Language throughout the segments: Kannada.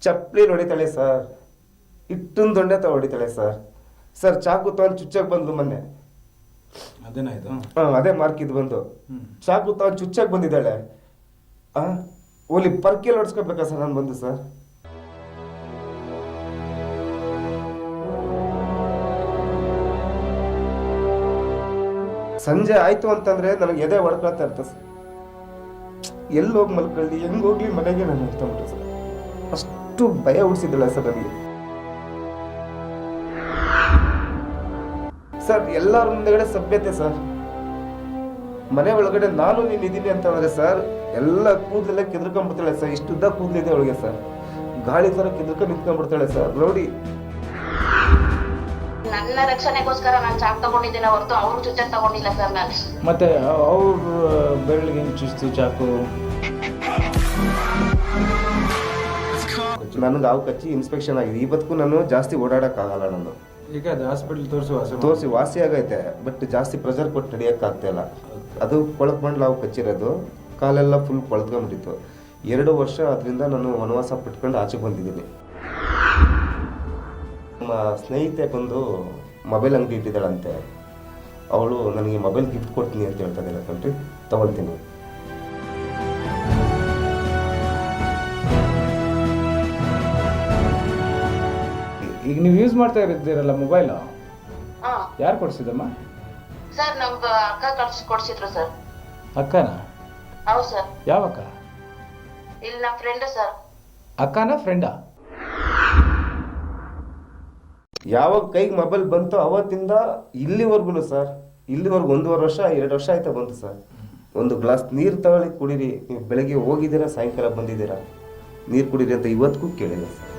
ಚಪ್ಪಲಿ ಹೊಡಿತಾಳೆ ಸರ್, ಇಟ್ಟನ್ ದೊಣ್ಣೆ ಹೊಡಿತಾಳೆ ಸರ್. ಸರ್ ಚಾಕು ತಗೊಂಡು ಚುಚ್ಚಕ್ ಬಂದ್ಲು ಮೊನ್ನೆ. ಅದೇನಾಯ್ತು? ಅದೇ ಮಾರ್ಕಿದ್ ಬಂದು ಚಾಕು ತಗೊಂಡು ಚುಚ್ಚಕ್ ಬಂದಿದ್ದಾಳೆ. ಓಲಿ ಪರ್ಕೆಲ್ ಹೊಡ್ಸ್ಕೊಬೇಕಾ ಸರ್ ನಾನು ಬಂದು ಸರ್? ಸಂಜೆ ಆಯ್ತು ಅಂತಂದ್ರೆ ನನಗೆ ಎದೆ ಹೊಡ್ಕೊಳ್ತಾ ಇರ್ತದೆ ಸರ್. ಎಲ್ಲಿ ಹೋಗಿ ಮಲ್ಕೊಳ್ಳಿ, ಹೆಂಗ್ ಹೋಗ್ಲಿ ಮನೆಗೆ ನಾನು ಇರ್ತಬಿಟ್ಟೆ ಸರ್. ಅಷ್ಟು ಭಯ ಉಡ್ಸಿದ್ದಲ್ಲ ಸರ್ ನನಗೆ. ಸರ್ ಎಲ್ಲರ ಮುಂದೆಗಡೆ ಸಭ್ಯತೆ ಸರ್. ಮನೆ ಒಳಗಡೆ ನಾನು ನೀನ್ ಇದೀನಿ ಅಂತಂದ್ರೆ ಸರ್ ಎಲ್ಲ ಕೂದಲೆಲ್ಲ ಕೆದ್ರಕೊಂಡ್ಬಿಡ್ತಾಳೆ ಸರ್. ಇಷ್ಟುದ್ದ ಕೂದಲಿದೆ ಅವಳಿಗೆ ಸರ್. ಗಾಳಿ ತರ ಕೆದ್ರಕೊಂಡು ನಿಂತ್ಕೊಂಡ್ಬಿಡ್ತಾಳೆ ಸರ್. ನೋಡಿ, ನನ್ನ ರಕ್ಷಣೆಗೋಸ್ಕರ ನಾನು ಚಾಕ್ ತಗೊಂಡಿದ್ದೇನೆ ಹೊರತು ಅವ್ರು ಚುಚ್ಚಕ್ ತಗೊಂಡಿಲ್ಲ ಸರ್. ನಾನು ಮತ್ತೆ ಅವ್ರ ಬೆರಳಿಗೆ ಹೆಂಗ್ ಚುಚ್ತು ಚಾಕು? ನನಗೆ ಹಾವು ಕಚ್ಚಿ ಇನ್ಸ್ಪೆಕ್ಷನ್ ಆಗಿದೆ. ಇವತ್ತಿಗೂ ನಾನು ಜಾಸ್ತಿ ಓಡಾಡಕ್ ಆಗಲ್ಲ. ನಾನು ಈಗ ಅದು ಹಾಸ್ಪಿಟಲ್ ತೋರಿಸಿ ವಾಸಿ ಆಗೈತೆ, ಬಟ್ ಜಾಸ್ತಿ ಪ್ರೆಷರ್ ಕೊಟ್ಟು ನಡಿಯಕ್ ಆಗ್ತಾ ಇಲ್ಲ. ಅದು ಕೊಳಕ್ ಮಂಡ್ಲ ಹಾವು ಕಚ್ಚಿರೋದು, ಕಾಲೆಲ್ಲ ಫುಲ್ ಕೊಳತ್ಕೊಂಡ್ಬಿಟ್ಟಿತ್ತು. 2 ವರ್ಷ ಅದರಿಂದ ನಾನು ವನವಾಸ ಪಟ್ಕೊಂಡು ಆಚೆ ಬಂದಿದ್ದೀನಿ. ನಮ್ಮ ಸ್ನೇಹಿತೆ ಬಂದು ಮೊಬೈಲ್ ಅಂಗಡಿ ಇಟ್ಟಿದ್ದಾಳಂತೆ. ಅವಳು ನನಗೆ ಮೊಬೈಲ್ ಗಿಫ್ಟ್ ಕೊಡ್ತೀನಿ ಅಂತ ಹೇಳ್ತಾ ಇದ್ದಾಳೆ ಕಂಡ್ರಿ, ತಗೊಳ್ತೀನಿ. ಈಗ ನೀವು ಯೂಸ್ ಮಾಡ್ತಾ ಇದ್ದೀರಲ್ಲ ಮೊಬೈಲ್, ಯಾರು ಕೊಡ್ಸಿದಮ್ಮ? ಸರ್ ನಮ್ಗೆ ಅಕ್ಕ ಕೊಡ್ಸಿದ್ರು ಸರ್. ಅಕ್ಕನ? ಹೌದು ಸರ್. ಯಾವ ಅಕ್ಕ? ಇಲ್ಲಿ ನಮ್ಮ ಫ್ರೆಂಡ್ ಸರ್. ಅಕ್ಕನ ಫ್ರೆಂಡಾ? ಯಾವಾಗ ಕೈಗೆ ಮೊಬೈಲ್ ಬಂತು ಅವತ್ತಿಂದ ಇಲ್ಲಿವರೆಗೂ ಸರ್, ಇಲ್ಲಿವರೆಗೂ 1.5 ವರ್ಷ 2 ವರ್ಷ ಆಯ್ತಾ ಬಂತು ಸರ್. ಒಂದು ಗ್ಲಾಸ್ ನೀರು ತಗೊಳ್ಳಿ ಕುಡೀರಿ, ನೀವು ಬೆಳಗ್ಗೆ ಹೋಗಿದ್ದೀರಾ ಸಾಯಂಕಾಲ ಬಂದಿದ್ದೀರಾ, ನೀರು ಕುಡೀರಿ ಅಂತ ಇವತ್ತಿಗೂ ಕೇಳಿಲ್ಲ ಸರ್.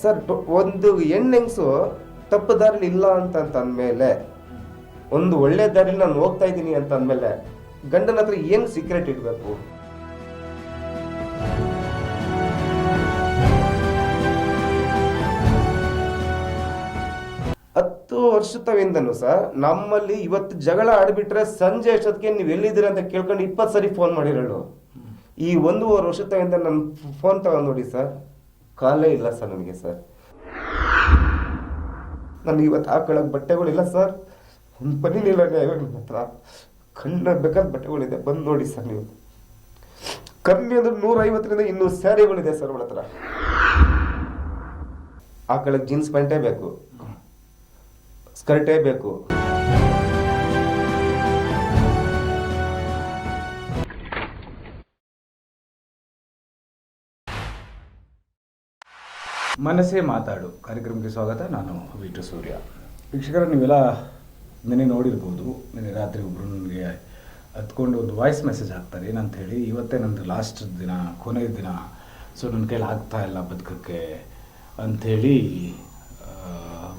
ಸರ್ ಒಂದು ಹೆಣ್ಣೆಂಗ್ಸು ತಪ್ಪು ದಾರಿಲಿ ಇಲ್ಲ ಅಂತ ಅಂದಮೇಲೆ, ಒಂದು ಒಳ್ಳೆ ದಾರಿಲಿ ನಾನು ಹೋಗ್ತಾ ಇದ್ದೀನಿ ಅಂತ ಅಂದಮೇಲೆ ಗಂಡನ ಹತ್ರ ಏನು ಸೀಕ್ರೆಟ್ ಇಡಬೇಕು? 10 ವರ್ಷದವಿಂದನೂ ಸರ್ ನಮ್ಮಲ್ಲಿ ಇವತ್ತು ಜಗಳ ಆಡ್ಬಿಟ್ರೆ ಸಂಜೆ ಅಷ್ಟೊತ್ತಿಗೆ ನೀವು ಎಲ್ಲಿದ್ದೀರ ಅಂತ ಕೇಳ್ಕೊಂಡು 20 ಸರಿ ಫೋನ್ ಮಾಡಿರೋಳು. ಈ 1.5 ವರ್ಷದವಿಂದ ನನ್ನ ಫೋನ್ ತಗೊಂಡು ನೋಡಿ ಸರ್, ಕಾಲೇ ಇಲ್ಲ ಸರ್ ನನಗೆ ಸರ್. ನನಗೆ ಇವತ್ತು ಹಾಕೊಳ್ಳೋಕೆ ಬಟ್ಟೆಗಳಿಲ್ಲ ಸರ್, ಒಂದು ಪನಿಲಿಲ್ಲ ನನ್ನ ಹತ್ರ. ಕಣ್ಣ ಬೇಕಾದ ಬಟ್ಟೆಗಳಿದೆ, ಬಂದು ನೋಡಿ ಸರ್ ನೀವು. ಕಮ್ಮಿ ಅಂದ್ರೆ 150ರಿಂದ 200 ಸ್ಯಾರಿಗಳಿದೆ ಸರ್ ಅವಳ ಹತ್ರ. ಹಾಕೊಳ್ಳೋಕೆ ಜೀನ್ಸ್ ಪ್ಯಾಂಟೇ ಬೇಕು, ಸ್ಕರ್ಟೇ ಬೇಕು. ಮನಸ್ಸೇ ಮಾತಾಡು ಕಾರ್ಯಕ್ರಮಕ್ಕೆ ಸ್ವಾಗತ. ನಾನು ವಿಟು ಸೂರ್ಯ. ವೀಕ್ಷಕರ, ನೀವೆಲ್ಲ ನೆನೆ ನೋಡಿರ್ಬೋದು, ನೆನೆ ರಾತ್ರಿ ಒಬ್ಬರು ನನಗೆ ಹತ್ಕೊಂಡು ಒಂದು ವಾಯ್ಸ್ ಮೆಸೇಜ್ ಹಾಕ್ತಾರೆ. ಏನಂತ ಹೇಳಿ, ಇವತ್ತೇ ನಂದು ಲಾಸ್ಟ್ ದಿನ, ಕೊನೆಯ ದಿನ, ಸೊ ನನ್ನ ಕೈಲಿ ಆಗ್ತಾ ಇಲ್ಲ ಬದುಕಕ್ಕೆ ಅಂಥೇಳಿ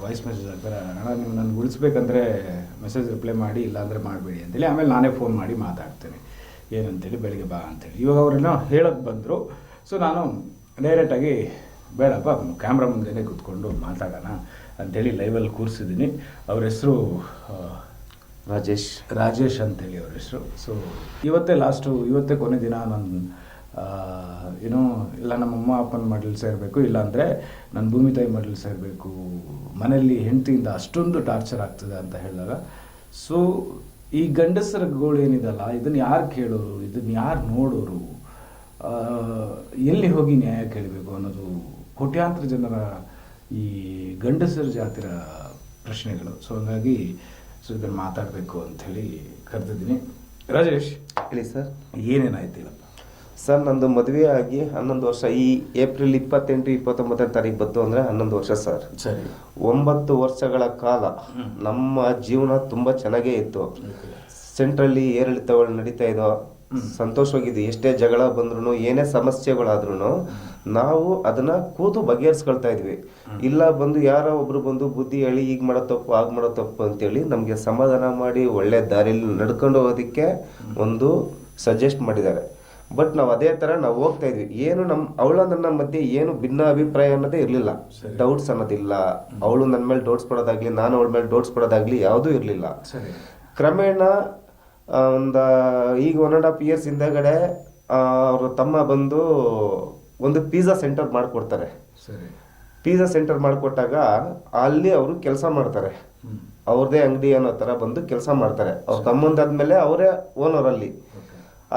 ವಾಯ್ಸ್ ಮೆಸೇಜ್ ಹಾಕ್ತಾರೆ. ಅಣ್ಣ, ನೀವು ನನಗೆ ಉಳಿಸ್ಬೇಕಂದ್ರೆ ಮೆಸೇಜ್ ರಿಪ್ಲೈ ಮಾಡಿ, ಇಲ್ಲಾಂದರೆ ಮಾಡಬೇಡಿ ಅಂತೇಳಿ. ಆಮೇಲೆ ನಾನೇ ಫೋನ್ ಮಾಡಿ ಮಾತಾಡ್ತೇನೆ ಏನಂತೇಳಿ, ಬೆಳಗ್ಗೆ ಬಾ ಅಂತೇಳಿ. ಇವಾಗ ಅವರೆಲ್ಲ ಹೇಳೋಕ್ಕೆ ಬಂದರು. ಸೊ ನಾನು ಡೈರೆಕ್ಟಾಗಿ ಬೇಡಪ್ಪ, ಕ್ಯಾಮ್ರಾ ಮುಂದೆನೇ ಕೂತ್ಕೊಂಡು ಮಾತಾಡೋಣ ಅಂಥೇಳಿ ಲೈವಲ್ಲಿ ಕೂರಿಸಿದ್ದೀನಿ. ಅವ್ರ ಹೆಸರು ರಾಜೇಶ್ ಅಂತೇಳಿ ಅವ್ರ ಹೆಸರು. ಸೊ ಇವತ್ತೇ ಲಾಸ್ಟು, ಇವತ್ತೇ ಕೊನೆ ದಿನ. ನಾನು ಏನೋ ಇಲ್ಲ ನಮ್ಮಮ್ಮ ಅಪ್ಪನ ಮಡ್ಲಲ್ಲಿ ಸೇರಬೇಕು, ಇಲ್ಲಾಂದರೆ ನನ್ನ ಭೂಮಿ ತಾಯಿ ಮಡ್ಲಲ್ಲಿ ಸೇರಬೇಕು, ಮನೆಯಲ್ಲಿ ಹೆಂಡತಿಯಿಂದ ಅಷ್ಟೊಂದು ಟಾರ್ಚರ್ ಆಗ್ತದೆ ಅಂತ ಹೇಳಿದಾಗ, ಸೊ ಈ ಗಂಡಸರ ಗೋಳು ಏನಿದಲ್ಲ, ಇದನ್ನು ಯಾರು ಕೇಳೋರು, ಇದನ್ನು ಯಾರು ನೋಡೋರು, ಎಲ್ಲಿ ಹೋಗಿ ನ್ಯಾಯ ಕೇಳಬೇಕು ಅನ್ನೋದು ಕೋಟ್ಯಾಂತರ ಜನರ ಈ ಗಂಡಸರ ಜಾತಿರ ಪ್ರಶ್ನೆಗಳು. ಸೊ ಹಾಗಾಗಿ ಇದನ್ನು ಮಾತಾಡಬೇಕು ಅಂಥೇಳಿ ಕರೆದಿದ್ದೀನಿ. ರಾಜೇಶ್, ಹೇಳಿ ಸರ್. ಏನೇನಾಯ್ತಿಲ್ಲಪ್ಪ ಸರ್? ನಂದು ಮದುವೆ ಆಗಿ 11 ವರ್ಷ. ಈ ಏಪ್ರಿಲ್ 28-29 ತಾರೀಕು ಬಂತು ಅಂದರೆ 11 ವರ್ಷ ಸರ್. ಸರಿ. 9 ವರ್ಷಗಳ ಕಾಲ ನಮ್ಮ ಜೀವನ ತುಂಬ ಚೆನ್ನಾಗೇ ಇತ್ತು. ಸೆಂಟ್ರಲ್ಲಿ ಏರಿಳಿತಗಳು ನಡೀತಾ ಇದ್ದೋ, ಸಂತೋಷವಾಗಿದ್ದು. ಎಷ್ಟೇ ಜಗಳ ಬಂದ್ರು, ಏನೇ ಸಮಸ್ಯೆಗಳಾದ್ರೂ ನಾವು ಅದನ್ನ ಕೂತು ಬಗೆಹರಿಸ್ಕೊಳ್ತಾ ಇದ್ವಿ. ಇಲ್ಲ ಬಂದು ಯಾರೋ ಒಬ್ರು ಬಂದು ಬುದ್ಧಿ ಹೇಳಿ ಈಗ ಮಾಡೋ ತಪ್ಪು ಆಗ ಮಾಡೋ ತಪ್ಪು ಅಂತೇಳಿ ನಮಗೆ ಸಮಾಧಾನ ಮಾಡಿ ಒಳ್ಳೆ ದಾರಿಯಲ್ಲಿ ನಡ್ಕೊಂಡು ಹೋಗೋದಕ್ಕೆ ಒಂದು ಸಜೆಸ್ಟ್ ಮಾಡಿದ್ದಾರೆ. ಬಟ್ ನಾವು ಅದೇ ಥರ ನಾವು ಹೋಗ್ತಾ ಇದ್ವಿ. ಏನು ಅವಳ ನನ್ನ ಮಧ್ಯೆ ಏನು ಭಿನ್ನ ಅಭಿಪ್ರಾಯ ಅನ್ನೋದೇ ಇರಲಿಲ್ಲ, ಡೌಟ್ಸ್ ಅನ್ನೋದಿಲ್ಲ. ಅವಳು ನನ್ನ ಮೇಲೆ ಡೌಟ್ಸ್ ಪಡೋದಾಗ್ಲಿ, ನಾನು ಅವಳ ಮೇಲೆ ಡೌಟ್ಸ್ ಪಡೋದಾಗ್ಲಿ ಯಾವುದೂ ಇರಲಿಲ್ಲ. ಕ್ರಮೇಣ ಒಂದು ಈಗ 1.5 ಇಯರ್ಸ್ ಹಿಂದಗಡೆ ಅವ್ರ ತಮ್ಮ ಬಂದು ಒಂದು ಪಿಜ್ಜಾ ಸೆಂಟರ್ ಮಾಡಿಕೊಡ್ತಾರೆ. ಸರಿ. ಪಿಜ್ಜಾ ಸೆಂಟರ್ ಮಾಡಿಕೊಟ್ಟಾಗ ಅಲ್ಲಿ ಅವರು ಕೆಲಸ ಮಾಡ್ತಾರೆ. ಅವ್ರದೇ ಅಂಗಡಿ ಅನ್ನೋ ಥರ ಬಂದು ಕೆಲಸ ಮಾಡ್ತಾರೆ. ಅವ್ರ ತಮ್ಮಂದಾದ್ಮೇಲೆ ಅವರೇ ಓನರ್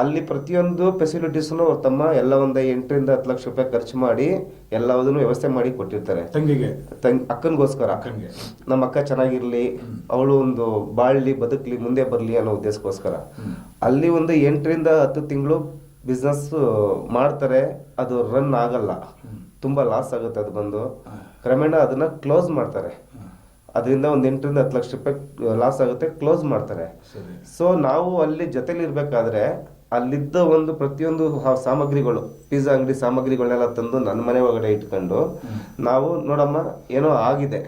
ಅಲ್ಲಿ ಪ್ರತಿಯೊಂದು ಫೆಸಿಲಿಟೀಸ್ನು ಅವ್ರ ತಮ್ಮ ಎಲ್ಲ ಒಂದು 8 ರಿಂದ 10 ಲಕ್ಷ ರೂಪಾಯಿ ಖರ್ಚು ಮಾಡಿ ಎಲ್ಲದನ್ನು ವ್ಯವಸ್ಥೆ ಮಾಡಿ ಕೊಟ್ಟಿರ್ತಾರೆ. ತಂಗಿಗೆ ಅಕ್ಕನಿಗೋಸ್ಕರ, ನಮ್ಮ ಅಕ್ಕ ಚೆನ್ನಾಗಿರ್ಲಿ, ಅವಳು ಒಂದು ಬಾಳ್ಲಿ ಬದುಕಲಿ, ಮುಂದೆ ಬರಲಿ ಅನ್ನೋ ಉದ್ದೇಶಕ್ಕೋಸ್ಕರ ಅಲ್ಲಿ ಒಂದು 8 ರಿಂದ 10 ತಿಂಗಳು ಬಿಸ್ನೆಸ್ ಮಾಡ್ತಾರೆ. ಅದು ರನ್ ಆಗಲ್ಲ, ತುಂಬ ಲಾಸ್ ಆಗುತ್ತೆ. ಅದು ಬಂದು ಕ್ರಮೇಣ ಅದನ್ನ ಕ್ಲೋಸ್ ಮಾಡ್ತಾರೆ. ಅದರಿಂದ ಒಂದು 8 ರಿಂದ 10 ಲಕ್ಷ ರೂಪಾಯಿ ಲಾಸ್ ಆಗುತ್ತೆ, ಕ್ಲೋಸ್ ಮಾಡ್ತಾರೆ. ಸೊ ನಾವು ಅಲ್ಲಿ ಜೊತೆಲಿ ಇರ್ಬೇಕಾದ್ರೆ ಅಲ್ಲಿದ್ದ ಒಂದು ಪ್ರತಿಯೊಂದು ಸಾಮಗ್ರಿಗಳು, ಪಿಜ್ಜಾ ಅಂಗಡಿ ಸಾಮಗ್ರಿಗಳನ್ನೆಲ್ಲ ತಂದು ನನ್ನ ಮನೆ ಒಳಗಡೆ ಇಟ್ಕೊಂಡು ನಾವು ನೋಡಮ್ಮ ಏನೋ ಆಗಿದೆ,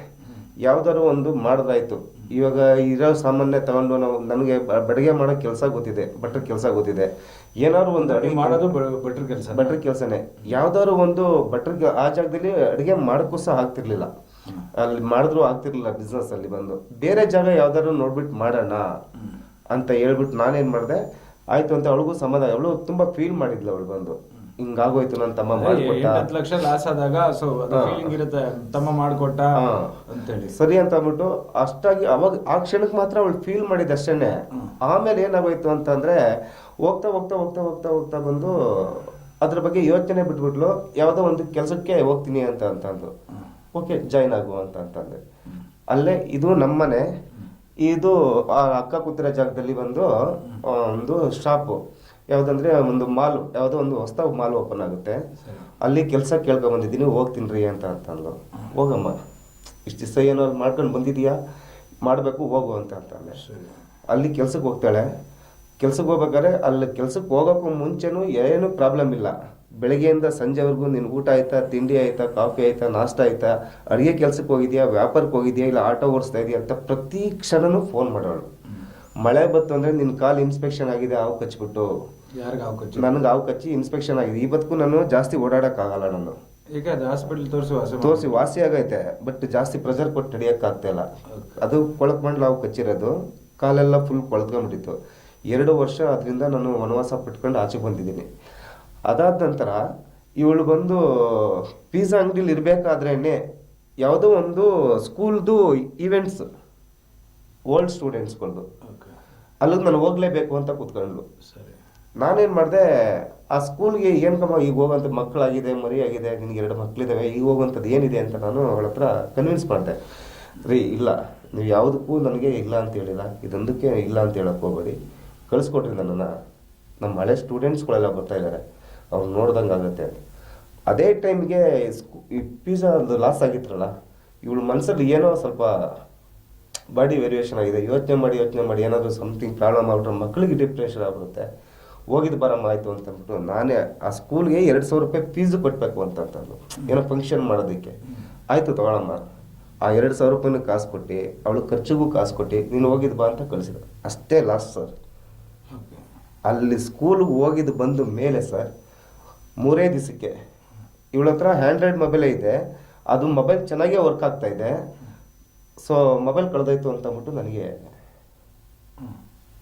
ಯಾವ್ದಾದ್ರು ಒಂದು ಮಾಡೋದಾಯ್ತು. ಇವಾಗ ಇರೋ ಸಾಮಾನ್ಯ ತಗೊಂಡು ನಾವು, ನನಗೆ ಬಡಿಗೆ ಮಾಡೋ ಕೆಲಸ ಗೊತ್ತಿದೆ, ಭಟ್ರ ಕೆಲಸ ಗೊತ್ತಿದೆ, ಏನಾದ್ರು ಒಂದು ಅಡುಗೆ ಮಾಡೋದು ಭಟ್ರ ಕೆಲಸನೇ. ಯಾವ್ದಾದ್ರು ಒಂದು ಭಟ್ರಿಗೆ ಆ ಜಾಗದಲ್ಲಿ ಅಡುಗೆ ಮಾಡೋಕ್ಕೂ ಸಹ ಆಗ್ತಿರ್ಲಿಲ್ಲ, ಅಲ್ಲಿ ಮಾಡಿದ್ರು ಆಗ್ತಿರ್ಲಿಲ್ಲ ಬಿಸ್ನೆಸ್ ಅಲ್ಲಿ ಬಂದು. ಬೇರೆ ಜಾಗ ಯಾವ್ದಾದ್ರು ನೋಡ್ಬಿಟ್ಟು ಮಾಡೋಣ ಅಂತ ಹೇಳ್ಬಿಟ್ಟು ನಾನೇನ್ ಮಾಡಿದೆ, ಆಯ್ತು ಅಂತ ಅವಳಿಗೂ ಸಮಾಧಾನ. ಅವಳು ತುಂಬಾ ಫೀಲ್ ಮಾಡಿದ್ಲು, ಅವಳು ಬಂದು ಹಿಂಗಾಗೋಯ್ತು ನನ್ನ ತಮ್ಮ ಮಾಡ್ಕೊಟ್ಟ, 10 ಲಕ್ಷ ಲಾಸ್ ಆದಾಗ ಸೊ ಫೀಲಿಂಗ್ ಇರುತ್ತೆ, ತಮ್ಮ ಮಾಡ್ಕೊಟ್ಟ ಅಂತೇಳಿ ಸರಿ ಅಂತ ಅಂದ್ಬಿಟ್ಟು ಅಷ್ಟಾಗಿ ಅವಾಗ ಆ ಕ್ಷಣಕ್ಕೆ ಮಾತ್ರ ಅವಳು ಫೀಲ್ ಮಾಡಿದ ಅಷ್ಟೇನೆ. ಆಮೇಲೆ ಏನಾಗೋಯ್ತು ಅಂತಂದ್ರೆ ಹೋಗ್ತಾ ಹೋಗ್ತಾ ಹೋಗ್ತಾ ಹೋಗ್ತಾ ಹೋಗ್ತಾ ಬಂದು ಅದ್ರ ಬಗ್ಗೆ ಯೋಚನೆ ಬಿಟ್ಬಿಟ್ಲು. ಯಾವುದೋ ಒಂದು ಕೆಲಸಕ್ಕೆ ಹೋಗ್ತೀನಿ ಅಂತ ಅಂತಂದು, ಓಕೆ ಜಾಯ್ನ್ ಆಗು ಅಂತಂದೆ. ಅಲ್ಲೇ ಇದು ನಮ್ಮನೆ, ಇದು ಆ ಅಕ್ಕ ಕೂತಿರೋ ಜಾಗದಲ್ಲಿ ಬಂದು ಒಂದು ಶಾಪು, ಯಾವುದಂದ್ರೆ ಒಂದು ಮಾಲು, ಯಾವುದೋ ಒಂದು ಹೊಸ ಮಾಲ್ ಓಪನ್ ಆಗುತ್ತೆ, ಅಲ್ಲಿ ಕೆಲಸ ಕೇಳ್ಕೊಂಡ್ ಬಂದಿದ್ದೀನಿ, ಹೋಗ್ತೀನಿ ರೀ ಅಂತಂದ್ಲು. ಹೋಗಮ್ಮ, ಇಷ್ಟು ದಿವಸ ಏನೋ ಮಾಡ್ಕೊಂಡು ಬಂದಿದೀಯಾ, ಮಾಡಬೇಕು, ಹೋಗು ಅಂತಂದೆ. ಅಲ್ಲಿ ಕೆಲ್ಸಕ್ಕೆ ಹೋಗ್ತಾಳೆ. ಕೆಲ್ಸಕ್ಕೆ ಹೋಗ್ಬೇಕಾದ್ರೆ ಅಲ್ಲಿ ಕೆಲ್ಸಕ್ಕೆ ಹೋಗೋಕ್ಕೂ ಮುಂಚೆನೂ ಏನು ಪ್ರಾಬ್ಲಮ್ ಇಲ್ಲ. ಬೆಳಗ್ಗೆಯಿಂದ ಸಂಜೆವರೆಗೂ ನಿನ್ನ ಊಟ ಆಯ್ತಾ, ತಿಂಡಿ ಆಯ್ತಾ, ಕಾಫಿ ಆಯ್ತಾ, ನಾಷ್ಟ ಆಯ್ತಾ, ಅಡುಗೆ ಕೆಲ್ಸಕ್ಕೆ ಹೋಗಿದ್ಯಾ, ವ್ಯಾಪಾರಕ್ಕೆ ಹೋಗಿದ್ಯಾ, ಇಲ್ಲ ಆಟೋ ಓಡಿಸ್ತಾ ಇದೆಯಾ ಅಂತ ಪ್ರತಿ ಕ್ಷಣನೂ ಫೋನ್ ಮಾಡೋಳು. ಮಳೆ ಬತ್ತು ಅಂದರೆ ನಿನ್ನ ಕಾಲು ಇನ್ಸ್ಪೆಕ್ಷನ್ ಆಗಿದೆ, ಹಾವು ಕಚ್ಬಿಟ್ಟು, ನನಗೆ ಹಾವು ಕಚ್ಚಿ ಇನ್ಸ್ಪೆಕ್ಷನ್ ಆಗಿದೆ, ಇವತ್ತಿಗೂ ನಾನು ಜಾಸ್ತಿ ಓಡಾಡೋಕ್ಕಾಗಲ್ಲ. ನಾನು ಈಗ ಹಾಸ್ಪಿಟಲ್ ತೋರಿಸಿ ವಾಸಿ ಆಗೈತೆ, ಬಟ್ ಜಾಸ್ತಿ ಪ್ರೆಷರ್ ಕೊಟ್ಟು ತಡಿಯೋಕ್ಕಾಗ್ತಾ ಇಲ್ಲ. ಅದು ಕೊಳತ್ಮಂಡ್ಲ ಹಾವು ಕಚ್ಚಿರೋದು, ಕಾಲೆಲ್ಲ ಫುಲ್ ಕೊಳತ್ಕೊಂಡ್ಬಿಟ್ಟಿತ್ತು. 2 ವರ್ಷ ಅದರಿಂದ ನಾನು ವನವಾಸ ಪಟ್ಕೊಂಡು ಆಚೆ ಬಂದಿದ್ದೀನಿ. ಅದಾದ ನಂತರ ಇವಳು ಬಂದು ಪಿಜ್ಜಾ ಅಂಗಡಿಲಿ ಇರಬೇಕಾದ್ರೇನೆ ಯಾವುದೋ ಒಂದು ಸ್ಕೂಲ್ದು ಈವೆಂಟ್ಸ್, ಓಲ್ಡ್ ಸ್ಟೂಡೆಂಟ್ಸ್ಗಳದ್ದು, ಅಲ್ಲಿಗೆ ನಾನು ಹೋಗ್ಲೇಬೇಕು ಅಂತ ಕೂತ್ಕೊಂಡ್ಲು. ನಾನೇನು ಮಾಡಿದೆ, ಆ ಸ್ಕೂಲ್ಗೆ ಏನಕ್ಕಮ್ಮ ಈಗ ಹೋಗೋಂಥ ಮಕ್ಕಳಾಗಿದೆ, ಮರಿ ಆಗಿದೆ, ನಿನಗೆ 2 ಮಕ್ಕಳಿದ್ದಾವೆ, ಈಗ ಹೋಗುವಂಥದ್ದು ಏನಿದೆ ಅಂತ ನಾನು ಅವಳ ಹತ್ರ ಕನ್ವಿನ್ಸ್ ಮಾಡಿದೆ. ರೀ ಇಲ್ಲ, ನೀವು ಯಾವುದಕ್ಕೂ ನನಗೆ ಇಲ್ಲ ಅಂತ ಹೇಳಿಲ್ಲ, ಇದೊಂದಕ್ಕೆ ಇಲ್ಲ ಅಂತ ಹೇಳಕ್ಕೆ ಹೋಗ್ಬೇಡಿ, ಕಳಿಸ್ಕೊಟ್ರಿ ನನ್ನನ್ನು, ನಮ್ಮ ಹಳೆ ಸ್ಟೂಡೆಂಟ್ಸ್ಗಳೆಲ್ಲ ಬರ್ತಾ ಇದ್ದಾರೆ, ಅವ್ರು ನೋಡ್ದಂಗೆ ಆಗುತ್ತೆ ಅಂತ. ಅದೇ ಟೈಮ್ಗೆ ಈ ಪಿಜ್ಜಾ ಒಂದು ಲಾಸ್ ಆಗಿತ್ತಲ್ಲ, ಇವಳು ಮನಸ್ಸಲ್ಲಿ ಏನೋ ಸ್ವಲ್ಪ ಬಾಡಿ ವೇರಿಯೇಷನ್ ಆಗಿದೆ. ಯೋಚನೆ ಮಾಡಿ ಏನಾದರೂ ಸಮಥಿಂಗ್ ಪ್ರಾಬ್ಲಮ್ ಆಗ್ಬಿಟ್ರೆ ಮಕ್ಕಳಿಗೆ ಡಿಪ್ರೆಷನ್ ಆಗ್ಬಿಡುತ್ತೆ. ಹೋಗಿದ್ದು ಬರಮ್ಮ ಆಯಿತು ಅಂತಂದ್ಬಿಟ್ಟು ನಾನೇ ಆ ಸ್ಕೂಲ್ಗೆ 2,000 ರೂಪಾಯಿ ಫೀಸ್ ಕೊಟ್ಟಬೇಕು ಅಂತಂದು, ಏನೋ ಫಂಕ್ಷನ್ ಮಾಡೋದಕ್ಕೆ. ಆಯಿತು ತಗೊಳಮ್ಮ, ಆ 2,000 ರೂಪಾಯಿನೂ ಕಾಸು ಕೊಟ್ಟು, ಅವಳು ಖರ್ಚಿಗೂ ಕಾಸು ಕೊಟ್ಟು, ನೀನು ಹೋಗಿದ್ದು ಬಾ ಅಂತ ಕಳಿಸಿದ. ಅಷ್ಟೇ ಲಾಸ್ ಸರ್. ಅಲ್ಲಿ ಸ್ಕೂಲ್ಗೆ ಹೋಗಿದ್ದು ಬಂದು ಮೇಲೆ ಸರ್ 3 ದಿವಸಕ್ಕೆ ಇವಳ ಹತ್ರ ಹ್ಯಾಂಡ್ರೈಡ್ ಮೊಬೈಲೇ ಇದೆ, ಅದು ಮೊಬೈಲ್ ಚೆನ್ನಾಗೇ ವರ್ಕ್ ಆಗ್ತಾ ಇದೆ. ಸೊ ಮೊಬೈಲ್ ಕಳೆದೋಯ್ತು ಅಂತಂದ್ಬಿಟ್ಟು ನನಗೆ,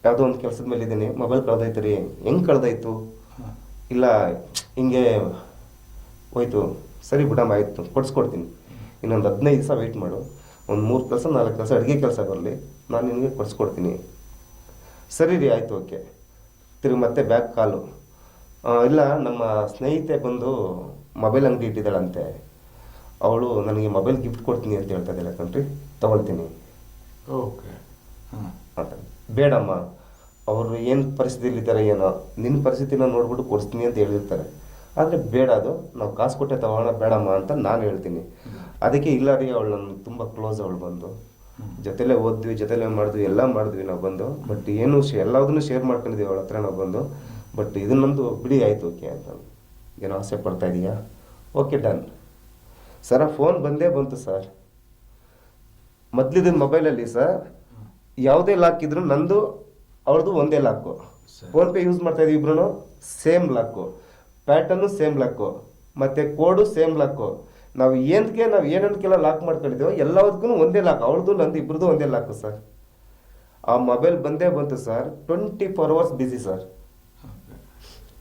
ಯಾವುದೋ ಒಂದು ಕೆಲಸದ ಮೇಲೆ ಇದ್ದೀನಿ, ಮೊಬೈಲ್ ಕಳೆದೋಯ್ತು ರೀ. ಹೆಂಗೆ ಕಳೆದೋಯ್ತು? ಇಲ್ಲ ಹಿಂಗೆ ಹೋಯ್ತು. ಸರಿ ಬಿಡಮ್ಮ, ಆಯಿತು ಕೊಡಿಸ್ಕೊಡ್ತೀನಿ, ಇನ್ನೊಂದು 15 ದಿವಸ ವೆಯ್ಟ್ ಮಾಡು, ಒಂದು 3 ಕೆಲಸ 4 ಕೆಲಸ ಅಡುಗೆ ಕೆಲಸ ಬರಲಿ, ನಾನು ನಿನಗೆ ಕೊಡಿಸ್ಕೊಡ್ತೀನಿ. ಸರಿ ರೀ ಆಯಿತು, ಓಕೆ. ತಿರುಗಿ ಮತ್ತೆ ಬ್ಯಾಕ್ ಕಾಲು, ಇಲ್ಲ ನಮ್ಮ ಸ್ನೇಹಿತೆ ಬಂದು ಮೊಬೈಲ್ ಅಂಗಡಿ ಇಟ್ಟಿದ್ದಾಳಂತೆ, ಅವಳು ನನಗೆ ಮೊಬೈಲ್ ಗಿಫ್ಟ್ ಕೊಡ್ತೀನಿ ಅಂತ ಹೇಳ್ತಾ ಇದ್ದಾಳೆ ಕಣ್ರಿ, ತಗೊಳ್ತೀನಿ. ಓಕೆ ಅಂತ. ಬೇಡಮ್ಮ, ಅವರು ಏನು ಪರಿಸ್ಥಿತಿಲಿದ್ದಾರೆ ಏನೋ, ನಿನ್ನ ಪರಿಸ್ಥಿತಿನ ನೋಡ್ಬಿಟ್ಟು ಕೊಡಿಸ್ತೀನಿ ಅಂತ ಹೇಳಿರ್ತಾರೆ, ಆದರೆ ಬೇಡ, ಅದು ನಾವು ಕಾಸು ಕೊಟ್ಟೆ ತಗೋಣ, ಬೇಡಮ್ಮ ಅಂತ ನಾನು ಹೇಳ್ತೀನಿ. ಅದಕ್ಕೆ ಇಲ್ಲ ರೀ, ಅವಳು ನನಗೆ ತುಂಬ ಕ್ಲೋಸ್, ಅವಳು ಬಂದು ಜೊತೆಲೇ ಓದ್ವಿ, ಜೊತೆಲೇ ಮಾಡಿದ್ವಿ, ಎಲ್ಲ ಮಾಡಿದ್ವಿ ನಾವು ಬಂದು, ಬಟ್ ಏನು ಎಲ್ಲದನ್ನು ಶೇರ್ ಮಾಡ್ಕೊಂಡಿದ್ದೀವಿ ಅವಳ ಹತ್ರ ನಾವು ಬಂದು. ಬಟ್ ಇದನ್ನೊಂದು ಬಿಡಿ, ಆಯಿತು ಓಕೆ ಅಂತ. ಏನೋ ಆಸೆ ಪಡ್ತಾ ಇದೀಯಾ? ಓಕೆ ಡನ್ ಸರ. ಫೋನ್ ಬಂದೇ ಬಂತು ಸರ್. ಮೊದಲಿದ್ದ ಮೊಬೈಲಲ್ಲಿ ಸರ್ ಯಾವುದೇ ಲಾಕ್ ಇದ್ರು ನಂದು ಅವ್ರದ್ದು ಒಂದೇ ಲಾಕು. ಫೋನ್ಪೇ ಯೂಸ್ ಮಾಡ್ತಾ ಇದೀವಿ ಇಬ್ರು, ಸೇಮ್ ಲಾಕು, ಪ್ಯಾಟರ್ನು ಸೇಮ್ ಲಾಕು, ಮತ್ತು ಕೋಡು ಸೇಮ್ ಲಾಕು. ನಾವು ಏನಕ್ಕೆಲ್ಲ ಲಾಕ್ ಮಾಡ್ಕೊಂಡಿದ್ದೀವೋ ಎಲ್ಲದಕ್ಕೂ ಒಂದೇ ಲಾಕ್, ಅವಳದು ನಂದು ಇಬ್ರದ್ದು ಒಂದೇ ಲಾಕು ಸರ್. ಆ ಮೊಬೈಲ್ ಬಂದೇ ಬಂತು ಸರ್. 24 ಅವರ್ಸ್ ಬಿಸಿ ಸರ್.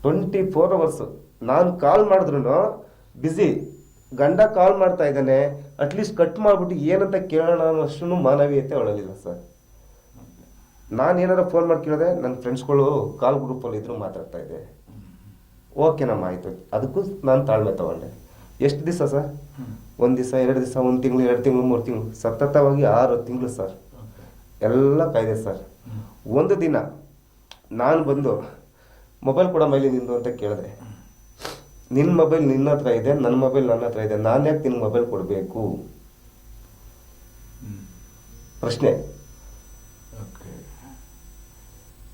24 ಅವರ್ಸು ನಾನು ಕಾಲ್ ಮಾಡಿದ್ರು ಬ್ಯುಸಿ. ಗಂಡ ಕಾಲ್ ಮಾಡ್ತಾ ಇದ್ದಾನೆ, ಅಟ್ಲೀಸ್ಟ್ ಕಟ್ ಮಾಡಿಬಿಟ್ಟು ಏನಂತ ಕೇಳೋಣ ಅನ್ನೋಷ್ಟು ಮಾನವೀಯತೆ ಒಳಲಿಲ್ಲ ಸರ್. ನಾನು ಏನಾದ್ರು ಫೋನ್ ಮಾಡಿ ಕೇಳಿದೆ, ನನ್ನ ಫ್ರೆಂಡ್ಸ್ಗಳು ಕಾಲ್ ಗ್ರೂಪಲ್ಲಿ ಇದ್ರು ಮಾತಾಡ್ತಾ ಇದ್ದೆ. ಓಕೆನಮ್ಮ ಆಯಿತು. ಅದಕ್ಕೂ ನಾನು ತಾಳ್ಮೆ ತಗೊಂಡೆ. ಎಷ್ಟು ದಿವಸ ಸರ್? 1 ದಿವಸ, 2 ದಿವಸ, 1 ತಿಂಗಳು, 2 ತಿಂಗಳು, 3 ತಿಂಗಳು, ಸತತವಾಗಿ 6 ತಿಂಗಳು ಸರ್. ಎಲ್ಲ ಕಾಯ್ದೆ ಸರ್. ಒಂದು ದಿನ ನಾನು ಬಂದು ಮೊಬೈಲ್ ಕೊಡೋ ಮೇಲೆ ನಿಂದು ಅಂತ ಕೇಳಿದೆ. ನಿನ್ನ ಮೊಬೈಲ್ ನಿನ್ನ ಹತ್ರ ಇದೆ, ನನ್ನ ಮೊಬೈಲ್ ನನ್ನ ಹತ್ರ ಇದೆ, ನಾನು ಯಾಕೆ ನಿನ್ನ ಮೊಬೈಲ್ ಕೊಡಬೇಕು? ಪ್ರಶ್ನೆ.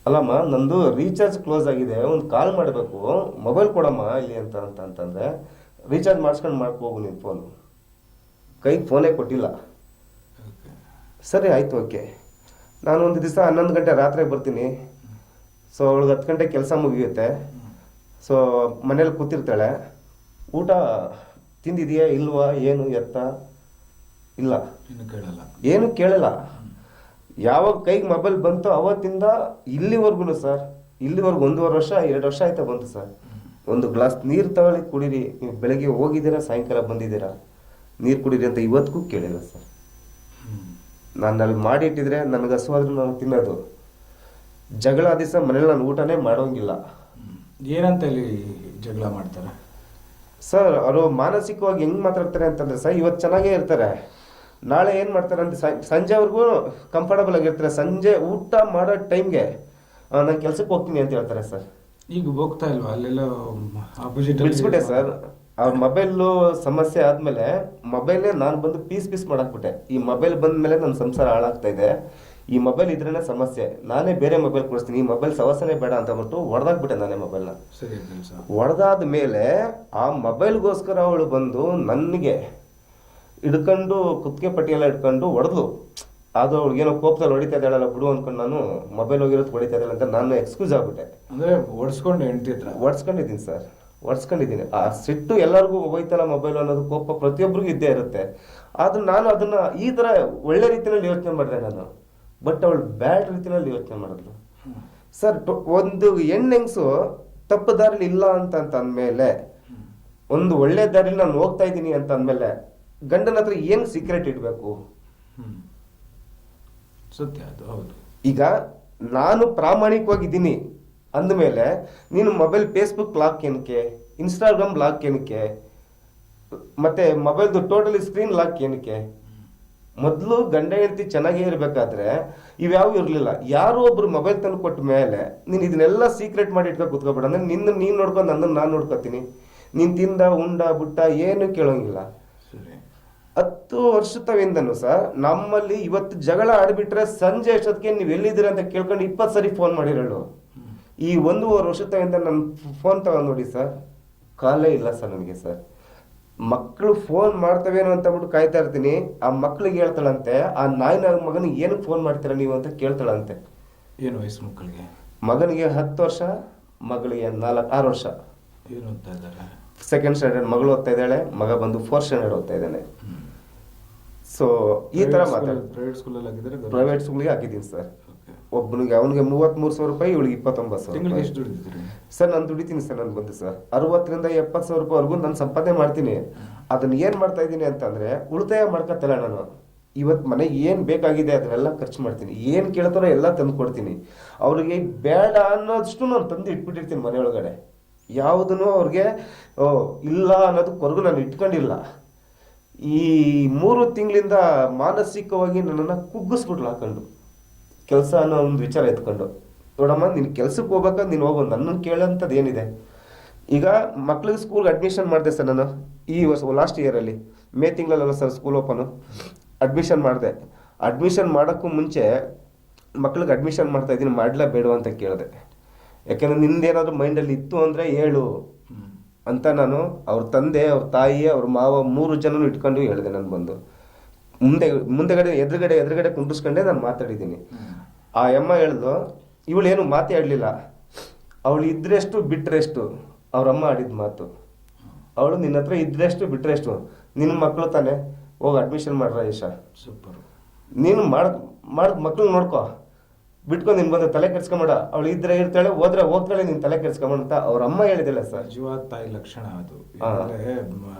ಅಲ್ಲಮ್ಮ, ನಂದು ರೀಚಾರ್ಜ್ ಕ್ಲೋಸ್ ಆಗಿದೆ, ಒಂದು ಕಾಲ್ ಮಾಡಬೇಕು, ಮೊಬೈಲ್ ಕೊಡಮ್ಮ ಇಲ್ಲಿ ಅಂತಂದ್ರೆ ರೀಚಾರ್ಜ್ ಮಾಡಿಸ್ಕೊಂಡು ಹೋಗು ನೀನು ಫೋನು. ಕೈಗೆ ಫೋನೇ ಕೊಟ್ಟಿಲ್ಲ. ಸರಿ ಆಯಿತು, ಓಕೆ. ನಾನು ಒಂದು ದಿವಸ 11 ಗಂಟೆ ರಾತ್ರಿ ಬರ್ತೀನಿ. ಸೊ ಅವಳಿಗೆ 10 ಗಂಟೆ ಕೆಲಸ ಮುಗಿಯುತ್ತೆ. ಸೊ ಮನೇಲಿ ಕೂತಿರ್ತಾಳೆ. ಊಟ ತಿಂದಿದೆಯಾ ಇಲ್ವಾ, ಏನು ಎತ್ತ ಇಲ್ಲ, ಏನು ಕೇಳಲ್ಲ. ಯಾವಾಗ ಕೈಗೆ ಮೊಬೈಲ್ ಬಂತು ಅವತ್ತಿಂದ ಇಲ್ಲಿವರೆಗೂ ಸರ್, ಇಲ್ಲಿವರೆಗೂ 1.5 ವರ್ಷ 2 ವರ್ಷ ಆಯ್ತಾ ಬಂತು ಸರ್. ಒಂದು ಗ್ಲಾಸ್ ನೀರು ತಗೊಳ್ಳಿ ಕುಡೀರಿ, ನೀವು ಬೆಳಗ್ಗೆ ಹೋಗಿದ್ದೀರಾ ಸಾಯಂಕಾಲ ಬಂದಿದ್ದೀರಾ, ನೀರು ಕುಡೀರಿ ಅಂತ ಇವತ್ತಿಗೂ ಕೇಳಿಲ್ಲ ಸರ್. ನಾನು ಅಲ್ಲಿ ಮಾಡಿಟ್ಟಿದ್ರೆ ನನಗೆ ಹಸುವಾದ್ರೂ ನಾನು ತಿನ್ನೋದು. ಜಗಳ ದಿವಸ ಮನೇಲಿ ನಾನು ಊಟನೇ ಮಾಡೋಂಗಿಲ್ಲ. ಏನಂತ ಹೇಳಿ ಜಗಳ ಮಾಡ್ತಾರೆ ಸರ್? ಅವರು ಮಾನಸಿಕವಾಗಿ ಹೆಂಗೆ ಮಾತಾಡ್ತಾರೆ ಅಂತಂದರೆ ಸರ್, ಇವತ್ತು ಚೆನ್ನಾಗೇ ಇರ್ತಾರೆ, ನಾಳೆ ಏನು ಮಾಡ್ತಾರೆ ಅಂತ ಸಂಜೆವರೆಗೂ ಕಂಫರ್ಟಬಲ್ ಆಗಿರ್ತಾರೆ. ಸಂಜೆ ಊಟ ಮಾಡೋ ಟೈಮ್ಗೆ ನಾನು ಕೆಲ್ಸಕ್ಕೆ ಹೋಗ್ತೀನಿ ಅಂತ ಹೇಳ್ತಾರೆ ಸರ್. ಈಗ ಹೋಗ್ತಾ ಇಲ್ವಾ ಅಲ್ಲೆಲ್ಲ ಆಪೋಸಿಟ್? ಬಿಡಿಸ್ಬಿಟ್ಟೆ ಸರ್. ಅವ್ರ ಮೊಬೈಲು ಸಮಸ್ಯೆ ಆದಮೇಲೆ ಮೊಬೈಲೇ ನಾನು ಬಂದು ಪೀಸ್ ಮಾಡಾಕ್ಬಿಟ್ಟೆ. ಈ ಮೊಬೈಲ್ ಬಂದಮೇಲೆ ನನ್ನ ಸಂಸಾರ ಹಾಳಾಗ್ತಾ ಇದೆ, ಈ ಮೊಬೈಲ್ ಇದ್ರೇ ಸಮಸ್ಯೆ, ನಾನೇ ಬೇರೆ ಮೊಬೈಲ್ ಕೊಡಿಸ್ತೀನಿ, ಈ ಮೊಬೈಲ್ ಸವಸನೆ ಬೇಡ ಅಂತ ಬಿಟ್ಟು ಹೊಡೆದಾಕ್ಬಿಟ್ಟೆ ನಾನೇ ಮೊಬೈಲ್ನ. ಹೊಡೆದಾದ ಮೇಲೆ ಆ ಮೊಬೈಲ್ಗೋಸ್ಕರ ಅವಳು ಬಂದು ನನಗೆ ಹಿಡ್ಕೊಂಡು ಕುತ್ತಿಗೆ ಪಟ್ಟಿಯೆಲ್ಲ ಹಿಡ್ಕೊಂಡು ಹೊಡೆದ್ಲು. ಅದು ಅವ್ಳಿಗೇನೋ ಕೋಪದಲ್ಲಿ ಹೊಡಿತಾ ಇದ್ದಾಳಲ್ಲ ಬಿಡು ಅಂದ್ಕೊಂಡು ನಾನು ಮೊಬೈಲ್ ಹೋಗಿರೋದು ಹೊಡಿತಾ ಇದ್ದಾಳೆ ಅಂತ ನಾನು ಎಕ್ಸ್ಕ್ಯೂಸ್ ಆಗ್ಬಿಟ್ಟೆ. ಅಂದರೆ ಹೊಡ್ಸ್ಕೊಂಡು ಹೊಡ್ಸ್ಕೊಂಡಿದ್ದೀನಿ ಸರ್, ಹೊಡ್ಸ್ಕೊಂಡಿದ್ದೀನಿ. ಆ ಸಿಟ್ಟು ಎಲ್ಲರಿಗೂ ಹೋಯ್ತಲ್ಲ ಮೊಬೈಲ್ ಅನ್ನೋದು ಕೋಪ ಪ್ರತಿಯೊಬ್ಬರಿಗೂ ಇದ್ದೇ ಇರುತ್ತೆ. ಆದ್ರೆ ನಾನು ಅದನ್ನ ಈ ಥರ ಒಳ್ಳೆ ರೀತಿಯಲ್ಲಿ ಯೋಚನೆ ಮಾಡಿದೆ ನಾನು. ಬಟ್ ಅವಳು ಬ್ಯಾಡ್ ರೀತಿಯಲ್ಲಿ ಯೋಚನೆ ಮಾಡಿದ್ಲು ಸರ್. ಒಂದು ಹೆಣ್ಣೆಂಗ್ಸು ತಪ್ಪು ದಾರಿಲಿ ಇಲ್ಲ ಅಂತ ಅಂದಮೇಲೆ, ಒಂದು ಒಳ್ಳೆ ದಾರಿಲಿ ನಾನು ಹೋಗ್ತಾ ಇದ್ದೀನಿ ಅಂತ ಅಂದಮೇಲೆ ಗಂಡನ ಹತ್ರ ಏನು ಸೀಕ್ರೆಟ್ ಇಡಬೇಕು? ಸತ್ಯ ಅದು, ಹೌದು. ಈಗ ನಾನು ಪ್ರಾಮಾಣಿಕವಾಗಿದ್ದೀನಿ ಅಂದಮೇಲೆ ನೀನು ಮೊಬೈಲ್ ಫೇಸ್ಬುಕ್ ಲಾಕ್ ಏನಕ್ಕೆ, ಇನ್ಸ್ಟಾಗ್ರಾಮ್ ಲಾಕ್ ಏನಕ್ಕೆ, ಮತ್ತೆ ಮೊಬೈಲ್ದು ಟೋಟಲಿ ಸ್ಕ್ರೀನ್ ಲಾಕ್ ಏನಕ್ಕೆ? ಮೊದಲು ಗಂಡ ಹೆಂಡತಿ ಚೆನ್ನಾಗೇ ಇರಬೇಕಾದ್ರೆ ಇವ್ಯಾವು ಇರಲಿಲ್ಲ. ಯಾರೋ ಒಬ್ರು ಮೊಬೈಲ್ ತಂದು ಕೊಟ್ಟ ಮೇಲೆ ನೀನು ಇದನ್ನೆಲ್ಲ ಸೀಕ್ರೆಟ್ ಮಾಡಿ ಇಟ್ಕೊಂಡು ಕೂತ್ಕೊಬೇಡ. ಅಂದ್ರೆ ನಿನ್ನ ನೀನು ನೋಡ್ಕೊಂಡು ನನ್ನನ್ನು ನಾನು ನೋಡ್ಕೊತೀನಿ. ನೀನು ತಿಂದ ಉಂಡ ಬುಟ್ಟ ಏನು ಕೇಳೋಂಗಿಲ್ಲ. 10 ವರ್ಷದವಿಂದನೂ ಸರ್ ನಮ್ಮಲ್ಲಿ ಇವತ್ತು ಜಗಳ ಆಡ್ಬಿಟ್ರೆ ಸಂಜೆ ಅಷ್ಟೊತ್ತಿಗೆ ನೀವು ಎಲ್ಲಿದ್ದೀರ ಅಂತ ಕೇಳ್ಕೊಂಡು 20 ಸರಿ ಫೋನ್ ಮಾಡಿರೋಳು. ಈ 1.5 ವರ್ಷದಿಂದ ನನ್ನ ಫೋನ್ ತಗೊಂಡು ನೋಡಿ ಸರ್, ಕಾಲೇ ಇಲ್ಲ ಸರ್ ನನಗೆ ಸರ್. ಮಕ್ಕಳು ಫೋನ್ ಮಾಡ್ತವೇನೋ ಅಂತ ಬಿಟ್ಟು ಕಾಯ್ತಾ ಇರ್ತೀನಿ. ಆ ಮಕ್ಳಿಗೆ ಹೇಳ್ತಾಳಂತೆ, ಆ ನಾಯಿನ ಮಗನಿಗೆ ಏನಕ್ಕೆ ಫೋನ್ ಮಾಡ್ತೀರಾ ನೀವು ಅಂತ ಕೇಳ್ತಾಳಂತೆ. ಏನು ವಯಸ್ಸು ಮಕ್ಕಳಿಗೆ? ಮಗನಿಗೆ 10 ವರ್ಷ, ಮಗಳಿಗೆ 6 ವರ್ಷ. ಏನು ಓದ್ತಾ ಇದ್ದಾರೆ? 2nd ಸ್ಟ್ಯಾಂಡರ್ಡ್ ಮಗಳು ಓದ್ತಾ ಇದ್ದಾಳೆ, ಮಗ ಬಂದು 4th ಸ್ಟ್ಯಾಂಡರ್ಡ್ ಓದ್ತಾ ಇದ್ದಾನೆ. ಸೊ ಈ ತರ ಮಾತಾಡ್ತಾರೆ. ಪ್ರೈವೇಟ್ ಸ್ಕೂಲ್ಗೆ ಹಾಕಿದ್ದೀನಿ ಸರ್. ಒಬ್ಬನಿಗೆ ಅವನಿಗೆ 33,000 ರೂಪಾಯಿ, ಇವಳಿಗೆ 29,000 ರೂಪಾಯಿ. ಸರ್ ನಾನು ದುಡಿತೀನಿ ಸರ್. ನಾನು ಬಂದು ಸರ್ 60,000 ರಿಂದ 70,000 ರೂಪಾಯಿವರೆಗೂ ನಾನು ಸಂಪಾದನೆ ಮಾಡ್ತೀನಿ. ಅದನ್ನ ಏನು ಮಾಡ್ತಾ ಇದ್ದೀನಿ ಅಂತಂದ್ರೆ ಉಳಿತಾಯ ಮಾಡ್ಕೊತಲ್ಲ ನಾನು. ಇವತ್ತು ಮನೆಗೆ ಏನು ಬೇಕಾಗಿದೆ ಅದನ್ನೆಲ್ಲ ಖರ್ಚು ಮಾಡ್ತೀನಿ. ಏನು ಕೇಳ್ತಾರೋ ಎಲ್ಲ ತಂದು ಕೊಡ್ತೀನಿ. ಅವ್ರಿಗೆ ಬೇಡ ಅನ್ನೋದಷ್ಟು ನಾನು ತಂದು ಇಟ್ಬಿಟ್ಟಿರ್ತೀನಿ ಮನೆ ಒಳಗಡೆ. ಯಾವುದನ್ನು ಅವ್ರಿಗೆ ಇಲ್ಲ ಅನ್ನೋದಕ್ವರೆಗೂ ನಾನು ಇಟ್ಕೊಂಡಿಲ್ಲ. ಈ 3 ತಿಂಗಳಿಂದ ಮಾನಸಿಕವಾಗಿ ನನ್ನನ್ನು ಕುಗ್ಗಿಸ್ಬಿಟ್ಲು ಹಾಕೊಂಡು. ಕೆಲಸ ಅನ್ನೋ ಒಂದು ವಿಚಾರ ಎತ್ಕೊಂಡು, ನೋಡಮ್ಮ ನೀನು ಕೆಲ್ಸಕ್ಕೆ ಹೋಗ್ಬೇಕಾದ್ರೆ ನೀನು ಹೋಗೋ, ನನ್ನನ್ನು ಕೇಳೋಂಥದ್ದು ಏನಿದೆ? ಈಗ ಮಕ್ಳಿಗೆ ಸ್ಕೂಲ್ಗೆ ಅಡ್ಮಿಷನ್ ಮಾಡಿದೆ ಸರ್ ನಾನು ಈ ವರ್ಷ ಲಾಸ್ಟ್ ಇಯರಲ್ಲಿ. ಮೇ ತಿಂಗಳಲ್ಲ ಸರ್ ಸ್ಕೂಲ್ ಓಪನು. ಅಡ್ಮಿಷನ್ ಮಾಡಿದೆ. ಅಡ್ಮಿಷನ್ ಮಾಡೋಕ್ಕೂ ಮುಂಚೆ ಮಕ್ಳಿಗೆ ಅಡ್ಮಿಷನ್ ಮಾಡ್ತಾ ಇದ್ದೀನಿ, ಮಾಡಲೇ ಬೇಡ ಅಂತ ಕೇಳಿದೆ. ಯಾಕೆಂದರೆ ನಿಂದೇನಾದರೂ ಮೈಂಡಲ್ಲಿ ಇತ್ತು ಅಂದರೆ ಹೇಳು ಅಂತ ನಾನು ಅವ್ರ ತಂದೆ, ಅವ್ರ ತಾಯಿ, ಅವ್ರ ಮಾವ 3 ಜನನು ಇಟ್ಕೊಂಡು ಹೇಳಿದೆ. ನಾನು ಬಂದು ಮುಂದೆಗಡೆ ಎದುರುಗಡೆ ಕುಂಡಿಸ್ಕೊಂಡೆ ನಾನು ಮಾತಾಡಿದ್ದೀನಿ. ಆ ಅಮ್ಮ ಹೇಳ್ದು, ಇವಳೇನು ಮಾತೇ ಆಡಲಿಲ್ಲ. ಅವಳು ಇದ್ರೆಷ್ಟು ಬಿಟ್ರೆಷ್ಟು ಅವ್ರಮ್ಮ ಆಡಿದ ಮಾತು. ಅವಳು ನಿನ್ನ ಹತ್ರ ಇದ್ರೆಷ್ಟು ಬಿಟ್ರೆಷ್ಟು, ನಿನ್ನ ಮಕ್ಕಳು ತಾನೆ, ಹೋಗಿ ಅಡ್ಮಿಷನ್ ಮಾಡ್ರ ಈಶಾ. ಸೂಪರ್. ನೀನು ಮಾಡ್ ಮಕ್ಳು ನೋಡ್ಕೊ, ಬಿಟ್ಕೊಂಡು ನೀನು ಬಂದು ತಲೆ ಕೆಡ್ಸ್ಕೊಂಬೇಡ, ಅವಳು ಇದ್ರೆ ಇರ್ತಾಳೆ, ಹೋದ್ರೆ ಹೋಗ್ತಾಳೆ, ನೀನು ತಲೆ ಕೆಡ್ಸ್ಕೊಂಬೇಡ ಅಂತ ಅವ್ರ ಅಮ್ಮ ಹೇಳಿದಿಲ್ಲ ಸರ್. ನಿಜವಾದ ತಾಯಿ ಲಕ್ಷಣ ಅದು. ಯಾಕಂದ್ರೆ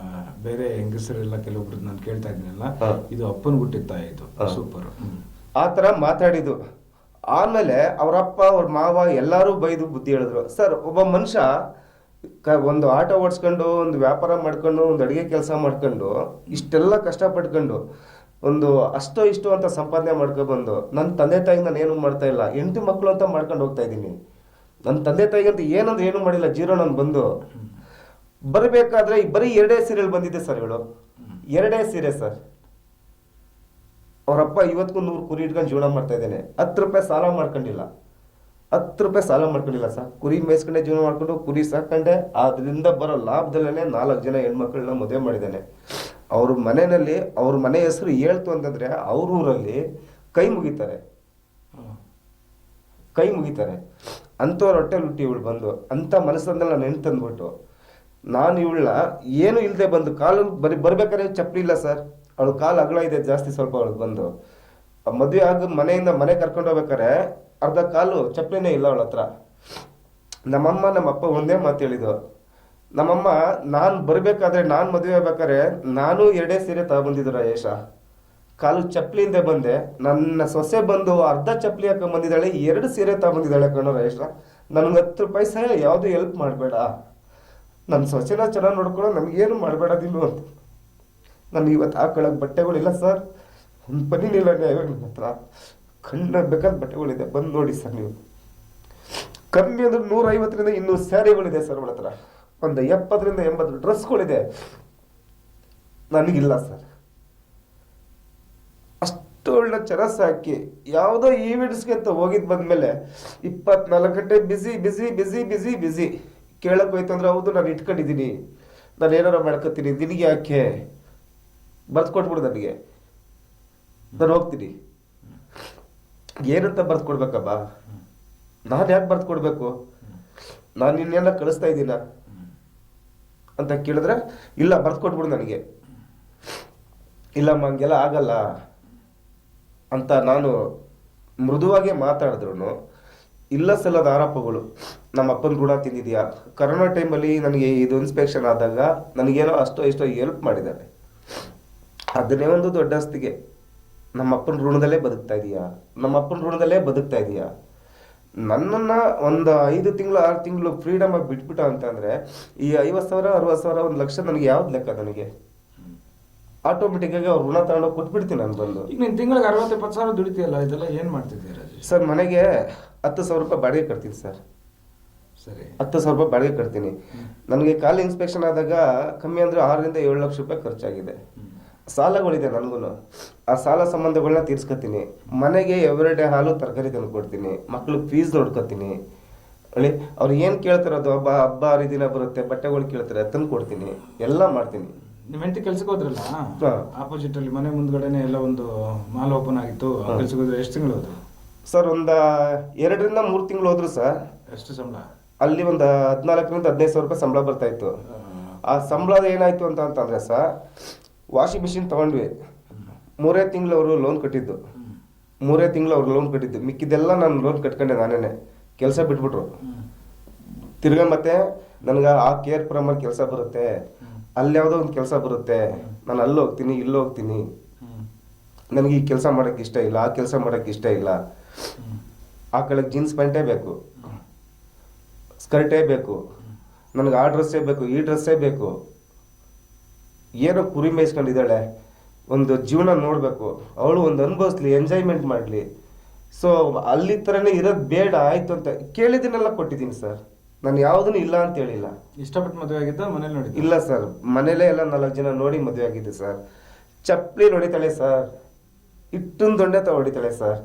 ಬೇರೆ ಹೆಂಗಸರೆಲ್ಲ ಕೆಲವೊಬ್ರು ನಾನು ಕೇಳ್ತಾ ಇದ್ದೀನಲ್ಲ, ಇದು ಅಪ್ಪನ ಹುಟ್ಟಿದ ತಾಯಿ, ಇದು ಸೂಪರ್. ಆ ಥರ ಮಾತಾಡಿದ್ದು. ಆಮೇಲೆ ಅವರಪ್ಪ ಅವ್ರ ಮಾವ ಎಲ್ಲರೂ ಬೈದು ಬುದ್ಧಿ ಹೇಳಿದ್ರು. ಸರ್, ಒಬ್ಬ ಮನುಷ್ಯ ಒಂದು ಆಟೋ ಓಡಿಸ್ಕೊಂಡು, ಒಂದು ವ್ಯಾಪಾರ ಮಾಡ್ಕೊಂಡು, ಒಂದು ಅಡುಗೆ ಕೆಲಸ ಮಾಡ್ಕೊಂಡು, ಇಷ್ಟೆಲ್ಲ ಕಷ್ಟಪಟ್ಕೊಂಡು ಒಂದು ಅಷ್ಟೋ ಇಷ್ಟೋ ಅಂತ ಸಂಪಾದನೆ ಮಾಡ್ಕೊಬಂದು ನನ್ನ ತಂದೆ ತಾಯಿಗೆ ನಾನು ಏನು ಮಾಡ್ತಾ ಇಲ್ಲ, 8 ಮಕ್ಕಳು ಅಂತ ಮಾಡ್ಕೊಂಡು ಹೋಗ್ತಾ ಇದ್ದೀನಿ. ನನ್ನ ತಂದೆ ತಾಯಿಗಂತ ಏನಂದ್ರೆ ಏನು ಮಾಡಿಲ್ಲ, ಜೀರೋ. ನಾನು ಬಂದು ಬರಬೇಕಾದ್ರೆ ಬರೀ 2 ಸೀರೆಗಳು ಬಂದಿದ್ದೆ ಸರ್. ಇವಳು 2 ಸೀರೆ ಸರ್. ಅವರಪ್ಪ ಇವತ್ತಿಗೂ 100 ಕುರಿ ಇಟ್ಕೊಂಡು ಜೀವನ ಮಾಡ್ತಾ ಇದ್ದೇನೆ. 10 ರೂಪಾಯಿ ಸಾಲ ಮಾಡ್ಕೊಂಡಿಲ್ಲ, 10 ರೂಪಾಯಿ ಸಾಲ ಮಾಡ್ಕೊಂಡಿಲ್ಲ ಸರ್. ಕುರಿ ಮೇಯಿಸ್ಕೊಂಡೆ ಜೀವನ ಮಾಡ್ಕೊಂಡು, ಕುರಿ ಸಾಕೊಂಡೆ, ಅದರಿಂದ ಬರೋ ಲಾಭದಲ್ಲೇ 4 ಜನ ಹೆಣ್ಮಕ್ಳನ್ನ ಮದುವೆ ಮಾಡಿದ್ದಾನೆ. ಅವ್ರ ಮನೆಯಲ್ಲಿ ಅವ್ರ ಮನೆ ಹೆಸರು ಹೇಳ್ತು ಅಂತಂದ್ರೆ ಅವ್ರ ಊರಲ್ಲಿ ಕೈ ಮುಗಿತಾರೆ, ಕೈ ಮುಗಿತಾರೆ. ಅಂಥವ್ರ ಹೊಟ್ಟೆಲಿ ಹುಟ್ಟಿ ಇವಳು ಬಂದು ಅಂಥ ಮನಸ್ಸನ್ನೆಲ್ಲ ನೆನ್ಪು ತಂದ್ಬಿಟ್ಟು ನಾನು ಇವಳನ್ನ ಏನು ಇಲ್ಲದೆ ಬಂದು ಕಾಲು ಬರ್ಬೇಕಾದ್ರೆ ಚಪ್ಪಲಿ ಇಲ್ಲ ಸರ್. ಅವಳು ಕಾಲು ಅಗಲ ಇದೆ ಜಾಸ್ತಿ ಸ್ವಲ್ಪ. ಅವಳಿಗೆ ಬಂದು ಮದುವೆ ಆಗ ಮನೆಯಿಂದ ಮನೆ ಕರ್ಕೊಂಡು ಹೋಗ್ಬೇಕಾರೆ ಅರ್ಧ ಕಾಲು ಚಪ್ಪಲಿನೇ ಇಲ್ಲ ಅವಳ ಹತ್ರ. ನಮ್ಮಮ್ಮ ನಮ್ಮಪ್ಪ ಒಂದೇ ಮಾತು ಹೇಳಿದ್ದು. ನಮ್ಮಮ್ಮ ನಾನು ಬರಬೇಕಾದ್ರೆ, ನಾನು ಮದುವೆ ಆಗ್ಬೇಕಾದ್ರೆ ನಾನು 2 ಸೀರೆ ತಗೊಂಬಂದಿದ್ದು ರಾಜೇಶ. ಕಾಲು ಚಪ್ಪಲಿಂದ ಬಂದೆ. ನನ್ನ ಸೊಸೆ ಬಂದು ಅರ್ಧ ಚಪ್ಪಲಿ ಹಾಕೊಂಡ್ ಬಂದಿದ್ದಾಳೆ, 2 ಸೀರೆ ತಗೊಂಬಂದಿದ್ದಾಳೆ ಕಣೋ ರಾಜೇಶ. ನನಗೆ 10 ರೂಪಾಯಿ ಸಹ ಯಾವುದು ಹೆಲ್ಪ್ ಮಾಡಬೇಡ, ನನ್ನ ಸೊಸೆನ ಚೆನ್ನಾಗಿ ನೋಡ್ಕೊಳ್ಳೋ, ನಮಗೇನು ಮಾಡಬೇಡ ನೀನು ಅಂತ. ನನಗೆ ಇವತ್ತು ಹಾಕೊಳ್ಳೋಕೆ ಬಟ್ಟೆಗಳಿಲ್ಲ ಸರ್, ಒಂದು ಪನಿನಿಲ್ಲ ನನ್ನ ಹತ್ರ. ಕಣ್ಣ ಬೇಕಾದ ಬಟ್ಟೆಗಳಿದೆ, ಬಂದು ನೋಡಿ ಸರ್ ನೀವು. ಕಮ್ಮಿ ಅಂದ್ರೆ 150ರಿಂದ 200 ಸ್ಯಾರಿಗಳಿದೆ ಸರ್ ಅವಳ ಹತ್ರ. ಒಂದು 70ರಿಂದ 80 ಡ್ರೆಸ್ಗಳಿದೆ, ನನಗಿಲ್ಲ ಸರ್. ಅಷ್ಟು ಒಳ್ಳೆ ಚರಸ್ ಹಾಕಿ ಯಾವುದೋ ಈವೆಂಟ್ಸ್ಗೆ ಅಂತ ಹೋಗಿದ್ದು ಬಂದಮೇಲೆ 24 ಗಂಟೆ ಬಿಸಿ ಬಿಸಿ ಬಿಸಿ ಬಿಸಿ ಬಿಸಿ. ಕೇಳಕ್ಕೆ ಹೋಯ್ತು ಅಂದ್ರೆ ಹೌದು ನಾನು ಇಟ್ಕೊಂಡಿದ್ದೀನಿ, ನಾನು ಏನಾರ ಮಾಡ್ಕೊತೀನಿ, ನಿನಗೆ ಯಾಕೆ ಬರ್ದು ಕೊಟ್ಬಿಡು ನನಗೆ, ನಾನು ಹೋಗ್ತೀನಿ. ಏನಂತ ಬರ್ದು ಕೊಡ್ಬೇಕಬ್ಬ? ನಾನು ಯಾಕೆ ಬರ್ದು ಕೊಡ್ಬೇಕು? ನಾನು ನಿನ್ನೆಲ್ಲ ಕಳಿಸ್ತಾ ಇದ್ದೀನ ಅಂತ ಕೇಳಿದ್ರೆ ಇಲ್ಲ ಬರ್ದು ಕೊಟ್ಬಿಡು ನನಗೆ. ಇಲ್ಲಮ್ಮ ಹಂಗೆಲ್ಲ ಆಗಲ್ಲ ಅಂತ ನಾನು ಮೃದುವಾಗೆ ಮಾತಾಡಿದ್ರು ಇಲ್ಲ ಸಲ್ಲದ ಆರೋಪಗಳು. ನಮ್ಮ ಅಪ್ಪನ ಋಣ ತಿಂದಿದ್ಯಾ, ಕರೋನಾ ಟೈಮಲ್ಲಿ ನನಗೆ ಇದು ಇನ್ಸ್ಪೆಕ್ಷನ್ ಆದಾಗ ನನಗೇನೋ ಅಷ್ಟೋ ಇಷ್ಟೋ ಹೆಲ್ಪ್ ಮಾಡಿದ್ದಾರೆ, ಅದನ್ನೇ ಒಂದು ದೊಡ್ಡ ಆಸ್ತಿಗೆ. ನಮ್ಮ ಅಪ್ಪನ ಋಣದಲ್ಲೇ ಬದುಕ್ತಾ ಇದೀಯಾ, ನಮ್ಮ ಅಪ್ಪನ ಋಣದಲ್ಲೇ ಬದುಕ್ತಾ ಇದೀಯಾ. ನನ್ನನ್ನು ಒಂದು 5 ತಿಂಗಳು 6 ತಿಂಗಳು ಫ್ರೀಡಮ್ ಆಗಿ ಬಿಟ್ಬಿಟ್ಟ ಅಂತಂದರೆ ಈ 50,000 60,000 1 ಲಕ್ಷ ನನಗೆ ಯಾವ್ದು ಲೆಕ್ಕ? ನನಗೆ ಆಟೋಮೆಟಿಕ್ ಆಗಿ ಅವ್ರು ಋಣ ತಗೊಂಡೋಗಿ ಕೊಟ್ಬಿಡ್ತೀನಿ ನಾನು ಬಂದು. ಈಗ ನೀನು ತಿಂಗಳಿಗೆ 60-70,000 ದುಡಿತೀಯಲ್ಲ, ಇದೆಲ್ಲ ಏನು ಮಾಡ್ತಿದ್ದೀಯ ರಾಜೇಶ್? ಸರ್, ಮನೆಗೆ 10,000 ರೂಪಾಯಿ ಬಾಡಿಗೆ ಕಟ್ತೀನಿ ಸರ್. ಸರಿ, 10,000 ರೂಪಾಯಿ ಬಾಡಿಗೆ ಕಟ್ತೀನಿ. ನನಗೆ ಕಾಲು ಇನ್ಸ್ಪೆಕ್ಷನ್ ಆದಾಗ ಕಮ್ಮಿ ಅಂದರೆ 6ರಿಂದ 7 ಲಕ್ಷ ರೂಪಾಯಿ ಖರ್ಚಾಗಿದೆ. ಸಾಲಗಳಿದೆ ನನಗೂ, ಆ ಸಾಲ ಸಂಬಂಧಗಳನ್ನ ತೀರ್ಸ್ಕೊತೀನಿ. ಮನೆಗೆ ಎವ್ರಿಡೇ ಹಾಲು ತರಕಾರಿ ತಂದು ಕೊಡ್ತೀನಿ, ಮಕ್ಳಿಗೆ ಫೀಸ್ ನೋಡ್ಕೊತೀನಿ. ಹೇಳಿ ಅವ್ರು ಏನು ಕೇಳ್ತಾರದು, ಹಬ್ಬ ಹರಿದಿನ ಬರುತ್ತೆ, ಬಟ್ಟೆಗಳು ಕೇಳ್ತಾರೆ, ತಂದು ಕೊಡ್ತೀನಿ, ಎಲ್ಲ ಮಾಡ್ತೀನಿ. ನಿಮ್ಮ ಹೆಂಡತಿ ಕೆಲ್ಸಕ್ಕೆ ಹೋದ್ರಲ್ಲ, ಆಪೋಸಿಟ್ ಅಲ್ಲಿ ಮನೆ ಮುಂದ್ಗಡೆನೆ ಎಲ್ಲ ಒಂದು ಮಾಲ್ ಓಪನ್ ಆಗಿತ್ತು, ಕೆಲ್ಸಕ್ಕೆ ಹೋದ್ರೆ ಎಷ್ಟು ತಿಂಗಳು ಹೋದ್ರು ಸರ್? ಒಂದು 2ರಿಂದ 3 ತಿಂಗಳು ಹೋದ್ರು ಸರ್. ಎಷ್ಟು ಸಂಬಳ? ಅಲ್ಲಿ ಒಂದು 14ರಿಂದ 15,000 ರೂಪಾಯಿ ಸಂಬಳ ಬರ್ತಾ ಇತ್ತು. ಆ ಸಂಬಳದ ಏನಾಯ್ತು ಅಂತಂದ್ರೆ ಸರ್, ವಾಷಿಂಗ್ ಮಿಷಿನ್ ತಗೊಂಡ್ವಿ. 3 ತಿಂಗಳು ಅವರು ಲೋನ್ ಕಟ್ಟಿದ್ದು, 3 ತಿಂಗಳು ಅವ್ರು ಲೋನ್ ಕಟ್ಟಿದ್ದು. ಮಿಕ್ಕಿದೆಲ್ಲ ನಾನು ಲೋನ್ ಕಟ್ಕೊಂಡೆ ನಾನೇನೆ. ಕೆಲಸ ಬಿಟ್ಬಿಟ್ರು. ತಿರ್ಗಾ ಮತ್ತೆ ನನಗೆ ಆ ಕೇರ್ ಪ್ರಮಾಣ ಕೆಲಸ ಬರುತ್ತೆ, ಅಲ್ಲಿ ಯಾವುದೋ ಒಂದು ಕೆಲಸ ಬರುತ್ತೆ, ನಾನು ಅಲ್ಲಿ ಹೋಗ್ತೀನಿ, ಇಲ್ಲಿ ಹೋಗ್ತೀನಿ, ನನಗೆ ಈ ಕೆಲಸ ಮಾಡೋಕ್ಕೆ ಇಷ್ಟ ಇಲ್ಲ, ಆ ಕೆಲಸ ಮಾಡೋಕ್ಕೆ ಇಷ್ಟ ಇಲ್ಲ, ಆ ಕಡೆಗೆ ಜೀನ್ಸ್ ಪ್ಯಾಂಟೇ ಬೇಕು, ಸ್ಕರ್ಟೇ ಬೇಕು, ನನಗೆ ಆ ಡ್ರೆಸ್ಸೇ ಬೇಕು, ಈ ಡ್ರೆಸ್ಸೇ ಬೇಕು. ಏನೋ ಕುರಿ ಮೇಯಿಸ್ಕೊಂಡಿದ್ದಾಳೆ, ಒಂದು ಜೀವನ ನೋಡಬೇಕು, ಅವಳು ಒಂದು ಅನುಭವಿಸ್ಲಿ, ಎಂಜಾಯ್ಮೆಂಟ್ ಮಾಡಲಿ. ಸೊ ಅಲ್ಲಿ ಥರನೇ ಇರೋದು ಬೇಡ ಆಯಿತು ಅಂತ ಕೇಳಿದ್ದೀನೆಲ್ಲ ಕೊಟ್ಟಿದ್ದೀನಿ ಸರ್. ನಾನು ಯಾವುದನ್ನು ಇಲ್ಲ ಅಂತ ಹೇಳಿಲ್ಲ. ಇಷ್ಟಪಟ್ಟು ಮದುವೆ ಆಗಿದ್ದ, ಮನೇಲಿ ನೋಡಿ? ಇಲ್ಲ ಸರ್, ಮನೇಲೇ ಎಲ್ಲ 4 ಜನ ನೋಡಿ ಮದುವೆ ಆಗಿದ್ದೆ ಸರ್. ಚಪ್ಪಲಿ ಹೊಡಿತಾಳೆ ಸರ್, ಇಟ್ಟೊಂದು ದೊಣ್ಣೆ ಹೊಡಿತಾಳೆ ಸರ್.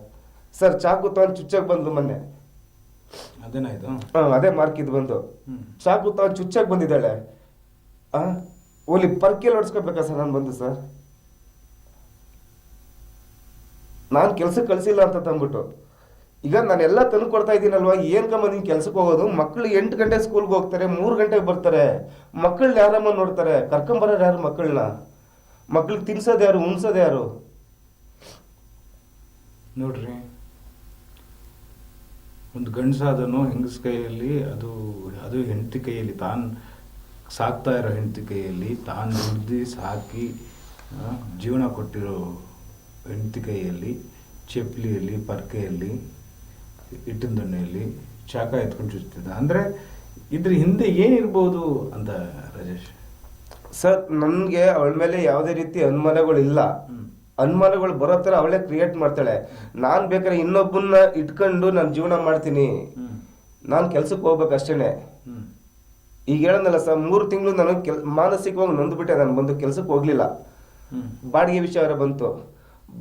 ಸರ್, ಚಾಕು ತಗೊಂಡು ಚುಚ್ಚಾಗಿ ಬಂದ್ಲು ಮೊನ್ನೆ. ಅದೇನಾಯ್ತು? ಅದೇ ಮಾರ್ಕಿದ್ ಬಂದು ಚಾಕು ತಗೊಂಡು ಚುಚ್ಚಾಗಿ ಬಂದಿದ್ದಾಳೆ. ಓಲಿ ಪರ್ಕೆಲ್ಲಿ ಹೊಡ್ಸ್ಕೊಬೇಕಾ ಸರ್ ನಾನು ಬಂದು? ಸರ್, ನಾನು ಕೆಲ್ಸಕ್ಕೆ ಕಳಿಸಿಲ್ಲ ಅಂತ ತಂದ್ಬಿಟ್ಟು ಈಗ ನಾನೆಲ್ಲ ತಂದು ಕೊಡ್ತಾ ಇದ್ದೀನಲ್ವಾ, ಏನ್ಕಮ್ಮ ನೀನು ಕೆಲ್ಸಕ್ಕೆ ಹೋಗೋದು? ಮಕ್ಕಳು 8 ಗಂಟೆ ಸ್ಕೂಲ್ಗೆ ಹೋಗ್ತಾರೆ, 3 ಗಂಟೆಗೆ ಬರ್ತಾರೆ. ಮಕ್ಕಳನ್ನ ಯಾರಮ್ಮ ನೋಡ್ತಾರೆ? ಕರ್ಕೊಂಬರೋರು ಯಾರು ಮಕ್ಕಳನ್ನ? ಮಕ್ಳಿಗೆ ತಿನ್ಸೋದು ಯಾರು, ಉಣ್ಸೋದು ಯಾರು? ನೋಡ್ರಿ, ಒಂದು ಗಂಡಸಾದನು ಹೆಂಗಸ ಕೈಯಲ್ಲಿ ಅದು ಅದು ಹೆಂಡತಿ ಕೈಯಲ್ಲಿ ತಾನು ಸಾಕ್ತಾ ಇರೋ ಹೆಂಡತಿ ಕೈಯಲ್ಲಿ ತಾನು ದುಡ್ದು ಸಾಕಿ ಜೀವನ ಕೊಟ್ಟಿರೋ ಹೆಂಡತಿ ಕೈಯಲ್ಲಿ ಚಪ್ಪಲಿಯಲ್ಲಿ ಪರ್ಕೆಯಲ್ಲಿ ಇಟ್ಟಿನ ದೊಣ್ಣೆಯಲ್ಲಿ ಚಾಕ ಎತ್ಕೊಂಡು ಚುಚ್ತಿದ್ದ ಅಂದರೆ ಇದ್ರ ಹಿಂದೆ ಏನಿರ್ಬೋದು ಅಂತ ರಾಜೇಶ್? ಸರ್, ನನಗೆ ಅವಳ ಮೇಲೆ ಯಾವುದೇ ರೀತಿ ಅನುಮಾನಗಳಿಲ್ಲ. ಅನುಮಾನಗಳು ಬರೋ ಥರ ಅವಳೇ ಕ್ರಿಯೇಟ್ ಮಾಡ್ತಾಳೆ. ನಾನು ಬೇಕಾದ್ರೆ ಇನ್ನೊಬ್ಬನ್ನ ಇಟ್ಕೊಂಡು ನಾನು ಜೀವನ ಮಾಡ್ತೀನಿ, ನಾನು ಕೆಲ್ಸಕ್ಕೆ ಹೋಗ್ಬೇಕಷ್ಟೇ. ಈಗ ಹೇಳೋದಲ್ಲ ಸರ್, 3 ತಿಂಗಳು ನಾನು ಮಾನಸಿಕವಾಗಿ ನೊಂದ್ಬಿಟ್ಟೆ. ನಾನು ಬಂದು ಕೆಲ್ಸಕ್ಕೆ ಹೋಗ್ಲಿಲ್ಲ. ಬಾಡಿಗೆ ವಿಚಾರ ಬಂತು,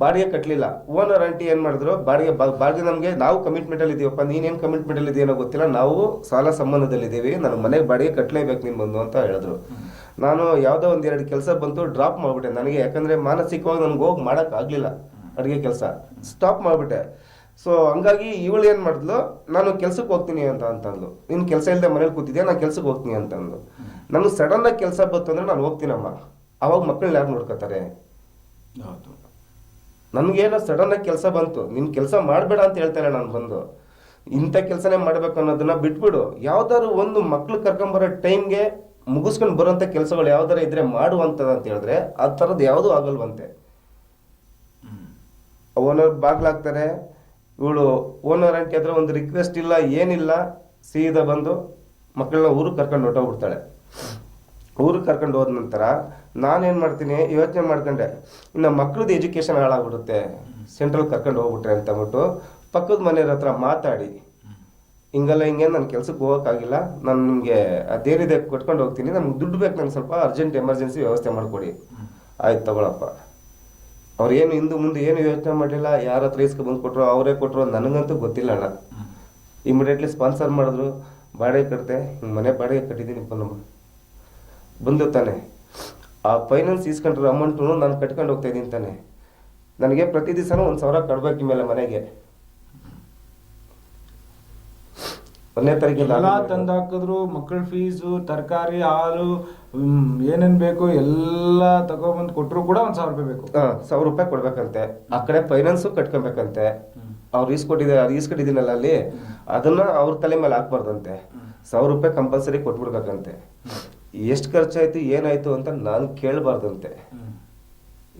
ಬಾಡಿಗೆ ಕಟ್ಟಲಿಲ್ಲ. ಓನರ್ ಆಂಟಿ ಏನು ಮಾಡಿದ್ರು, ಬಾಡಿಗೆ ನಮಗೆ ನಾವು ಕಮಿಟ್ಮೆಂಟಲ್ಲಿ ಇದೀವಪ್ಪ, ನೀನೇನು ಕಮಿಟ್ಮೆಂಟಲ್ಲಿ ಇದೆಯೋ ಗೊತ್ತಿಲ್ಲ, ನಾವು ಸಾಲ ಸಂಬಂಧದಲ್ಲಿದ್ದೀವಿ, ನನ್ನ ಮನೆಗೆ ಬಾಡಿಗೆ ಕಟ್ಟಲೇಬೇಕು ನೀನು ಬಂದು ಅಂತ ಹೇಳಿದ್ರು. ನಾನು ಯಾವುದೋ 1-2 ಕೆಲಸ ಬಂತು, ಡ್ರಾಪ್ ಮಾಡಿಬಿಟ್ಟೆ. ನನಗೆ ಯಾಕಂದರೆ ಮಾನಸಿಕವಾಗಿ ನನಗೆ ಹೋಗಿ ಮಾಡೋಕ್ಕಾಗಲಿಲ್ಲ ಅಡುಗೆ ಕೆಲಸ, ಸ್ಟಾಪ್ ಮಾಡಿಬಿಟ್ಟೆ. ಸೊ ಹಂಗಾಗಿ ಇವಳು ಏನು ಮಾಡಿದ್ಲು, ನಾನು ಕೆಲ್ಸಕ್ಕೆ ಹೋಗ್ತೀನಿ ಅಂತಂದ್ಲು. ನೀನು ಕೆಲಸ ಇಲ್ಲದೆ ಮನೇಲಿ ಕೂತಿದ್ಯಾ, ನಾನು ಕೆಲ್ಸಕ್ಕೆ ಹೋಗ್ತೀನಿ ಅಂತಂದ್ಲು. ನನಗೆ ಸಡನ್ನಾಗಿ ಕೆಲಸ ಬಂತು ಅಂದರೆ ನಾನು ಹೋಗ್ತೀನಮ್ಮ, ಅವಾಗ ಮಕ್ಕಳನ್ನ ಯಾರು ನೋಡ್ಕೋತಾರೆ? ಹೌದು. ನನಗೇನೋ ಸಡನ್ನಾಗಿ ಕೆಲಸ ಬಂತು, ನಿನ್ನ ಕೆಲಸ ಮಾಡಬೇಡ ಅಂತ ಹೇಳ್ತಾರೆ. ನಾನು ಬಂದು ಇಂಥ ಕೆಲಸನೇ ಮಾಡಬೇಕು ಅನ್ನೋದನ್ನ ಬಿಟ್ಬಿಡು. ಯಾವ್ದಾದ್ರು ಒಂದು ಮಕ್ಳು ಕರ್ಕೊಂಬರೋ ಟೈಮ್ಗೆ ಮುಗಿಸ್ಕೊಂಡು ಬರೋಂಥ ಕೆಲಸಗಳು ಯಾವ್ದಾರ ಇದ್ರೆ ಮಾಡುವಂಥದ್ದು ಅಂತ ಹೇಳಿದ್ರೆ ಆ ಥರದ್ದು ಯಾವುದೂ ಆಗಲ್ವಂತೆ. ಓನರ್ ಬಾಗ್ಲಾಗ್ತಾರೆ, ಇವಳು ಓನರ್ ಆಂಟಿ ಹತ್ರ ಒಂದು ರಿಕ್ವೆಸ್ಟ್ ಇಲ್ಲ, ಏನಿಲ್ಲ, ಸೀದಾ ಬಂದು ಮಕ್ಕಳನ್ನ ಊರಿಗೆ ಕರ್ಕೊಂಡು ಹೊಟ್ಟೋಗ್ಬಿಡ್ತಾಳೆ. ಊರಿಗೆ ಕರ್ಕೊಂಡು ಹೋದ ನಂತರ ನಾನೇನು ಮಾಡ್ತೀನಿ, ಯೋಚನೆ ಮಾಡ್ಕೊಂಡೆ, ಇನ್ನು ಮಕ್ಳದ್ದು ಎಜುಕೇಷನ್ ಹಾಳಾಗ್ಬಿಡುತ್ತೆ ಸೆಂಟ್ರಲ್ ಕರ್ಕೊಂಡು ಹೋಗ್ಬಿಟ್ರೆ ಅಂತ ಅಂದ್ಬಿಟ್ಟು ಪಕ್ಕದ ಮನೆಯವ್ರ ಹತ್ರ ಮಾತಾಡಿ, ಹಿಂಗಲ್ಲ ಹಿಂಗೆ ನನ್ನ ಕೆಲ್ಸಕ್ಕೆ ಹೋಗೋಕ್ಕಾಗಿಲ್ಲ, ನಾನು ನಿಮಗೆ ಅದೇನಿದೆ ಕೊಟ್ಕೊಂಡು ಹೋಗ್ತೀನಿ, ನಮ್ಗೆ ದುಡ್ಡು ಬೇಕು, ನನಗೆ ಸ್ವಲ್ಪ ಅರ್ಜೆಂಟ್ ಎಮರ್ಜೆನ್ಸಿ ವ್ಯವಸ್ಥೆ ಮಾಡಿಕೊಡಿ. ಆಯ್ತು ತಗೊಳಪ್ಪ. ಅವ್ರು ಏನು ಹಿಂದೆ ಮುಂದೆ ಏನು ಯೋಚನೆ ಮಾಡಲಿಲ್ಲ, ಯಾರ ಹತ್ರ ಇಸ್ಕೊಂಡು ಕೊಟ್ಟರು, ಅವರೇ ಕೊಟ್ಟರು, ನನಗಂತೂ ಗೊತ್ತಿಲ್ಲ ಅಣ್ಣ. ಇಮಿಡಿಯೇಟ್ಲಿ ಸ್ಪಾನ್ಸರ್ ಮಾಡಿದ್ರು, ಬಾಡಿಗೆ ಕಟ್ತೆ, ಹಿಂಗೆ ಮನೆ ಬಾಡಿಗೆ ಕಟ್ಟಿದ್ದೀನಿಪ್ಪ ನಮ್ಮ ಬಂದು ತಾನೆ. ಆ ಫೈನಾನ್ಸ್ ಇಸ್ಕೊಂಡ್ರೆ ಅಮೌಂಟು ನಾನು ಕಟ್ಕೊಂಡು ಹೋಗ್ತಾ ಇದ್ದೀನಿ ತಾನೆ. ನನಗೆ ಪ್ರತಿ ದಿವಸನೂ 1,000 ಕಟ್ಬೇಕು ಮೇಲೆ ಮನೆಗೆ. 1ನೇ ತಾರೀಕಿಗೆ ಎಲ್ಲ ತಂದು ಹಾಕಿದ್ರು, ಮಕ್ಕಳ ಫೀಸು, ತರಕಾರಿ, ಹಾಲು, ಏನೇನು ಬೇಕು ಎಲ್ಲ ತಗೊಬಂದು ಕೊಟ್ಟರು ಕೂಡ 1,000 ರೂಪಾಯಿ ಬೇಕು. 1,000 ರೂಪಾಯಿ ಕೊಡ್ಬೇಕಂತೆ. ಆ ಕಡೆ ಫೈನಾನ್ಸು ಕಟ್ಕೊಬೇಕಂತೆ. ಅವ್ರು ಈಸ್ಕೊಟ್ಟಿದ್ದೀನಲ್ಲ ಅಲ್ಲಿ, ಅದನ್ನ ಅವ್ರ ತಲೆ ಮೇಲೆ ಹಾಕ್ಬಾರ್ದಂತೆ. 1,000 ರೂಪಾಯಿ ಕಂಪಲ್ಸರಿ ಕೊಟ್ಬಿಡ್ಬೇಕಂತೆ. ಎಷ್ಟು ಖರ್ಚಾಯ್ತು ಏನಾಯ್ತು ಅಂತ ನಾನು ಕೇಳಬಾರ್ದಂತೆ.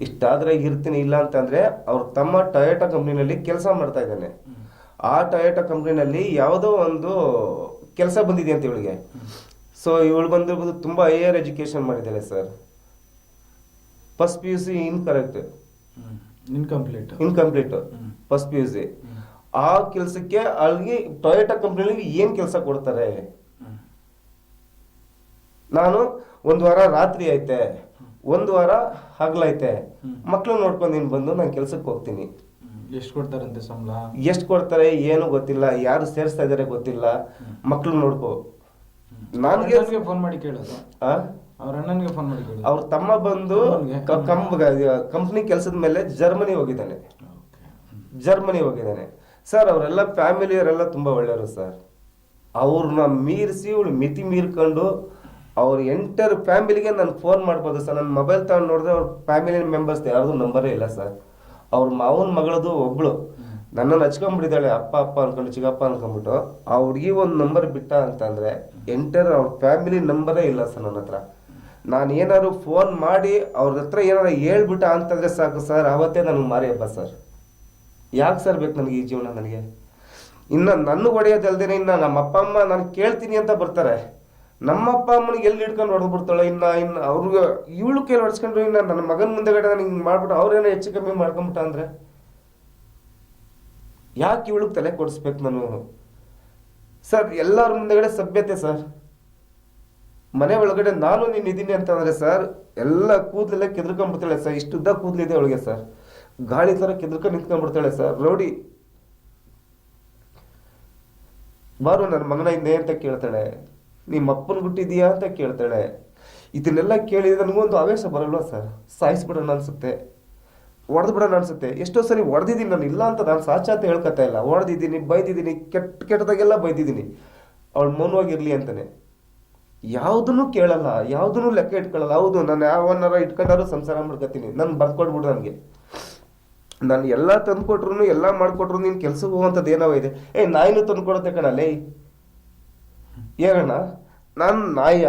ಇಷ್ಟಾದ್ರೆ ಇರ್ತೀನಿ, ಇಲ್ಲ ಅಂತಂದ್ರೆ ಅವ್ರ ತಮ್ಮ ಟೊಯೋಟಾ ಕಂಪ್ನಿನಲ್ಲಿ ಕೆಲಸ ಮಾಡ್ತಾ ಇದ್ದಾನೆ. ಆ ಟೊಯೋಟಾ ಕಂಪ್ನಿನಲ್ಲಿ ಯಾವುದೋ ಒಂದು ಕೆಲಸ ಬಂದಿದೆ ಅಂತ ಇವಳಿಗೆ. ಸೊ ಇವಳು ಬಂದಿರ್ಬೋದು, ತುಂಬ ಹೈಯರ್ ಎಜುಕೇಶನ್ ಮಾಡಿದ್ದಾಳೆ sir. First PUC incomplete first PUC. ಆ ಕೆಲಸಕ್ಕೆ ಅಲ್ಲಿಗೆ ಟೊಯೋಟಾ ಕಂಪ್ನಿಯಲ್ಲಿ ಏನು ಕೆಲಸ ಕೊಡ್ತಾರೆ? ನಾನು 1 ವಾರ ರಾತ್ರಿ ಐತೆ, 1 ವಾರ ಹಗಲೈತೆ, ಮಕ್ಳು ನೋಡ್ಕೊಂಡು ನೀನು ಬಂದು ನಾನು ಕೆಲ್ಸಕ್ಕೆ ಹೋಗ್ತೀನಿ. ಎಷ್ಟು ಕೊಡ್ತಾರಂತೆ ಸಂಬಳ? ಎಷ್ಟು ಕೊಡ್ತಾರೆ ಏನು ಗೊತ್ತಿಲ್ಲ, ಯಾರು ಸೇರಿಸ್ತಾ ಇದಾರೆ ಗೊತ್ತಿಲ್ಲ, ಮಕ್ಳು ನೋಡ್ಕೋ. ನನಗೆ ಫೋನ್ ಮಾಡಿ ಕೇಳೋದು, ಅವ್ರ ಅಣ್ಣನಿಗೆ ಫೋನ್ ಮಾಡಿ ಕೇಳೋದು. ಅವ್ರ ತಮ್ಮ ಬಂದು ಕಂಪ್ನಿ ಕೆಲಸದ ಮೇಲೆ ಜರ್ಮನಿ ಹೋಗಿದ್ದಾನೆ. ಸರ್ ಅವರೆಲ್ಲ ಫ್ಯಾಮಿಲಿಯವರೆಲ್ಲ ತುಂಬ ಒಳ್ಳೆಯವರು ಸರ್. ಅವ್ರನ್ನ ಮೀರಿಸಿ ಇವಳು ಮಿತಿ ಮೀರ್ಕೊಂಡು ಅವ್ರ ಎಂಟರ್ ಫ್ಯಾಮಿಲಿಗೆ ನಾನು ಫೋನ್ ಮಾಡ್ಬೋದು ಸರ್. ನನ್ನ ಮೊಬೈಲ್ ತಗೊಂಡು ನೋಡಿದ್ರೆ ಅವ್ರ ಫ್ಯಾಮಿಲಿ ಮೆಂಬರ್ಸ್ ಯಾರ್ದು ನಂಬರೇ ಇಲ್ಲ ಸರ್. ಅವ್ರ ಮಾವನ ಮಗಳದು ಒಬ್ಳು ನನ್ನನ್ನು ಹಚ್ಕೊಂಡ್ಬಿಟ್ಟಿದ್ದಾಳೆ, ಅಪ್ಪ ಅನ್ಕೊಂಡು ಚಿಕ್ಕಪ್ಪ ಅನ್ಕೊಂಡ್ಬಿಟ್ಟು. ಆ ಹುಡುಗಿ ಒಂದು ನಂಬರ್ ಬಿಟ್ಟ ಅಂತಂದರೆ ಎಂಟರ್ ಅವ್ರ ಫ್ಯಾಮಿಲಿ ನಂಬರೇ ಇಲ್ಲ ಸರ್ ನನ್ನ ಹತ್ರ. ನಾನು ಏನಾದ್ರು ಫೋನ್ ಮಾಡಿ ಅವ್ರ ಹತ್ರ ಏನಾರು ಹೇಳ್ಬಿಟ್ಟ ಅಂತಂದರೆ ಸಾಕು ಸರ್, ಆವತ್ತೇ ನನಗೆ ಮಾರಿ ಹಬ್ಬ ಸರ್. ಯಾಕೆ ಸರ್ ಬೇಕು ನನಗೆ ಈ ಜೀವನ? ನನಗೆ ಇನ್ನು ನನಗೆ ಹೊಡೆಯೋದಲ್ದೇನೆ ಇನ್ನು ನಮ್ಮ ಅಪ್ಪ ಅಮ್ಮ ನಾನು ಕೇಳ್ತೀನಿ ಅಂತ ಬರ್ತಾರೆ. ನಮ್ಮ ಅಪ್ಪ ಅಮ್ಮನಿಗೆ ಎಲ್ಲಿ ಹಿಡ್ಕೊಂಡು ಹೊಡೆದ್ಬಿಡ್ತಾಳೆ. ಇನ್ನು ಅವ್ರಿಗೆ ಇವಳು ಕೈಲಿ ಹೊಡ್ಸ್ಕೊಂಡ್ರು, ಇನ್ನು ನನ್ನ ಮಗನ ಮುಂದೆಗಡೆ ನನಗೆ ಹಿಂಗೆ ಮಾಡ್ಬಿಟ್ಟು ಅವ್ರೇನೋ ಹೆಚ್ಚು ಕಮ್ಮಿ ಮಾಡ್ಕೊಂಬಿಟ್ಟ ಅಂದರೆ ಯಾಕೆ ಇವಳಿಗೆ ತಲೆ ಕೊಡಿಸ್ಬೇಕು ನಾನು? ಸರ್ ಎಲ್ಲರ ಮುಂದೆಗಡೆ ಸಭ್ಯತೆ ಸರ್. ಮನೆ ಒಳಗಡೆ ನಾನು ನೀನು ಇದ್ದೀನಿ ಅಂತಂದರೆ ಸರ್ ಎಲ್ಲ ಕೂದಲೆಲ್ಲ ಕೆದ್ರಕೊಂಡ್ಬಿಡ್ತಾಳೆ ಸರ್. ಇಷ್ಟುದ್ದ ಕೂದಲಿದೆ ಅವಳಿಗೆ ಸರ್, ಗಾಳಿ ಥರ ಕೆದ್ರಕೊಂಡು ನಿಂತ್ಕೊಂಡ್ಬಿಡ್ತಾಳೆ ಸರ್. ರೌಡಿ ಬಾರು ನನ್ನ ಮಗನ ಹಿಂದೆ ಅಂತ ಕೇಳ್ತಾಳೆ, ನಿಮ್ಮ ಅಪ್ಪನ ಬಿಟ್ಟಿದೀಯಾ ಅಂತ ಕೇಳ್ತಾಳೆ. ಇದನ್ನೆಲ್ಲ ಕೇಳಿದ್ರೆ ನನಗೊಂದು ಆವೇಶ ಬರಲ್ವಾ ಸರ್? ಸಾಯಿಸ್ಬಿಡೋಣ ಅನ್ಸುತ್ತೆ, ಹೊಡೆದ್ಬಿಡೋಣ ಅನ್ಸುತ್ತೆ. ಎಷ್ಟೋ ಸರಿ ಹೊಡೆದಿದ್ದೀನಿ ನಾನು, ಇಲ್ಲ ಅಂತ ನಾನು ಸಾಚಾತ ಹೇಳ್ಕೊತಾ ಇಲ್ಲ. ಹೊಡೆದಿದ್ದೀನಿ, ಬೈದಿದ್ದೀನಿ, ಕೆಟ್ಟದಾಗೆಲ್ಲ ಬೈದಿದ್ದೀನಿ. ಅವಳು ಮೌನವಾಗಿರ್ಲಿ ಅಂತಾನೆ ಯಾವುದನ್ನು ಕೇಳಲ್ಲ, ಯಾವುದನ್ನು ಲೆಕ್ಕ ಇಟ್ಕೊಳ್ಳಲ್ಲ. ಹೌದು ನಾನು ಯಾವನ್ನಾರ ಇಟ್ಕೊಂಡಾರು ಸಂಸಾರ ಮಾಡ್ಕೊತೀನಿ, ನಾನು ಬರ್ಕೊಡ್ಬಿಡು ನನಗೆ ನಾನು ಎಲ್ಲ ತಂದ್ಕೊಟ್ರು ಎಲ್ಲ ಮಾಡ್ಕೊಟ್ರು ನೀನು ಕೆಲ್ಸಕ್ಕೆ ಹೋಗುವಂಥದ್ದು ಏನೋ ಇದೆ. ನಾಯಿನೂ ತಂದ್ಕೊಡತ್ತೆ ಕಣಲ್ಲೇ. ಏನಣ್ಣ ನಾನು ನಾಯಿಯ?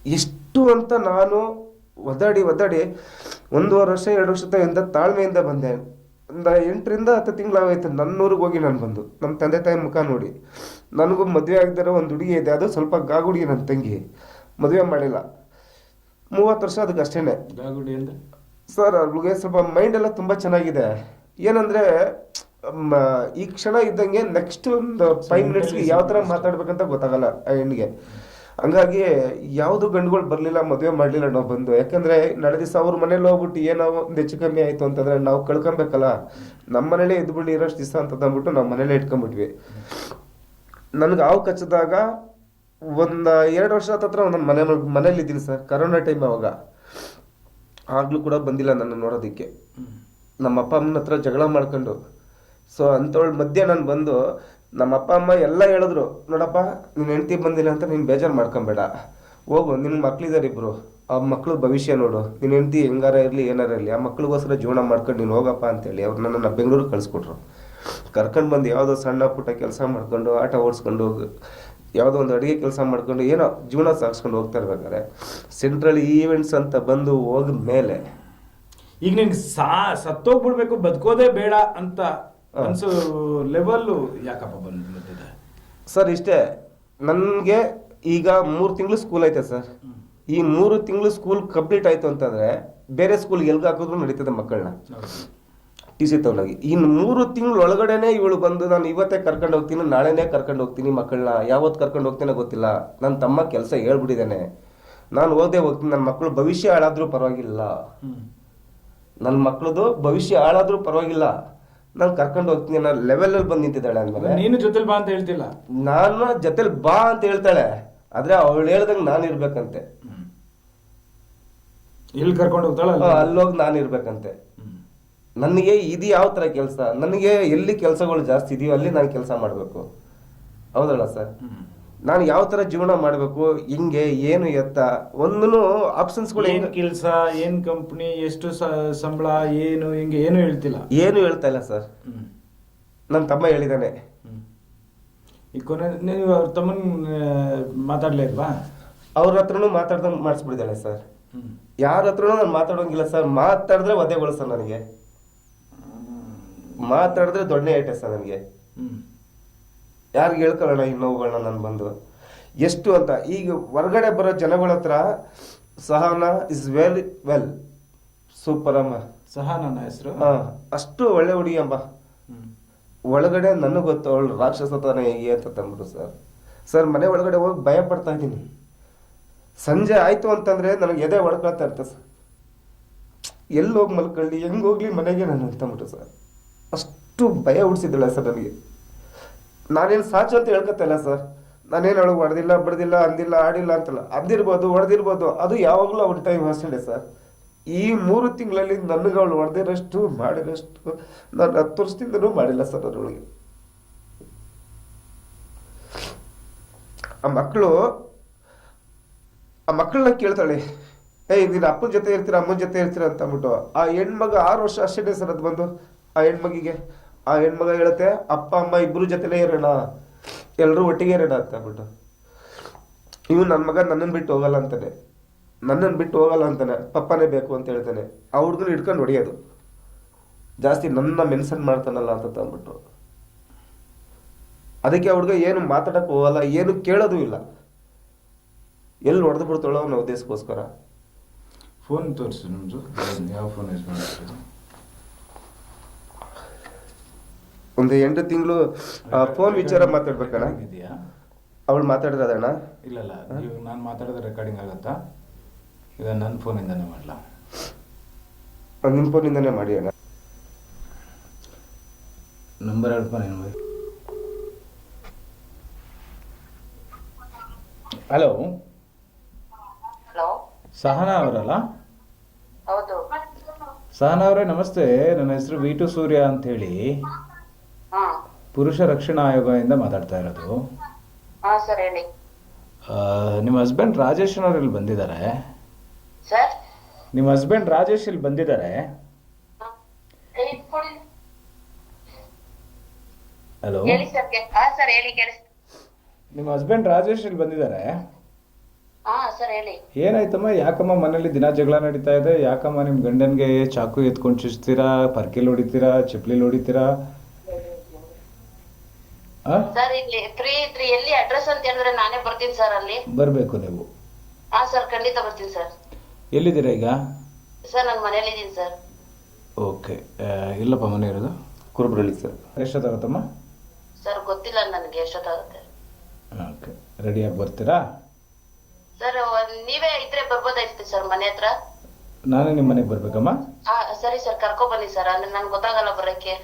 ಎಷ್ಟು ಅಂತ ನಾನು ಒದ್ದಾಡಿ 1.5 ವರ್ಷ 2 ವರ್ಷದಿಂದ ತಾಳ್ಮೆಯಿಂದ ಬಂದೆ. ಒಂದು 8 ರಿಂದ 10 ತಿಂಗಳಾಗೋಯ್ತು ನನ್ನೂರಿಗೆ ಹೋಗಿ ನಾನು ಬಂದು ನಮ್ಮ ತಂದೆ ತಾಯಿ ಮುಖ ನೋಡಿ. ನನಗೂ ಮದುವೆ ಆಗದಿರೋ ಒಂದು ಹುಡುಗಿ ಇದೆ, ಅದು ಸ್ವಲ್ಪ ಗಾಗುಡಿ ನನ್ನ ತಂಗಿ, ಮದುವೆ ಮಾಡಿಲ್ಲ. 30 ವರ್ಷ ಅದಕ್ಕೆ ಅಷ್ಟೇನೆ. ಗಾಗುಡಿ ಅಂದರೆ ಸರ್ ಅವ್ಳಿಗೆ ಸ್ವಲ್ಪ ಮೈಂಡ್ ಎಲ್ಲ ತುಂಬ ಚೆನ್ನಾಗಿದೆ. ಏನಂದರೆ ಈ ಕ್ಷಣ ಇದ್ದಂಗೆ ನೆಕ್ಸ್ಟ್ ಒಂದು 5 ಮಿನಿಟ್ಸ್ಗೆ ಯಾವ ಥರ ಮಾತಾಡ್ಬೇಕಂತ ಗೊತ್ತಾಗಲ್ಲ ಆ ಹೆಣ್ಣಿಗೆ. ಹಂಗಾಗಿ ಯಾವುದು ಗಂಡುಗಳು ಬರಲಿಲ್ಲ, ಮದುವೆ ಮಾಡಲಿಲ್ಲ ನಾವು ಬಂದು. ಯಾಕಂದರೆ ನಾಳೆ ದಿವಸ ಅವ್ರ ಮನೇಲಿ ಹೋಗ್ಬಿಟ್ಟು ಏನೋ ಒಂದು ಹೆಚ್ಚು ಕಮ್ಮಿ ಆಯಿತು ಅಂತಂದರೆ ನಾವು ಕಳ್ಕೊಬೇಕಲ್ಲ. ನಮ್ಮ ಮನೇಲೇ ಇದ್ಬಿಟ್ಟು ಇರೋಷ್ಟು ದಿವಸ ಅಂತ ಅಂದ್ಬಿಟ್ಟು ನಾವು ಮನೇಲೇ ಇಟ್ಕೊಂಡ್ಬಿಟ್ವಿ. ನನಗೆ ಹಾವು ಕಚ್ಚಿದಾಗ ಒಂದು 2 ವರ್ಷ ಹತ್ರ ನನ್ನ ಮನೇಲಿ ಇದ್ದೀನಿ ಸರ್. ಕರೋನಾ ಟೈಮ್ ಅವಾಗ. ಆಗಲೂ ಕೂಡ ಬಂದಿಲ್ಲ ನನ್ನ ನೋಡೋದಕ್ಕೆ. ನಮ್ಮ ಅಪ್ಪ ಅಮ್ಮನ ಹತ್ರ ಜಗಳ ಮಾಡ್ಕೊಂಡು. ಸೊ ಅಂಥವಳ ಮಧ್ಯೆ ನಾನು ಬಂದು ನಮ್ಮ ಅಪ್ಪ ಅಮ್ಮ ಎಲ್ಲ ಹೇಳಿದ್ರು, ನೋಡಪ್ಪ ನೀನು ಹೆಂಡ್ತಿ ಬಂದಿಲ್ಲ ಅಂತ ನೀನು ಬೇಜಾರು ಮಾಡ್ಕೊಬೇಡ, ಹೋಗು, ನಿನ್ನ ಮಕ್ಳಿದ್ದಾರೆ ಇಬ್ಬರು, ಆ ಮಕ್ಳ ಭವಿಷ್ಯ ನೋಡು, ನೀನು ಹೆಂಡ್ತಿ ಹೆಂಗಾರ ಇರಲಿ ಏನಾರ ಇರಲಿ, ಆ ಮಕ್ಳಿಗೋಸ್ಕರ ಜೀವನ ಮಾಡ್ಕೊಂಡು ನೀನು ಹೋಗಪ್ಪ ಅಂತೇಳಿ ಅವ್ರು ನನ್ನನ್ನು ಬೆಂಗಳೂರಿಗೆ ಕಳಿಸ್ಕೊಟ್ರು. ಕರ್ಕೊಂಡು ಬಂದು ಯಾವುದೋ ಸಣ್ಣ ಪುಟ್ಟ ಕೆಲಸ ಮಾಡ್ಕೊಂಡು ಆಟೋ ಓಡಿಸ್ಕೊಂಡು ಯಾವುದೋ ಒಂದು ಅಡುಗೆ ಕೆಲಸ ಮಾಡ್ಕೊಂಡು ಏನೋ ಜೀವನ ಸಾಗಿಸ್ಕೊಂಡು ಹೋಗ್ತಾ ಇರ್ಬೇಕಾದ್ರೆ ಸೆಂಟ್ರಲ್ ಈವೆಂಟ್ಸ್ ಅಂತ ಬಂದು ಹೋದ ಮೇಲೆ ಈಗ ನಿನ್ಗೆ ಸತ್ತೋಗ್ಬಿಡ್ಬೇಕು, ಬದುಕೋದೇ ಬೇಡ ಅಂತ ಅನ್ಸೋ ಲೆವೆಲ್ಲು ಯಾಕಪ್ಪ ಬಂದಿದೆ ಸರ್? ಇಷ್ಟೇ, ನನಗೆ ಈಗ 3 ತಿಂಗಳು ಸ್ಕೂಲ್ ಐತೆ ಸರ್. ಈ 3 ತಿಂಗಳು ಸ್ಕೂಲ್ ಕಂಪ್ಲೀಟ್ ಆಯಿತು ಅಂತಂದರೆ ಬೇರೆ ಸ್ಕೂಲ್ಗೆ ಎಲ್ಗೆ ಹಾಕಿದ್ರು ನಡೀತದೆ ಮಕ್ಕಳನ್ನ TC ತಗೊಂಡೋಗಿ. ಇನ್ನು 3 ತಿಂಗಳು ಒಳಗಡೆನೆ ಇವಳು ಬಂದು ನಾನು ಇವತ್ತೇ ಕರ್ಕೊಂಡು ಹೋಗ್ತೀನಿ, ನಾಳೆನೇ ಕರ್ಕೊಂಡು ಹೋಗ್ತೀನಿ ಮಕ್ಕಳನ್ನ, ಯಾವತ್ತು ಕರ್ಕೊಂಡು ಹೋಗ್ತೀನೋ ಗೊತ್ತಿಲ್ಲ, ನನ್ನ ತಮ್ಮ ಕೆಲಸ ಹೇಳ್ಬಿಟ್ಟಿದ್ದಾನೆ, ನಾನು ಓದೇ ಹೋಗ್ತೀನಿ, ನನ್ನ ಮಕ್ಕಳು ಭವಿಷ್ಯ ಹಾಳಾದ್ರೂ ಪರವಾಗಿಲ್ಲ, ನನ್ನ ಮಕ್ಕಳದು ಭವಿಷ್ಯ ಹಾಳಾದ್ರೂ ಪರವಾಗಿಲ್ಲ, ನಾನು ಕರ್ಕೊಂಡು ಹೋಗ್ತೀನಿ ಅನ್ನೋ ಲೆವೆಲಲ್ಲಿ ಬಂದು ನಿಂತಿದ್ದಾಳೆ. ಅಂದಮೇಲೆ ನೀನು ಜೊತೆಲಿ ಬಾ ಅಂತ ಹೇಳ್ತಿಲ್ಲ, ನಾನು ಜೊತೆಲಿ ಬಾ ಅಂತ ಹೇಳ್ತಾಳೆ, ಆದ್ರೆ ಅವಳು ಹೇಳ್ದಂಗೆ ನಾನು ಇರ್ಬೇಕಂತೆ. ಎಲ್ಲಿ ಕರ್ಕೊಂಡು ಹೋಗ್ತಾಳ ಅಲ್ಲೋಗಿ ನಾನು ಇರ್ಬೇಕಂತೆ. ನನಗೆ ಇದು ಯಾವ ಥರ ಕೆಲಸ? ನನಗೆ ಎಲ್ಲಿ ಕೆಲಸಗಳು ಜಾಸ್ತಿ ಇದೆಯೋ ಅಲ್ಲಿ ನಾನು ಕೆಲಸ ಮಾಡಬೇಕು, ಹೌದಲ್ಲ ಸರ್? ನಾನು ಯಾವ ಥರ ಜೀವನ ಮಾಡಬೇಕು, ಹಿಂಗೆ ಏನು ಎತ್ತ ಒಂದೂ ಆಪ್ಷನ್ಸ್ಗಳು, ಏನು ಕೆಲಸ, ಏನು ಕಂಪ್ನಿ, ಎಷ್ಟು ಸಂಬಳ, ಏನು ಹಿಂಗೆ ಏನು ಹೇಳ್ತಿಲ್ಲ, ಏನು ಹೇಳ್ತಾ ಇಲ್ಲ ಸರ್. ನನ್ನ ತಮ್ಮ ಹೇಳಿದ್ದಾನೆ. ಈ ಕೊನೆ ನೀವು ಅವ್ರ ತಮ್ಮನ ಮಾತಾಡ್ಲೇ ಇಲ್ವಾ? ಅವ್ರ ಹತ್ರನೂ ಮಾತಾಡ್ದಂಗೆ ಮಾಡಿಸ್ಬಿಟ್ಟಿದ್ದಾಳೆ ಸರ್. ಯಾರ ಹತ್ರನೂ ನಾನು ಮಾತಾಡೋಂಗಿಲ್ಲ ಸರ್. ಮಾತಾಡಿದ್ರೆ ಒದೆಗಳು ಸರ್, ನನಗೆ ಮಾತಾಡಿದ್ರೆ ದೊಡ್ಡನೇ ಐಟೆ ಸರ್. ನನಗೆ ಯಾರಿಗೆ ಹೇಳ್ಕೊಳ್ಳೋಣ ಈ ನೋವುಗಳನ್ನ ನಾನು ಬಂದು ಎಷ್ಟು ಅಂತ. ಈಗ ಹೊರಗಡೆ ಬರೋ ಜನಗಳ ಹತ್ರ ಸಹನಾ ಇಸ್ ವೆಲ್ ಸೂಪರ್ ಅಮ್ಮ. ಸಹನಾ ಹೆಸರು? ಅಷ್ಟು ಒಳ್ಳೆ ಹುಡುಗಿ ಅಮ್ಮ. ಒಳಗಡೆ ನನಗೆ ಗೊತ್ತು ಅವಳು ರಾಕ್ಷಸತನ ಹೇಗೆ ಅಂತ ತಂದ್ಬಿಟ್ಟು ಸರ್ ಮನೆ ಒಳಗಡೆ ಹೋಗಿ ಭಯ ಪಡ್ತಾ ಇದ್ದೀನಿ. ಸಂಜೆ ಆಯ್ತು ಅಂತಂದ್ರೆ ನನಗೆ ಎದೆ ಹೊಡ್ಕೊಳ್ತಾ ಇರ್ತೆ ಸರ್. ಎಲ್ಲಿ ಹೋಗಿ ಮಲ್ಕೊಳ್ಳಿ, ಹೆಂಗೆ ಹೋಗ್ಲಿ ಮನೆಗೆ ನಾನು ಅಂತಂದ್ಬಿಟ್ಟು ಸರ್ ಅಷ್ಟು ಭಯ ಹುಡ್ಸಿದ್ದಲ್ಲ ಸರ್ ನನಗೆ. ನಾನೇನು ಸಾಚು ಅಂತ ಹೇಳ್ಕೊತಾ ಇಲ್ಲ ಸರ್. ನಾನೇನು ಅವಳಿಗೆ ಹೊಡೆದಿಲ್ಲ, ಬಡ್ದಿಲ್ಲ, ಅಂದಿಲ್ಲ, ಆಡಿಲ್ಲ ಅಂತಲ್ಲ. ಅಂದಿರ್ಬೋದು, ಹೊಡೆದಿರ್ಬೋದು, ಅದು ಯಾವಾಗಲೂ ಅವ್ನ ಟೈಮ್ ಅಷ್ಟೇ ಸರ್. ಈ 3 ತಿಂಗಳಲ್ಲಿ ನನಗೆ ಅವಳು ಹೊಡೆದಿರೋಷ್ಟು ಮಾಡಿರೋಷ್ಟು ನಾನು 10 ವರ್ಷದಿಂದನೂ ಮಾಡಿಲ್ಲ ಸರ್ ಅವಳಿಗೆ. ಆ ಮಕ್ಕಳನ್ನ ಕೇಳ್ತಾಳೆ, ನೀನು ಅಪ್ಪನ ಜೊತೆ ಇರ್ತೀರ, ಅಮ್ಮನ ಜೊತೆ ಇರ್ತೀರ ಅಂತ ಅಂದ್ಬಿಟ್ಟು. ಆ ಹೆಣ್ಮಗ 6 ವರ್ಷ ಅಷ್ಟೇ ಸರ್ ಅದು ಬಂದು. ಆ ಹೆಣ್ಮಗ ಹೇಳುತ್ತೆ, ಅಪ್ಪ ಅಮ್ಮ ಇಬ್ರು ಜೊತೆಲೇ ಇರೋಣ, ಎಲ್ಲರೂ ಒಟ್ಟಿಗೆ ಇರೋಣ ಅಂತ ಅಂದ್ಬಿಟ್ಟು. ಇವು ನನ್ನ ಮಗ ನನ್ನನ್ನು ಬಿಟ್ಟು ಹೋಗಲ್ಲ ಅಂತಾನೆ, ಪಪ್ಪನೇ ಬೇಕು ಅಂತ ಹೇಳ್ತಾನೆ. ಆ ಹುಡುಗನ ಹಿಡ್ಕೊಂಡು ಹೊಡೆಯೋದು ಜಾಸ್ತಿ, ನನ್ನ ಮೆನ್ಷನ್ ಮಾಡ್ತಾನಲ್ಲ ಅಂತ ಅಂದ್ಬಿಟ್ಟು. ಅದಕ್ಕೆ ಆ ಹುಡುಗ ಏನು ಮಾತಾಡಕ್ಕೆ ಹೋಗಲ್ಲ, ಏನು ಕೇಳೋದು ಇಲ್ಲ. ಎಲ್ಲಿ ಹೊಡೆದು ಬಿಡ್ತಾಳೋ ಅನ್ನೋ ಉದ್ದೇಶಕ್ಕೋಸ್ಕರ. ಫೋನ್ ತೋರಿಸು ನಿಮ್ದು, ಯಾವ ಫೋನ್ ಯೂಸ್ ಮಾಡ್ತೀವಿ? ಒಂದು 8 ತಿಂಗಳು ಫೋನ್ ವಿಚಾರ ಮಾತಾಡ್ಬೇಕಣ್ಣ. ಇದೆಯಾ ಅವಳು ಮಾತಾಡಿರೋದಣ್ಣ? ಇಲ್ಲ ಇವಾಗ ನಾನು ಮಾತಾಡೋದು ರೆಕಾರ್ಡಿಂಗ್ ಆಗುತ್ತಾ? ಈಗ ನನ್ನ ಫೋನಿಂದನೇ ಮಾಡಲ? ನಿಮ್ಮ ಫೋನಿಂದನೇ ಮಾಡಿ ಅಣ್ಣ. ನಂಬರ್ ಹೇಳ್ಪ ನೀನು. ಹಲೋ, ಸಹನಾ ಅವರಲ್ಲ? ಹೌದು. ಸಹನಾ ಅವರೇ ನಮಸ್ತೆ. ನನ್ನ ಹೆಸರು V2 ಸೂರ್ಯ ಅಂತ ಹೇಳಿ, ಪುರುಷ ರಕ್ಷಣಾ ಆಯೋಗದಿಂದ ಮಾತಾಡ್ತಾ ಇರೋದು. ಸರ್ ಹೇಳಿ. ನಿಮ್ಮ ಹಸ್ಬೆಂಡ್ ರಾಜೇಶ್ನವ್ರು ಇಲ್ಲಿ ಬಂದಿದ್ದಾರೆ. ಸರ್ ನಿಮ್ಮ ಹಸ್ಬೆಂಡ್ ರಾಜೇಶ್ ಇಲ್ಲಿ ಬಂದಿದ್ದಾರೆ. ಹಲೋ, ಹೇಳಿ ಸರ್. ಹಾ ಸರ್ ಹೇಳಿ, ಕೇಳಿಸ್. ನಿಮ್ಮ ಹಸ್ಬೆಂಡ್ ರಾಜೇಶ್ ಇಲ್ಲಿ ಬಂದಿದ್ದಾರೆ. ಹಾ ಸರ್ ಹೇಳಿ. ಏನಾಯ್ತಮ್ಮ? ಯಾಕಮ್ಮ ಮನೇಲಿ ದಿನ ಜಗಳ ನಡೀತಾ ಇದೆ? ಯಾಕಮ್ಮ ನಿಮ್ಮ ಗಂಡನ್ಗೆ ಚಾಕು ಎತ್ಕೊಂಡು ಚುಚ್ತೀರಾ, ಪರ್ಕೆಲ್ ಹೊಡಿತೀರಾ, ಚಪ್ಲಿಲ್ ಹೊಡಿತೀರಾ? ಸರ್ ಇಲ್ಲಿ ಫ್ರೀ ಇದ್ರಿ, ಎಲ್ಲಿ ಅಡ್ರೆಸ್ ಅಂತ ಹೇಳಿದ್ರೆ ನಾನೇ ಬರ್ತೀನಿ ಸರ್ ಅಲ್ಲಿ. ಬರಬೇಕು ನೀವು. ಹಾ ಸರ್ ಖಂಡಿತ ಬರ್ತೀನಿ ಸರ್. ಎಲ್ಲಿದ್ದೀರಾ ಈಗ? ಸರ್ ನಾನು ಮನೇಲಿ ಇದ್ದೀನಿ ಸರ್. ಓಕೆ. ಇಲ್ಲಪ್ಪ ಮನೆ ಇರೋದು ಕುರುಬ್ರಳ್ಳಿ ಸರ್. ಎಷ್ಟೊತ್ತಾಗುತ್ತಮ್ಮ? ಸರ್ ಗೊತ್ತಿಲ್ಲ ನನಗೆ ಎಷ್ಟೊತ್ತಾಗುತ್ತೆ. ಓಕೆ, ರೆಡಿಯಾಗಿ ಬರ್ತೀರಾ? ಸರ್ ನೀವೇ ಇದ್ರೆ ಬರ್ಬೋದಾಯ್ತು ಸರ್ ಮನೆ ಹತ್ರ. ನಾನೇ ನಿಮ್ಮ ಮನೆಗೆ ಬರ್ಬೇಕಮ್ಮ? ಹಾ ಸರಿ ಸರ್, ಕರ್ಕೊ ಬನ್ನಿ ಸರ್. ಅಂದ್ರೆ ನನ್ಗೆ ಗೊತ್ತಾಗಲ್ಲ ಬರಕ್ಕೆ.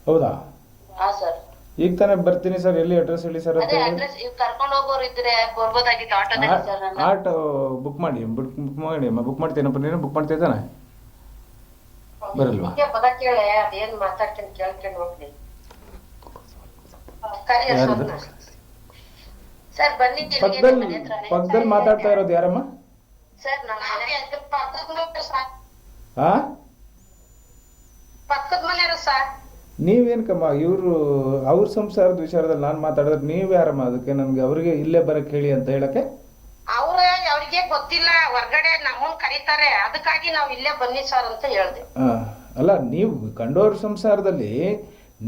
ಹೌದಾ? ಹಾ ಸರ್. ಈಗ ತಾನೇ ಬರ್ತೀನಿ ಸರ್. ಎಲ್ಲಿ ಅಡ್ರೆಸ್ ಹೇಳಿ ಸರ್ ಅಂತ ಅದೇ ಹೇಳಿ. ಅಡ್ರೆಸ್ ಕರ್ಕೊಂಡು ಹೋಗೋರು ಇದ್ರೆ ಬರ್ಬೋದಾಗಿತ್ತು ಆಟೋದಲ್ಲಿ ಸರ್. ನಾನು ಆಟೋ ಬುಕ್ ಮಾಡಿ ಬುಕ್ ಮಾಡ್ತೀನಪ್ಪ. ನೀನು ಬುಕ್ ಮಾಡ್ತಾ ಇದ್ದಾನೆ? ಬರಲ್ವಾ? ಪದ ಕೇಳೆ, ಅದೇನ್ ಮಾತಾಡ್ತೀನಿ ಕೇಳ್ಕೊಂಡು ಹೋಗ್ಲಿ. ಯಾರ್ದು? ಸರ್ ಬನ್ನಿ ಇಲ್ಲಿಗೆ, ಪಕ್ಕದಲ್ಲಿ ಮನೆ ಹತ್ರನೇ. ಪಕ್ಕದಲ್ಲಿ ಮಾತಾಡ್ತಾ ಇರೋದು ಯಾರಮ್ಮ? ಸರ್ ನಮ್ಮ ಮನೆ ಹಾ, ಪಕ್ಕದ ಮನೆಯವರು ಸರ್. ನೀವೇನ್ಕಮ್ಮ ಇವರು ಅವ್ರ ಸಂಸಾರದ ವಿಚಾರದಲ್ಲಿ ನಾನು ಮಾತಾಡಿದ್ರೆ ನೀವು ಯಾರಮ್ಮ? ಅದಕ್ಕೆ ನನಗೆ ಅವರಿಗೆ ಇಲ್ಲೇ ಬರಕ್ಕೆ ಹೇಳಿ ಅಂತ ಹೇಳಕ್ಕೆ. ಅವ್ರಿಗೆ ಗೊತ್ತಿಲ್ಲ, ಹೊರ್ಗಡೆ ನಮ್ಮನ್ ಕರೀತಾರೆ, ಅದಕ್ಕಾಗಿ ನಾವ್ ಇಲ್ಲೇ ಬನ್ನಿ ಸರ್ ಅಂತ ಹೇಳ್ದೆ. ಅಲ್ಲ, ನೀವು ಕಂಡೋರ್ ಸಂಸಾರದಲ್ಲಿ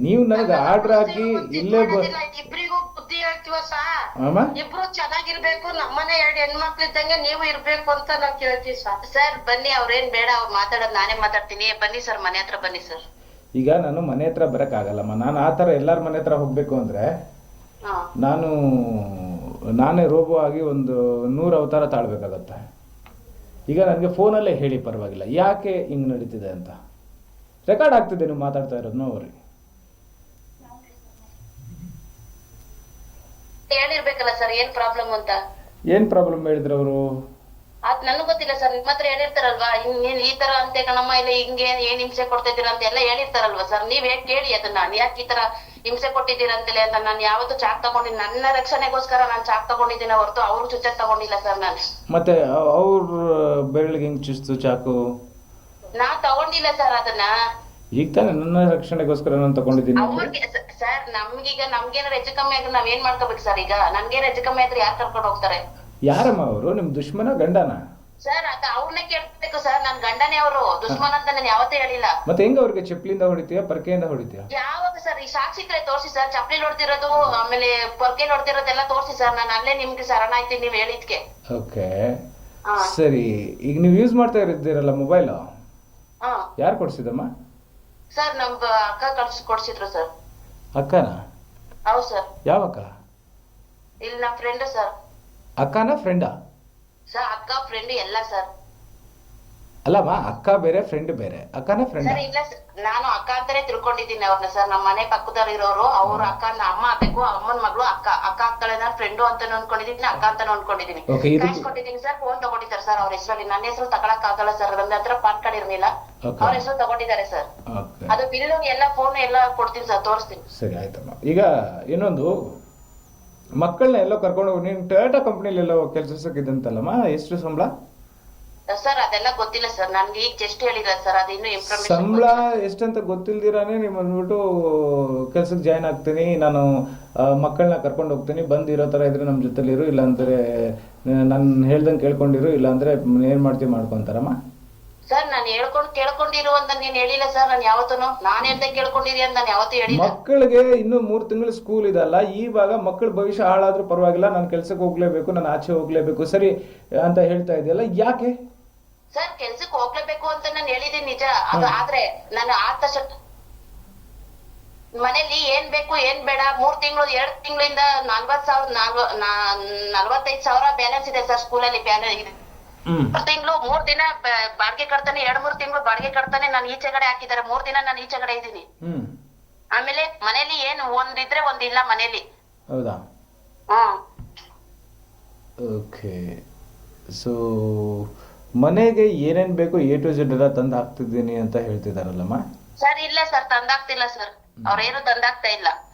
ನೀವು ನನಗೆ ಆರ್ಡರ್ ಹಾಕಿ ಇಲ್ಲೇ ಇಬ್ರಿಗೂ ಬುದ್ಧಿ ಹೇಳ್ತೀವ ಸರ್. ಅಮ್ಮ, ಇಬ್ರು ಚೆನ್ನಾಗಿರ್ಬೇಕು, ನಮ್ಮನೆ 2 ಹೆಣ್ಮಕ್ಳು ಇದ್ದಂಗೆ ನೀವು ಇರ್ಬೇಕು ಅಂತ ನಾವ್ ಕೇಳ್ತೀವಿ ಸರ್. ಸರ್ ಬನ್ನಿ, ಅವ್ರೇನ್ ಬೇಡ, ಅವ್ರು ಮಾತಾಡೋದ್ ನಾನೇ ಮಾತಾಡ್ತೀನಿ. ಬನ್ನಿ ಸರ್, ಮನೆ ಹತ್ರ ಬನ್ನಿ ಸರ್. ಈಗ ನಾನು ಮನೆ ಹತ್ರ ಬರೋಕ್ಕಾಗಲ್ಲಮ್ಮ. ನಾನು ಆ ಥರ ಎಲ್ಲರ ಮನೆ ಹತ್ರ ಹೋಗಬೇಕು ಅಂದರೆ ನಾನೇ ರೋಬೋ ಆಗಿ ಒಂದು 100 ಅವತಾರ ತಾಳ್ಬೇಕಾಗತ್ತೆ. ಈಗ ನನಗೆ ಫೋನಲ್ಲೇ ಹೇಳಿ ಪರವಾಗಿಲ್ಲ, ಯಾಕೆ ಹಿಂಗೆ ನಡೀತಿದೆ ಅಂತ. ರೆಕಾರ್ಡ್ ಆಗ್ತಿದೆ ನೀವು ಮಾತಾಡ್ತಾ ಇರೋದು ನೋಡ್ರಿ. ಹೇಳಿರ್ಬೇಕಲ್ಲ ಸರ್ ಏನ್ ಪ್ರಾಬ್ಲಮ್ ಅಂತ. ಏನು ಪ್ರಾಬ್ಲಮ್ ಹೇಳಿದ್ರು ಅವರು? ಅದ್ ನನಗ್ ಗೊತ್ತಿಲ್ಲ ಸರ್. ನಿಮ್ಮ ಹತ್ರ ಹೇಳಿರ್ತಾರಲ್ವಾ, ಇನ್ನೇನ್ ಈ ತರ ಅಂತೆ ಕಣಮ್ಮ, ಇಲ್ಲ ಹಿಂಗೆ ಏನ್ ಹಿಂಸೆ ಕೊಡ್ತಾ ಇದೀರ ಅಂತ ಎಲ್ಲ ಹೇಳಿರ್ತಾರಲ್ವಾ ಸರ್. ನೀವ್ ಹೇಗ್ ಕೇಳಿ ಅದನ್ನ, ಯಾಕೆ ಈ ತರ ಹಿಂಸೆ ಕೊಟ್ಟಿದ್ದೀರ ಅಂತಲೇ ಅಂತ. ನಾನು ಯಾವತ್ತೂ ಚಾಕ್ ತಗೊಂಡಿದ್ದೀನಿ, ನನ್ನ ರಕ್ಷಣೆಗೋಸ್ಕರ ನಾನು ಚಾಕ್ ತಗೊಂಡಿದ್ದೀನಿ ಹೊರತು ಅವ್ರು ಚುಚ್ಚಕ್ ತಗೊಂಡಿಲ್ಲ ಸರ್. ನಾನು ಮತ್ತೆ ಅವ್ರ ಬೆರಳಿಗೆ ಹೆಂಗ್ ಚುಸ್ತು ಚಾಕು? ನಾ ತಗೊಂಡಿಲ್ಲ ಸರ್ ಅದನ್ನ. ಈಗ ತಾನೇ ನನ್ನ ರಕ್ಷಣೆಗೋಸ್ಕರ ನಾನು ತಗೊಂಡಿದ್ದೀನಿ. ಅವ್ರಿಗೆ ಸರ್, ನಮ್ಗೇನಾರ ಹೆಚ್ಚು ಕಮ್ಮಿ ಆದ್ರೆ ನಾವ್ ಏನ್ ಮಾಡ್ಕೋಬೇಕು ಸರ್? ಈಗ ನನ್ಗೇನ್ ಹೆಚ್ಚು ಕಮ್ಮಿ ಆದ್ರೆ ಯಾರು ಕರ್ಕೊಂಡು ಹೋಗ್ತಾರೆ? ಯಾರಮ್ಮ ಅವರು? ನಿಮ್ ದುಶ್ಮನ ಗಂಡನ? ಸರ್ ಅದ ಅವ್ರನ್ನೇ ಕೇಳ್ಬೇಕು ಸರ್. ನನ್ ಗಂಡನೇ ಅವರು, ದುಶ್ಮನ್ ಅಂತ ನಾನು ಯಾವತ್ತೂ ಹೇಳಿಲ್ಲ. ಮತ್ತೆ ಹೆಂಗ ಅವ್ರಿಗೆ ಚಪ್ಪಲಿಂದ ಹೊಡಿತೀಯ, ಪರ್ಕೆಯಿಂದ ಹೊಡಿತೀಯ? ಯಾವಾಗ ಸರ್? ಈ ಸಾಕ್ಷಿದ್ರೆ ತೋರಿಸಿ ಸರ್. ಚಪ್ಪಲಿ ನೋಡ್ತಿರೋದು, ಆಮೇಲೆ ಪೊರ್ಕೆ ನೋಡ್ತಿರೋದೆಲ್ಲ ತೋರಿಸಿ ಸರ್. ನಾನು ಅಲ್ಲೇ ನಿಮ್ಗೆ ಶರಣಾಯ್ತೀನಿ ನೀವ್ ಹೇಳಿದ್ಕೆ. ಓಕೆ, ಸರಿ. ಈಗ ನೀವು ಯೂಸ್ ಮಾಡ್ತಾ ಇದ್ದೀರಲ್ಲ ಮೊಬೈಲ್, ಹಾ ಯಾರು ಕೊಡ್ಸಿದಮ್ಮ? ಸರ್ ನಮ್ ಅಕ್ಕ ಕೊಡ್ಸಿದ್ರು ಸರ್. ಅಕ್ಕನ? ಹೌದು ಸರ್. ಯಾವ ಅಕ್ಕ? ಇಲ್ಲಿ ನಮ್ ಫ್ರೆಂಡ್ ಸರ್. ಅಕ್ಕನ ಫ್ರೆಂಡಾ? ಸರ್ ಅಕ್ಕ ಫ್ರೆಂಡ್ ಎಲ್ಲ ಸರ್. ಅಲ್ಲಮ್ಮ, ಅಕ್ಕ ಬೇರೆ ಫ್ರೆಂಡ್ ಬೇರೆ. ಅಕ್ಕನ ಫ್ರೆಂಡ್? ಸರ್ ಇಲ್ಲ ಸರ್, ನಾನು ಅಕ್ಕ ಅಂತಾನೆ ತಿಳ್ಕೊಂಡಿದ್ದೀನಿ ಅವ್ರನ್ನ ಸರ್. ನಮ್ಮ ಮನೆ ಪಕ್ಕದವ್ರು ಇರೋರು, ಅವ್ರ ಅಕ್ಕನ ಅಮ್ಮ ಆಗ್ಬೇಕು, ಅಮ್ಮನ ಮಗಳು ಅಕ್ಕ ಆಗ್ತಾಳೆ. ನಾನು ಫ್ರೆಂಡು ಅಂತಾನು ಅನ್ಕೊಂಡಿದ್ದೀನಿ, ಅಕ್ಕ ಅಂತಾನು ಅನ್ಕೊಂಡಿದ್ದೀನಿ. ಕ್ಯಾಶ್ ಕೊಟ್ಟಿದ್ದೀನಿ ಸರ್, ಫೋನ್ ತಗೊಂಡಿದ್ದಾರೆ ಸರ್ ಅವ್ರ ಹೆಸರಲ್ಲಿ. ನನ್ನ ಹೆಸರು ತಗೊಳಕ್ ಆಗಲ್ಲ ಸರ್, ನನ್ನ ಹತ್ರ ಪಾನ್ ಕಾರ್ಡ್ ಇರ್ಲಿಲ್ಲ. ಅವ್ರ ಹೆಸರು ತಗೊಂಡಿದ್ದಾರೆ ಸರ್. ಅದು ಬಿಲ್ಲು ಎಲ್ಲ ಫೋನ್ ಎಲ್ಲ ಕೊಡ್ತೀನಿ ಸರ್, ತೋರಿಸ್ತೀನಿ. ಸರಿ ಆಯ್ತಮ್ಮ. ಈಗ ಇನ್ನೊಂದು, ಮಕ್ಕಳನ್ನ ಎಲ್ಲೋ ಕರ್ಕೊಂಡು ಹೋಗಿ, ನೀನು ಟೊಯೋಟಾ ಕಂಪ್ನಿಲಿ ಎಲ್ಲೋ ಕೆಲಸಕ್ಕಿದ್ದಂತಲ್ಲಮ್ಮ, ಎಷ್ಟು ಸಂಬಳ? ಸರ್ ಅದೆಲ್ಲ ಗೊತ್ತಿಲ್ಲ ಸರ್, ನನ್ಗೆ ಈಗ ಜಸ್ಟ್ ಹೇಳಿಲ್ಲ ಸರ್. ಅದು ಇನ್ನೂ ಇನ್ಫಾರ್ಮೇಶನ್. ಸಂಬಳ ಎಷ್ಟಂತ ಗೊತ್ತಿಲ್ದಿರಾನೆ ನೀವು ಅಂದ್ಬಿಟ್ಟು ಕೆಲ್ಸಕ್ಕೆ ಜಾಯ್ನ್ ಆಗ್ತೀನಿ, ನಾನು ಮಕ್ಕಳನ್ನ ಕರ್ಕೊಂಡು ಹೋಗ್ತೀನಿ, ಬಂದಿರೋ ಥರ ಇದ್ರೆ ನಮ್ಮ ಜೊತೆಲಿರು, ಇಲ್ಲಾಂದರೆ ನಾನು ಹೇಳ್ದಂಗೆ ಕೇಳ್ಕೊಂಡಿರು, ಇಲ್ಲಾಂದರೆ ಏನು ಮಾಡ್ತೀವಿ ಮಾಡ್ಕೊತಾರಮ್ಮ. ಸರ್ ನಾನು ಕೇಳ್ಕೊಂಡಿರು ಅಂತ ನೀನ್ ಹೇಳಿಲ್ಲ ಸರ್. ನಾನು ಯಾವತ್ತೂ ನಾನು ಎಂತ ಕೇಳ್ಕೊಂಡಿರಿ ಅಂತ ನಾನು ಯಾವತ್ತೂ ಹೇಳಿಲ್ಲ. ಮಕ್ಕಳಿಗೆ ಇನ್ನೂ 3 ತಿಂಗಳು ಸ್ಕೂಲ್ ಇದಲ್ಲ, ಇವಾಗ ಮಕ್ಕಳ ಭವಿಷ್ಯ ಹಾಳಾದ್ರೂ ಪರವಾಗಿಲ್ಲ, ನಾನು ಕೆಲ್ಸಕ್ಕೆ ಹೋಗ್ಲೇಬೇಕು, ನಾನು ಆಚೆ ಹೋಗ್ಲೇಬೇಕು ಸರಿ ಅಂತ ಹೇಳ್ತಾ ಇದೆಯಲ್ಲ, ಯಾಕೆ? ಸರ್ ಕೆಲ್ಸಕ್ಕೆ ಹೋಗ್ಲೇಬೇಕು ಅಂತ ನಾನು ಹೇಳಿದ್ದೀನಿ ನಿಜ. ಅದು ಆದ್ರೆ ನಾನು ಆದ ತಕ್ಷಣ ಮನೇಲಿ ಏನ್ ಬೇಕು ಏನ್ ಬೇಡ 2 ತಿಂಗಳಿಂದ 45,000 ಬ್ಯಾಲೆನ್ಸ್ ಇದೆ ಸರ್. ಸ್ಕೂಲಲ್ಲಿ ಬ್ಯಾಲೆನ್ಸ್ ಇದೆ. ತಿಂಗಳು 3 ದಿನ ಬಾಡಿಗೆ ಕಟ್ತಾನೆ, 2-3 ತಿಂಗಳು ಬಾಡಿಗೆ ಕಟ್ತಾನೆ. ನಾನು ಈಚೆ ಕಡೆ ಹಾಕಿದ್ದಾರೆ, 3 ದಿನ ನಾನು ಈಚೆ ಕಡೆ ಇದ್ದೀನಿ. ಆಮೇಲೆ ಮನೇಲಿ ಏನು ಒಂದಿದ್ರೆ ಒಂದಿಲ್ಲ ಮನೇಲಿ. ಹೌದಾ? ಹ್ಮ್. ಓಕೆ. ಸೊ ಮನೆಗೆ ಏನೇನ್ ಬೇಕು A to Z ಎಲ್ಲ ತಂದು ಹಾಕ್ತಿದ್ದೀನಿ ಅಂತ ಹೇಳ್ತಿದಾರಲ್ಲಮ್ಮ? ಸರ್ ಇಲ್ಲ ಸರ್, ತಂದಾಗ್ತಿಲ್ಲ ಸರ್. ಅವ್ರೇನು ತಂದಾಗ್ತಾ ಇಲ್ಲ.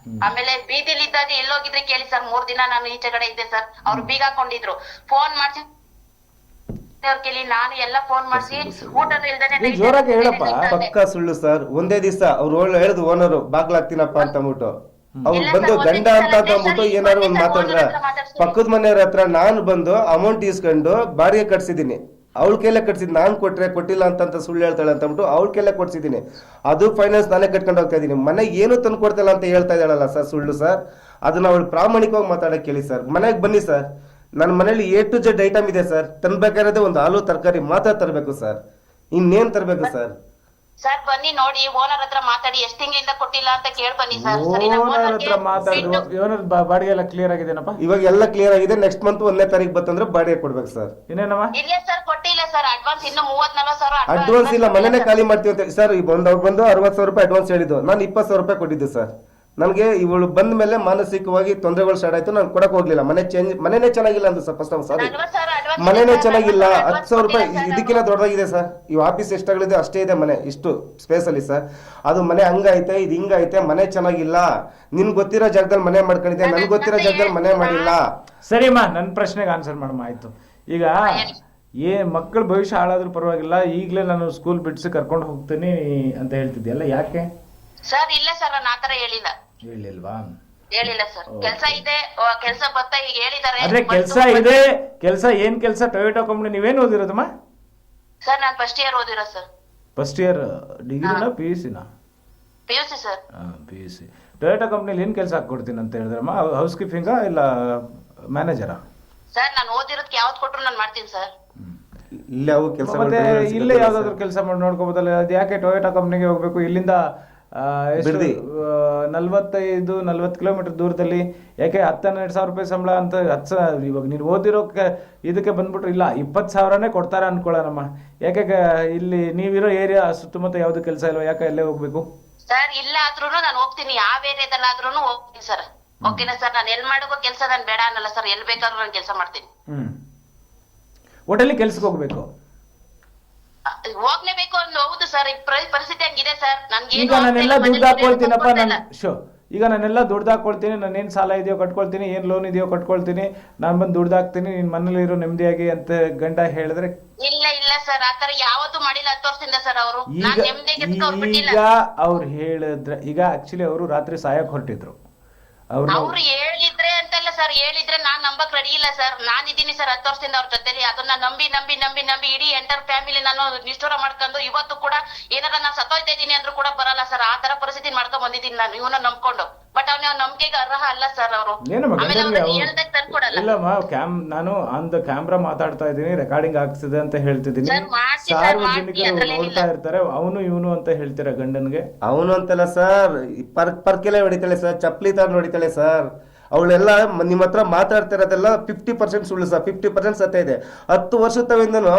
ಆಮೇಲೆ ಬೀದಿಲಿ ಇದ್ದಾಗ ಎಲ್ಲೋಗಿದ್ರೆ ಕೇಳಿ ಸರ್, 3 ದಿನ ನಾನು ಈಚೆ ಕಡೆ ಇದ್ದೆ ಸರ್. ಅವ್ರು ಬೀಗ ಹಾಕೊಂಡಿದ್ರು. ಫೋನ್ ಮಾಡ್ಸಿ ಕೇಳಿ, ನಾನು ಎಲ್ಲ ಫೋನ್ ಮಾಡ್ಸಿ ಊಟನೂ ಇಲ್ದೇನೆ ಜೋರಾಗಿ ಹೇಳಪ್ಪ. ಪಕ್ಕ ಸುಳ್ಳು ಸರ್. ಒಂದೇ ದಿವಸ ಅವ್ರು ಹೇಳಿದ್ರು ಓನರು ಬಾಗ್ಲಾಕ್ತೀನಪ್ಪ ಅಂತ ಅಂದ್ಬಿಟ್ಟು, ಅವ್ರು ಬಂದು ಗಂಡ ಅಂತ ಅಂದ್ಬಿಟ್ಟು ಏನಾದ್ರು ಒಂದ್ ಮಾತಾಡಿದ್ರ ಪಕ್ಕದ ಮನೆಯವ್ರ ಹತ್ರ ನಾನು ಬಂದು ಅಮೌಂಟ್ ಇಸ್ಕೊಂಡು ಬಾಡಿಗೆ ಕಟ್ಸಿದೀನಿ. ಅವಳ ಕೈಲೇ ಕಟ್ಸಿದ್, ನಾನ್ ಕೊಟ್ರೆ ಕೊಟ್ಟಿಲ್ಲ ಅಂತ ಸುಳ್ಳು ಹೇಳ್ತಾಳೆ ಅಂತ ಅಂದ್ಬಿಟ್ಟು ಅವಳ ಕೈಲೇ ಕೊಡ್ಸಿದೀನಿ. ಅದು ಫೈನಾನ್ಸ್ ನಾನೇ ಕಟ್ಕೊಂಡು ಹೋಗ್ತಾ ಇದೀನಿ. ಮನೆಗೆ ಏನು ತಂದು ಕೊಡ್ತಿಲ್ಲ ಅಂತ ಹೇಳ್ತಾ ಇದ್ದಾಳಲ್ಲ ಸರ್, ಸುಳ್ಳು ಸರ್. ಅದನ್ನ ಅವಳು ಪ್ರಾಮಾಣಿಕವಾಗಿ ಮಾತಾಡಕ್ ಕೇಳಿ ಸರ್. ಮನೆಗೆ ಬನ್ನಿ ಸರ್, ನನ್ನ ಮನೇಲಿ A to Z ಐಟಮ್ ಇದೆ ಸರ್. ತನ್ಬೇಕಾದ್ರೆ ಒಂದು ಹಾಲು ತರಕಾರಿ ಮಾತ್ರ ತರಬೇಕು ಸರ್, ಇನ್ನೇನ್ ತರಬೇಕು ಸರ್? ಸರ್ ಬನ್ನಿ ನೋಡಿ, ಓನರ್ ಹತ್ರ ಮಾತಾಡಿ ಎಷ್ಟು ತಿಂಗಳಿಂದ ಕೊಟ್ಟಿಲ್ಲ ಅಂತ ಕೇಳ್ ಬನ್ನಿ ಸರ್. ಓನರ್ ಹತ್ರ ಮಾತಾಡುವ. ಓನರ್ ಬಾಡಿಗೆ ಎಲ್ಲ ಕ್ಲಿಯರ್ ಆಗಿದೆನಪ್ಪ? ಇವಾಗ ಎಲ್ಲ ಕ್ಲಿಯರ್ ಆಗಿದೆ. ನೆಕ್ಸ್ಟ್ ಮಂತ್ 1ನೇ ತಾರೀಕು ಬರ್ತಂದ್ರೆ ಬಾಡಿಗೆ ಕೊಡ್ಬೇಕು ಸರ್. ಇನ್ನೇನಮ್ಮ? ಇಲ್ಲ ಸರ್, ಕೊಟ್ಟಿಲ್ಲ ಸರ್. ಅಡ್ವಾನ್ಸ್ ಇನ್ನು 30-40 ಸಾವಿರ ಅಡ್ವಾನ್ಸ್ ಇಲ್ಲ, ಮನೆನೇ ಖಾಲಿ ಮಾಡ್ತೀವಿ ಅಂತ ಸರ್. ಅವ್ರು ಬಂದು 60,000 ರೂಪಾಯಿ ಅಡ್ವಾನ್ಸ್ ಹೇಳಿದ್ದು, ನಾನು 20,000 ರೂಪಾಯಿ ಕೊಟ್ಟಿದ್ದೆ ಸರ್. ನನಗೆ ಇವಳು ಬಂದ ಮೇಲೆ ಮಾನಸಿಕವಾಗಿ ತೊಂದರೆಗಳು ಸ್ಟಾರ್ಟ್ ಆಯ್ತು. ನಾನು ಕೊಡಕ್ ಹೋಗ್ಲಿಲ್ಲ. ಮನೆನೇ ಚೆನ್ನಾಗಿಲ್ಲ ಅಂತ ಸರ್. ಫಸ್ಟ್ ಸಾರಿ, ಮನೆನೇ ಚೆನ್ನಾಗಿಲ್ಲ. 10,000 ರೂಪಾಯಿ ಇದಕ್ಕಿಂತ ದೊಡ್ಡದಾಗಿದೆ ಸರ್. ಈ ಆಫೀಸ್ ಎಷ್ಟಾಗಲಿದೆ ಅಷ್ಟೇ ಇದೆ ಮನೆ, ಇಷ್ಟು ಸ್ಪೇಸ್ ಅಲ್ಲಿ ಸರ್. ಅದು ಮನೆ ಹಂಗೈತೆ, ಇದು ಹಿಂಗೈತೆ, ಮನೆ ಚೆನ್ನಾಗಿಲ್ಲ. ನಿನ್ ಗೊತ್ತಿರೋ ಜಾಗದಲ್ಲಿ ಮನೆ ಮಾಡ್ಕೊಂಡಿದ್ದೆ, ನನ್ಗೆ ಗೊತ್ತಿರೋ ಜಾಗದಲ್ಲಿ ಮನೆ ಮಾಡಿಲ್ಲ. ಸರಿಮ್ಮ, ನನ್ನ ಪ್ರಶ್ನೆಗೆ ಆನ್ಸರ್ ಮಾಡಮ್ಮ. ಆಯ್ತು. ಈಗ ಮಕ್ಕಳ ಭವಿಷ್ಯ ಹಾಳಾದ್ರೂ ಪರವಾಗಿಲ್ಲ, ಈಗಲೇ ನಾನು ಸ್ಕೂಲ್ ಬಿಡಿಸಿ ಕರ್ಕೊಂಡು ಹೋಗ್ತೀನಿ ಅಂತ ಹೇಳ್ತಿದ್ಯಲ್ಲ, ಯಾಕೆ? ಸರ್ ಇಲ್ಲ ಸರ್, ನಾನು ಆತರ ಹೇಳಿಲ್ಲ. ಹೇಳಿಲ್ವಾ? ಹೇಳಿಲ್ಲ ಸರ್. ಕೆಲ್ಸ ಇದೆ, ಕೆಲ್ಸ ಬರ್ತಾ ಈಗ ಹೇಳಿದಾರೆ. ಅದೇ ಕೆಲ್ಸ ಇದೆ. ಕೆಲ್ಸ ಏನ್ ಕೆಲ್ಸ? Toyota company. ನೀವೇನ್ ಓದಿರೋದಮ್ಮ? ಸರ್ ನಾನು ಫಸ್ಟ್ ಇಯರ್ ಓದಿರೋ ಸರ್. ಫಸ್ಟ್ ಇಯರ್ ಡಿಗ್ರಿನ PUC ನ? PUC ಸರ್. PUC. ಟೊಯೋಟಾ ಕಂಪ್ನಿಲಿ ಏನ್ ಕೆಲ್ಸ ಹಾಕೊಡ್ತೀನಿ ಅಂತ ಹೇಳಿದ್ರಮ್ಮ? ಹೌಸ್ ಕೀಪಿಂಗಾ ಇಲ್ಲ ಮ್ಯಾನೇಜರಾ? ಸರ್ ನಾನು ಓದಿರೋದಕ್ಕೆ ಯಾವ್ದು ಕೊಟ್ರು ನಾನು ಮಾಡ್ತೀನಿ ಸರ್. ಇಲ್ಲೇ ಅವು ಕೆಲಸ ಮತ್ತೆ ಇಲ್ಲೇ ಯಾವ್ದಾದ್ರು ಕೆಲಸ ಮಾಡಿ ನೋಡ್ಕೋಬೋದಲ್ಲ. ಅದು ಯಾಕೆ ಟೊಯೋಟಾ ಕಂಪ್ನಿಗೆ ಹೋಗ್ಬೇಕು? ಇಲ್ಲಿಂದ 45-40 ಕಿಲೋಮೀಟರ್ ದೂರದಲ್ಲಿ ಯಾಕೆ 10-12 ರೂಪಾಯಿ ಸಂಬಳ ಅಂತ? ಇವಾಗ ನೀನು ಓದಿರೋ ಇದಕ್ಕೆ ಬಂದ್ಬಿಟ್ರೆ ಇಲ್ಲ 20,000ನೇ ಕೊಡ್ತಾರೆ ಅನ್ಕೊಳ್ಳೋಣಮ್ಮ. ಯಾಕೆ ಇಲ್ಲಿ ನೀವಿರೋ ಏರಿಯಾ ಸುತ್ತಮುತ್ತ ಯಾವ್ದು ಕೆಲಸ ಇಲ್ವಾ? ಯಾಕೆ ಅಲ್ಲೇ ಹೋಗ್ಬೇಕು? ಸರ್ ಇಲ್ಲ ಆದ್ರೂ ನಾನು ಹೋಗ್ತೀನಿ, ಯಾವ ಏರಿಯಾದಲ್ಲಾದ್ರೂ ಹೋಗ್ತೀನಿ ಸರ್. ಓಕೆನಾ ಸರ್? ನಾನು ಎಲ್ ಮಾಡೋ ಕೆಲಸ ನಾನು ಬೇಡ ಅನ್ನಲ್ಲ ಸರ್. ಎಲ್ ಬೇಕಾದ್ರೂ ನಾನು ಕೆಲಸ ಮಾಡ್ತೀನಿ. ಒಟ್ಟಲ್ಲಿ ಕೆಲ್ಸಕ್ಕೆ ಹೋಗ್ಬೇಕು, ಹೋಗ್ಲೇಬೇಕು ಅಂತ. ಹೌದು ಸರ್, ಈ ಪರಿಸ್ಥಿತಿ ಹಂಗಿದೆ ಸರ್. ಈಗ ನಾನೆಲ್ಲ ದುಡ್ಡು ಹಾಕೊಳ್ತೀನಪ್ಪ. ಈಗ ನಾನೆಲ್ಲ ದುಡ್ಡು ಹಾಕೊಳ್ತೀನಿ. ನಾನೇನ್ ಸಾಲ ಇದೆಯೋ ಕಟ್ಕೊಳ್ತೀನಿ, ಏನ್ ಲೋನ್ ಇದೆಯೋ ಕಟ್ಕೊಳ್ತೀನಿ, ನಾನ್ ಬಂದು ದುಡ್ಡು ಹಾಕ್ತೀನಿ, ನಿನ್ ಮನೇಲಿ ಇರೋ ನೆಮ್ಮದಿಯಾಗಿ ಅಂತ ಗಂಡ ಹೇಳಿದ್ರೆ? ಇಲ್ಲ ಇಲ್ಲ ಸರ್, ಆತರ ಯಾವತ್ತೂ ಮಾಡಿಲ್ಲ 10 ವರ್ಷದಿಂದ ಸರ್. ಅವರು ಈಗ ಅವ್ರು ಹೇಳಿದ್ರೆ, ಈಗ ಆಕ್ಚುಲಿ ಅವರು ರಾತ್ರಿ ಸಾಯಕ್ ಹೊರಟಿದ್ರು. ಅವ್ರು ಹೇಳಿದ್ರೆ ಅಂತಲ್ಲ ಸರ್, ಹೇಳಿದ್ರೆ ನಾನ್ ನಂಬಕ್ ರೆಡಿ ಇಲ್ಲ ಸರ್. ನಾನ್ ಇದ್ದೀನಿ ಸರ್ 10 ವರ್ಷದಿಂದ ಅವ್ರ ಜೊತೆಲಿ. ಅದನ್ನ ನಂಬಿ ನಂಬಿ ನಂಬಿ ನಂಬಿ ಇಡೀ ಎಂಟರ್ ಫ್ಯಾಮಿಲಿ ನಾನು ನಿಷ್ಠೂರ ಮಾಡ್ಕೊಂಡು ಇವತ್ತು ಕೂಡ ಏನಾರ ನಾನು ಸತ್ತೋಯ್ತಾ ಇದೀನಿ ಅಂದ್ರೂ ಕೂಡ ಬರಲ್ಲ ಸರ್. ಆ ತರ ಪರಿಸ್ಥಿತಿ ಮಾಡ್ಕೊಂಡ್ ಬಂದಿದ್ದೀನಿ ನಾನು ಇವನ್ನ ನಂಬ್ಕೊಂಡು. ಬಟ್ ಅವ್ನ ನಂಬಿಕೆಗೆ ಅರ್ಹ ಅಲ್ಲ ಸರ್ ಅವರು. ಇಲ್ಲಮ್ಮ, ನಾನು ಆನ್ ದ ಕ್ಯಾಮ್ರಾ ಮಾತಾಡ್ತಾ ಇದ್ದೀನಿ, ರೆಕಾರ್ಡಿಂಗ್ ಆಗ್ತಿದೆ ಅಂತ ಹೇಳ್ತಿದ್ದೀನಿ. ಸಾರ್ವಜನಿಕರು ನೋಡ್ತಾ ಇರ್ತಾರೆ. ಅವನು ಇವನು ಅಂತ ಹೇಳ್ತೀರಾ ಗಂಡನ್ಗೆ? ಅವನು ಅಂತಲ್ಲ ಸರ್, ಪರ್ಕೆಲೆ ಹೊಡಿತಾಳೆ ಸರ್, ಚಪ್ಲಿ ತರ ಹೊಡಿತಾಳೆ ಸರ್. ಅವಳೆಲ್ಲ ನಿಮ್ಮ ಹತ್ರ ಮಾತಾಡ್ತಿರೋದೆಲ್ಲ 50% ಸುಳ್ಳು ಸರ್, 50% ಸತ್ಯ ಇದೆ. 10 ವರ್ಷದ ತವಿಂದನು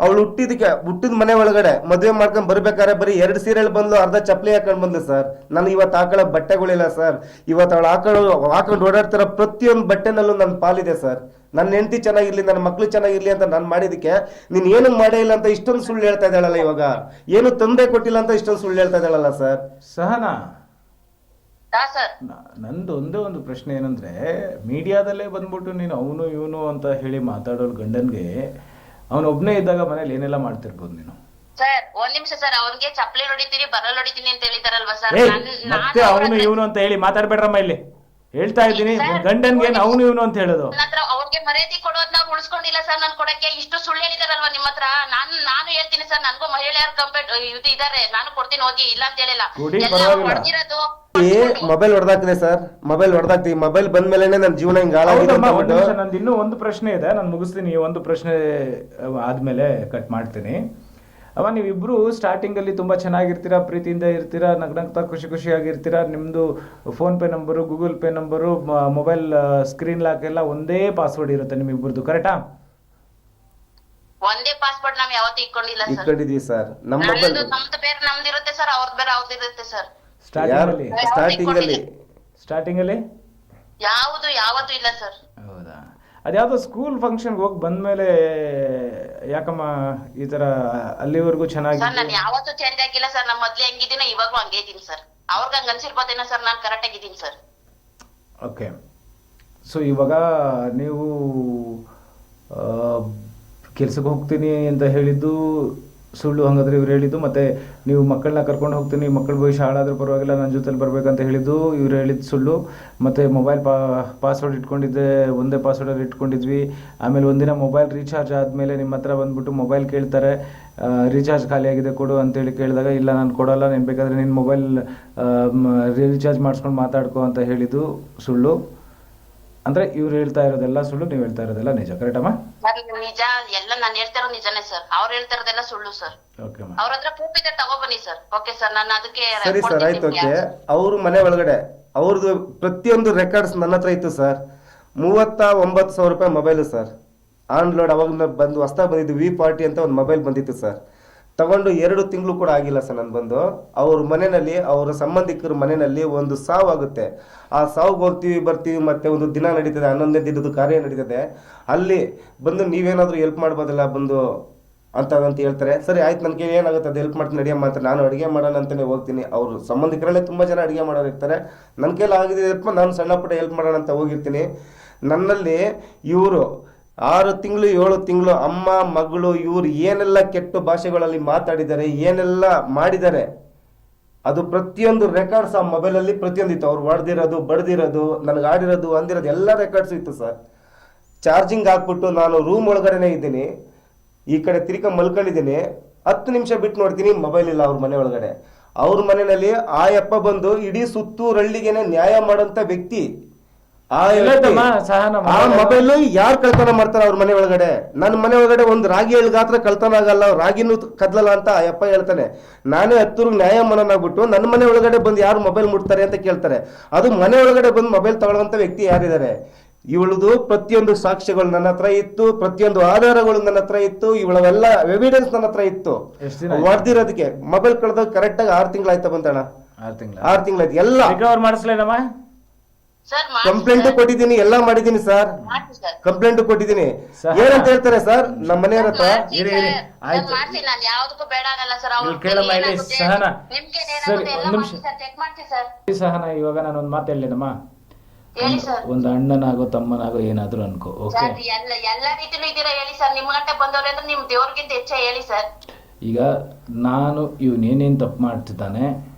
ಅವಳು ಹುಟ್ಟಿದ ಮನೆ ಒಳಗಡೆ ಮದುವೆ ಮಾಡ್ಕೊಂಡ್ ಬರ್ಬೇಕಾದ್ರೆ ಬರೀ 2 ಸೀರೆಗಳು ಬಂದ್ಲು, ಅರ್ಧ ಚಪ್ಪಲಿ ಹಾಕೊಂಡ್ ಬಂದ್ಲು ಸರ್. ನಾನು ಇವತ್ತು ಹಾಕೊಳ್ಳೋ ಬಟ್ಟೆಗಳಿಲ್ಲ ಸರ್. ಇವತ್ತು ಅವಳು ಹಾಕೊಂಡು ಓಡಾಡ್ತಿರೋ ಪ್ರತಿಯೊಂದು ಬಟ್ಟೆನಲ್ಲೂ ನನ್ನ ಪಾಲಿದೆ ಸರ್. ನನ್ನ ಹೆಂಡತಿ ಚೆನ್ನಾಗಿರ್ಲಿ, ನನ್ನ ಮಕ್ಳು ಚೆನ್ನಾಗಿರ್ಲಿ ಅಂತ ನಾನು ಮಾಡಿದಕ್ಕೆ ನೀನ್ ಏನು ಮಾಡೇ ಇಲ್ಲ ಅಂತ ಇಷ್ಟೊಂದು ಸುಳ್ಳು ಹೇಳ್ತಾ ಇದ್ದಾಳಲ್ಲ. ಇವಾಗ ಏನು ತೊಂದರೆ ಕೊಟ್ಟಿಲ್ಲ ಅಂತ ಇಷ್ಟೊಂದು ಸುಳ್ಳು ಹೇಳ್ತಾ ಇದ್ದಾಳಲ್ಲ ಸರ್. ಸಹನಾ, ನಂದು ಒಂದೇ ಒಂದು ಪ್ರಶ್ನೆ ಏನಂದ್ರೆ, ಮೀಡಿಯಾದಲ್ಲೇ ಬಂದ್ಬಿಟ್ಟು ನೀನು ಅವನು ಇವನು ಅಂತ ಹೇಳಿ ಮಾತಾಡೋರು ಗಂಡನ್ಗೆ, ಅವನೊಬ್ನೇ ಇದ್ದಾಗ ಮನೇಲಿ ಏನೆಲ್ಲ ಮಾಡ್ತಿರ್ಬೋದು ನೀನು? ಸರ್ ಒಂದ್ ನಿಮಿಷ ಸರ್, ಅವ್ನಿಗೆ ಚಪ್ಪಲಿ ಹೊಡಿತೀನಿ ಬರಲ್ ಹೊಡಿತೀನಿ ಅಂತ ಹೇಳಿದಾರಲ್ವಾ ಸರ್. ಮತ್ತೆ ಅವನು ಇವನು ಅಂತ ಹೇಳಿ ಮಾತಾಡ್ಬೇಡ್ರಮ್ಮ. ಇಲ್ಲಿ ಹೇಳ್ತಾ ಇದ್ದೀನಿ, ಗಂಡನ್ಗೆ ಅವನು ಇವನು ಅಂತ ಹೇಳೋದು. ಅವ್ರಿಗೆ ಮರ್ಯಾದೆ ಕೊಡೋದ್ ನಾವು ಉಳಿಸ್ಕೊಂಡಿಲ್ಲ ಸರ್. ನನ್ ಕೊಡಕ್ಕೆ ಇಷ್ಟು ಸುಳ್ಳು ಹೇಳಿದಾರಲ್ವಾ ನಿಮ್ಮ ಹತ್ರ. ನಾನು ಹೇಳ್ತೀನಿ ಸರ್, ನನ್ಗೂ ಮಹಿಳೆಯರ್ ಕಂಪೇರ್ ಇದು ಇದಾರೆ, ನಾನು ಕೊಡ್ತೀನಿ ಹೋಗಿ, ಇಲ್ಲ ಅಂತ ಹೇಳಿಲ್ಲ. ಹೊಡೆದಿರೋದು ಮೊಬೈಲ್ ಹೊಡೆದಾಕ್ತಿದೆ ಸರ್, ಮೊಬೈಲ್ ಹೊಡೆದಾಕ್ತಿವಿ. ಮೊಬೈಲ್ ಬಂದ್ಮೇಲೆ ನನ್ನ ಜೀವನ ಹಿಂಗ ಹಾಳಾಗಿದೆ. ನಂದು ಇನ್ನೂ ಒಂದು ಪ್ರಶ್ನೆ ಇದೆ, ನಾನು ಮುಗಿಸ್ತೀನಿ. ಒಂದು ಪ್ರಶ್ನೆ ಆದ್ಮೇಲೆ ಕಟ್ ಮಾಡ್ತೀನಿ. ಅವ ನೀವಿಬ್ರು ಸ್ಟಾರ್ಟಿಂಗ್ ಅಲ್ಲಿ ತುಂಬಾ ಚೆನ್ನಾಗಿರ್ತೀರಾ, ಪ್ರೀತಿಯಿಂದ ಇರ್ತೀರಾ, ನಗ್ನಗ್ತಾ ಖುಷಿ ಖುಷಿಯಾಗಿರ್ತೀರಾ. ನಿಮ್ದು phone pay number, Google pay number, mobile screen lock ಎಲ್ಲ ಒಂದೇ ಪಾಸ್ವರ್ಡ್ ಇರುತ್ತೆ ನಿಮ್ಮಿಬ್ರದ್ದು, ಕರೆಕ್ಟಾ? ಒಂದೇ ಪಾಸ್ವರ್ಡ್ ನಾವ್ ಯಾವತ್ತೂ ಇಟ್ಕೊಂಡಿದೀವಿ ಸರ್. ನಮ್ದು ಬೇರೆ ನಮ್ದಿರುತ್ತೆ ಸರ್, ಅವ್ರದ್ದು ಬೇರೆ ಅವ್ರದ್ದಿರುತ್ತೆ ಸರ್. ಸ್ಟಾರ್ಟಿಂಗ್ ಅಲ್ಲಿ ಯಾವತ್ತೂ ಇಲ್ಲ ಸರ್. ಹೌದಾ? ಅದ್ಯಾವುದೋ ಸ್ಕೂಲ್ ಫಂಕ್ಷನ್ಗೆ ಹೋಗಿ ಬಂದ್ಮೇಲೆ ಯಾಕಮ್ಮ ಈ ತರ ಅಲ್ಲಿವರೆಗೂ ಚೆನ್ನಾಗಿ? ನಾನು ಯಾವತ್ತೂ ಚೇಂಜ್ ಆಗಿಲ್ಲ ಸರ್. ನಮ್ಮ ಮೊದ್ಲು ಹೆಂಗಿದ್ದೀನೋ ಇವಾಗ್ಲೂ ಹಂಗೆ ಇದೀನಿ ಸರ್. ಅವ್ರಿಗೆ ಹಂಗ ಅನ್ಸಿರ್ಬೋದೇನೋ ಸರ್, ನಾನ್ ಕರೆಕ್ಟ್ ಆಗಿದ್ದೀನಿ ಸರ್. ಓಕೆ, ಸೊ ಇವಾಗ ನೀವು ಕೆಲ್ಸಕ್ಕೆ ಹೋಗ್ತೀನಿ ಅಂತ ಹೇಳಿದ್ದು ಸುಳ್ಳು ಹಾಗಾದ್ರೆ ಇವ್ರು ಹೇಳಿದ್ದು, ಮತ್ತು ನೀವು ಮಕ್ಕಳನ್ನ ಕರ್ಕೊಂಡು ಹೋಗ್ತೀನಿ, ಮಕ್ಕಳ ಭವಿಷ್ಯ ಹಾಳಾದ್ರೂ ಪರವಾಗಿಲ್ಲ ನನ್ನ ಜೊತೆಲಿ ಬರ್ಬೇಕಂತ ಹೇಳಿದ್ದು ಇವ್ರು ಹೇಳಿದ್ದು ಸುಳ್ಳು. ಮತ್ತು ಮೊಬೈಲ್ ಪಾಸ್ವರ್ಡ್ ಇಟ್ಕೊಂಡಿದ್ದೆ, ಒಂದೇ ಪಾಸ್ವರ್ಡಲ್ಲಿ ಇಟ್ಕೊಂಡಿದ್ವಿ. ಆಮೇಲೆ ಒಂದಿನ ಮೊಬೈಲ್ ರೀಚಾರ್ಜ್ ಆದಮೇಲೆ ನಿಮ್ಮ ಹತ್ರ ಬಂದ್ಬಿಟ್ಟು ಮೊಬೈಲ್ ಕೇಳ್ತಾರೆ, ರೀಚಾರ್ಜ್ ಖಾಲಿ ಆಗಿದೆ ಕೊಡು ಅಂತೇಳಿ ಕೇಳಿದಾಗ ಇಲ್ಲ ನಾನು ಕೊಡೋಲ್ಲ, ನೀನು ಬೇಕಾದರೆ ನಿನ್ನ ಮೊಬೈಲ್ ರೀಚಾರ್ಜ್ ಮಾಡಿಸ್ಕೊಂಡು ಮಾತಾಡ್ಕೊ ಅಂತ ಹೇಳಿದ್ದು ಸುಳ್ಳು. ಅಂದರೆ ಇವ್ರು ಹೇಳ್ತಾ ಇರೋದೆಲ್ಲ ಸುಳ್ಳು, ನೀವು ಹೇಳ್ತಾ ಇರೋದೆಲ್ಲ ನಿಜ, ಕರೆಕ್ಟಮ್ಮ? ನಿಜ, ಎಲ್ಲ ನಾನು ಹೇಳ್ತಾ ಇರೋದು ನಿಜನೇ ಸರ್. ಅವ್ರು ಹೇಳ್ತಾ ಇರೋದೆಲ್ಲ ಸುಳ್ಳು ಸರ್. ಓಕೆ ಅಮ್ಮ, ಅವ್ರ ಹತ್ರ ಪ್ರೂಫ್ ಇದೆ, ತಗೊಬನ್ನಿ ಸರ್. ಓಕೆ ಸರ್, ನಾನು ಅದಕ್ಕೆ ಸರಿ ಸರ್, ಆಯ್ತು. ಓಕೆ, ಅವ್ರ ಮನೆ ಒಳಗಡೆ ಅವ್ರದ್ದು ಪ್ರತಿಯೊಂದು ರೆಕಾರ್ಡ್ಸ್ ನನ್ನ ಹತ್ರ ಇತ್ತು ಸರ್. 39,000 ರೂಪಾಯಿ ಮೊಬೈಲು ಸರ್, ಆನ್ ಲೋಡ್. ಅವಾಗ ಬಂದು ಹೊಸ್ದಾಗಿ ಬಂದಿದ್ದು V40 ಅಂತ ಒಂದು ಮೊಬೈಲ್ ಬಂದಿತ್ತು ಸರ್. ತಗೊಂಡು 2 ತಿಂಗಳು ಕೂಡ ಆಗಿಲ್ಲ ಸರ್. ನಾನು ಬಂದು ಅವ್ರ ಮನೆಯಲ್ಲಿ, ಅವರ ಸಂಬಂಧಿಕರ ಮನೆಯಲ್ಲಿ ಒಂದು ಸಾವು ಆಗುತ್ತೆ. ಆ ಸಾವುಗೆ ಹೋಗ್ತೀವಿ ಬರ್ತೀವಿ, ಮತ್ತೆ ಒಂದು ದಿನ ನಡೀತದೆ, 11ನೇ ದಿನದ ಕಾರ್ಯ ನಡೀತದೆ. ಅಲ್ಲಿ ಬಂದು ನೀವೇನಾದರೂ ಹೆಲ್ಪ್ ಮಾಡ್ಬೋದಲ್ಲ ಬಂದು ಅಂತ ಹೇಳ್ತಾರೆ. ಸರಿ ಆಯ್ತು, ನನಗೆ ಏನಾಗುತ್ತೆ ಅದು ಹೆಲ್ಪ್ ಮಾಡ್ತೀನಿ ನಡಿಯಮ್ಮ ಅಂತ ನಾನು ಅಡುಗೆ ಮಾಡೋಣ ಅಂತಲೇ ಹೋಗ್ತೀನಿ. ಅವರು ಸಂಬಂಧಿಕರಲ್ಲೇ ತುಂಬ ಜನ ಅಡುಗೆ ಮಾಡೋರು ಇರ್ತಾರೆ. ನನ್ನ ಕೈಲಿ ಆಗಿದೆ ಹೆಲ್ಪ್, ನಾನು ಸಣ್ಣ ಪುಟ್ಟ ಹೆಲ್ಪ್ ಮಾಡೋಣ ಅಂತ ಹೋಗಿರ್ತೀನಿ. ನನ್ನಲ್ಲಿ ಇವರು 6 ತಿಂಗಳು 7 ತಿಂಗಳು ಅಮ್ಮ ಮಗಳು ಇವರು ಏನೆಲ್ಲ ಕೆಟ್ಟ ಭಾಷೆಗಳಲ್ಲಿ ಮಾತಾಡಿದ್ದಾರೆ, ಏನೆಲ್ಲ ಮಾಡಿದ್ದಾರೆ, ಅದು ಪ್ರತಿಯೊಂದು ರೆಕಾರ್ಡ್ಸ್ ಆ ಮೊಬೈಲಲ್ಲಿ ಪ್ರತಿಯೊಂದು ಇತ್ತು. ಅವ್ರು ಹೊಡೆದಿರೋದು, ಬಡ್ದಿರೋದು, ನನಗೆ ಆಡಿರೋದು, ಅಂದಿರೋದು ಎಲ್ಲ ರೆಕಾರ್ಡ್ಸ್ ಇತ್ತು ಸರ್. ಚಾರ್ಜಿಂಗ್ ಹಾಕ್ಬಿಟ್ಟು ನಾನು ರೂಮ್ ಒಳಗಡೆನೇ ಇದ್ದೀನಿ, ಈ ಕಡೆ ತಿರ್ಕ ಮಲ್ಕೊಂಡಿದ್ದೀನಿ. 10 ನಿಮಿಷ ಬಿಟ್ಟು ನೋಡ್ತೀನಿ ಮೊಬೈಲ್ ಇಲ್ಲ ಅವ್ರ ಮನೆ ಒಳಗಡೆ. ಅವ್ರ ಮನೆಯಲ್ಲಿ ಆ ಯಪ್ಪ ಬಂದು ಇಡೀ ಸುತ್ತೂರಳ್ಳಿಗೆನೆ ನ್ಯಾಯ ಮಾಡೋಂಥ ವ್ಯಕ್ತಿ. ಆ ಮೊಬೈಲ್ ಯಾರು ಕಳ್ತನ ಮಾಡ್ತಾರ ಅವ್ರ ಮನೆ ಒಳಗಡೆ? ನನ್ನ ಮನೆ ಒಳಗಡೆ ಒಂದು ರಾಗಿ ಗಾತ್ರ ಕಳ್ತನ ಆಗಲ್ಲ, ರಾಗಿನೂ ಕದ್ಲಲ್ಲ ಅಂತ ಆ ಯಪ್ಪ ಹೇಳ್ತಾನೆ. ನಾನೇ ಹತ್ತೂರು ನ್ಯಾಯ ಮಾಡೋನಾಗ್ಬಿಟ್ಟು ನನ್ನ ಮನೆ ಒಳಗಡೆ ಬಂದು ಯಾರು ಮೊಬೈಲ್ ಮುಟ್ತಾರೆ ಅಂತ ಕೇಳ್ತಾರೆ. ಅದು ಮನೆ ಒಳಗಡೆ ಬಂದು ಮೊಬೈಲ್ ತಗೊಳ್ಳೋಂಥ ವ್ಯಕ್ತಿ ಯಾರಿದ್ದಾರೆ? ಇವಳದು ಪ್ರತಿಯೊಂದು ಸಾಕ್ಷ್ಯಗಳು ನನ್ನ ಹತ್ರ ಇತ್ತು, ಪ್ರತಿಯೊಂದು ಆಧಾರಗಳು ನನ್ನ ಹತ್ರ ಇತ್ತು, ಇವಳವೆಲ್ಲ ಎವಿಡೆನ್ಸ್ ನನ್ನ ಹತ್ರ ಇತ್ತು. ಹೊಡೆದಿರೋದಕ್ಕೆ ಮೊಬೈಲ್ ಕಳೆದ ಕರೆಕ್ಟ್ ಆಗಿ 6 ತಿಂಗಳಾಯ್ತಾ ಬಂತಣ್ಣ? 6 ತಿಂಗಳಾಯ್ತು. ಎಲ್ಲ ರಿಕವರ್ ಮಾಡಿಸ್ಲೇನಮ್ಮ? ಕಂಪ್ಲೇಂಟ್ ಕೊಟ್ಟಿದ್ದೀನಿ, ಎಲ್ಲ ಮಾಡಿದ್ದೀನಿ ಸರ್. ಕಂಪ್ಲೇಂಟ್ ಕೊಟ್ಟಿದ್ದೀನಿ. ಏನಂತ ಹೇಳ್ತಾರೆ ಸರ್ ನಮ್ಮ ಮನೆಯವ್ರ ಹತ್ರ? ಸಹನ, ಇವಾಗ ನಾನು ಒಂದು ಮಾತು ಹೇಳಲೇನಮ್ಮ? ಒಂದು ಅಣ್ಣನಾಗೋ ತಮ್ಮನಾಗೋ ಏನಾದ್ರು ಅನ್ಕೋ, ಓಕೆ? ಎಲ್ಲ ರೀತಿಲೂ ಇದೀರಾ ಹೇಳಿ ಸರ್. ನಿಮ್ ಗಂಟೆ ಬಂದವ್ರೆ ಅಂದ್ರೆ ನಿಮ್ ದೇವ್ರಿಗಿಂತ ಹೆಚ್ಚ ಹೇಳಿ ಸರ್. ಈಗ ನಾನು ಇವನೇನೇನು ತಪ್ಪು ಮಾಡ್ತಿದ್ದಾನೆ,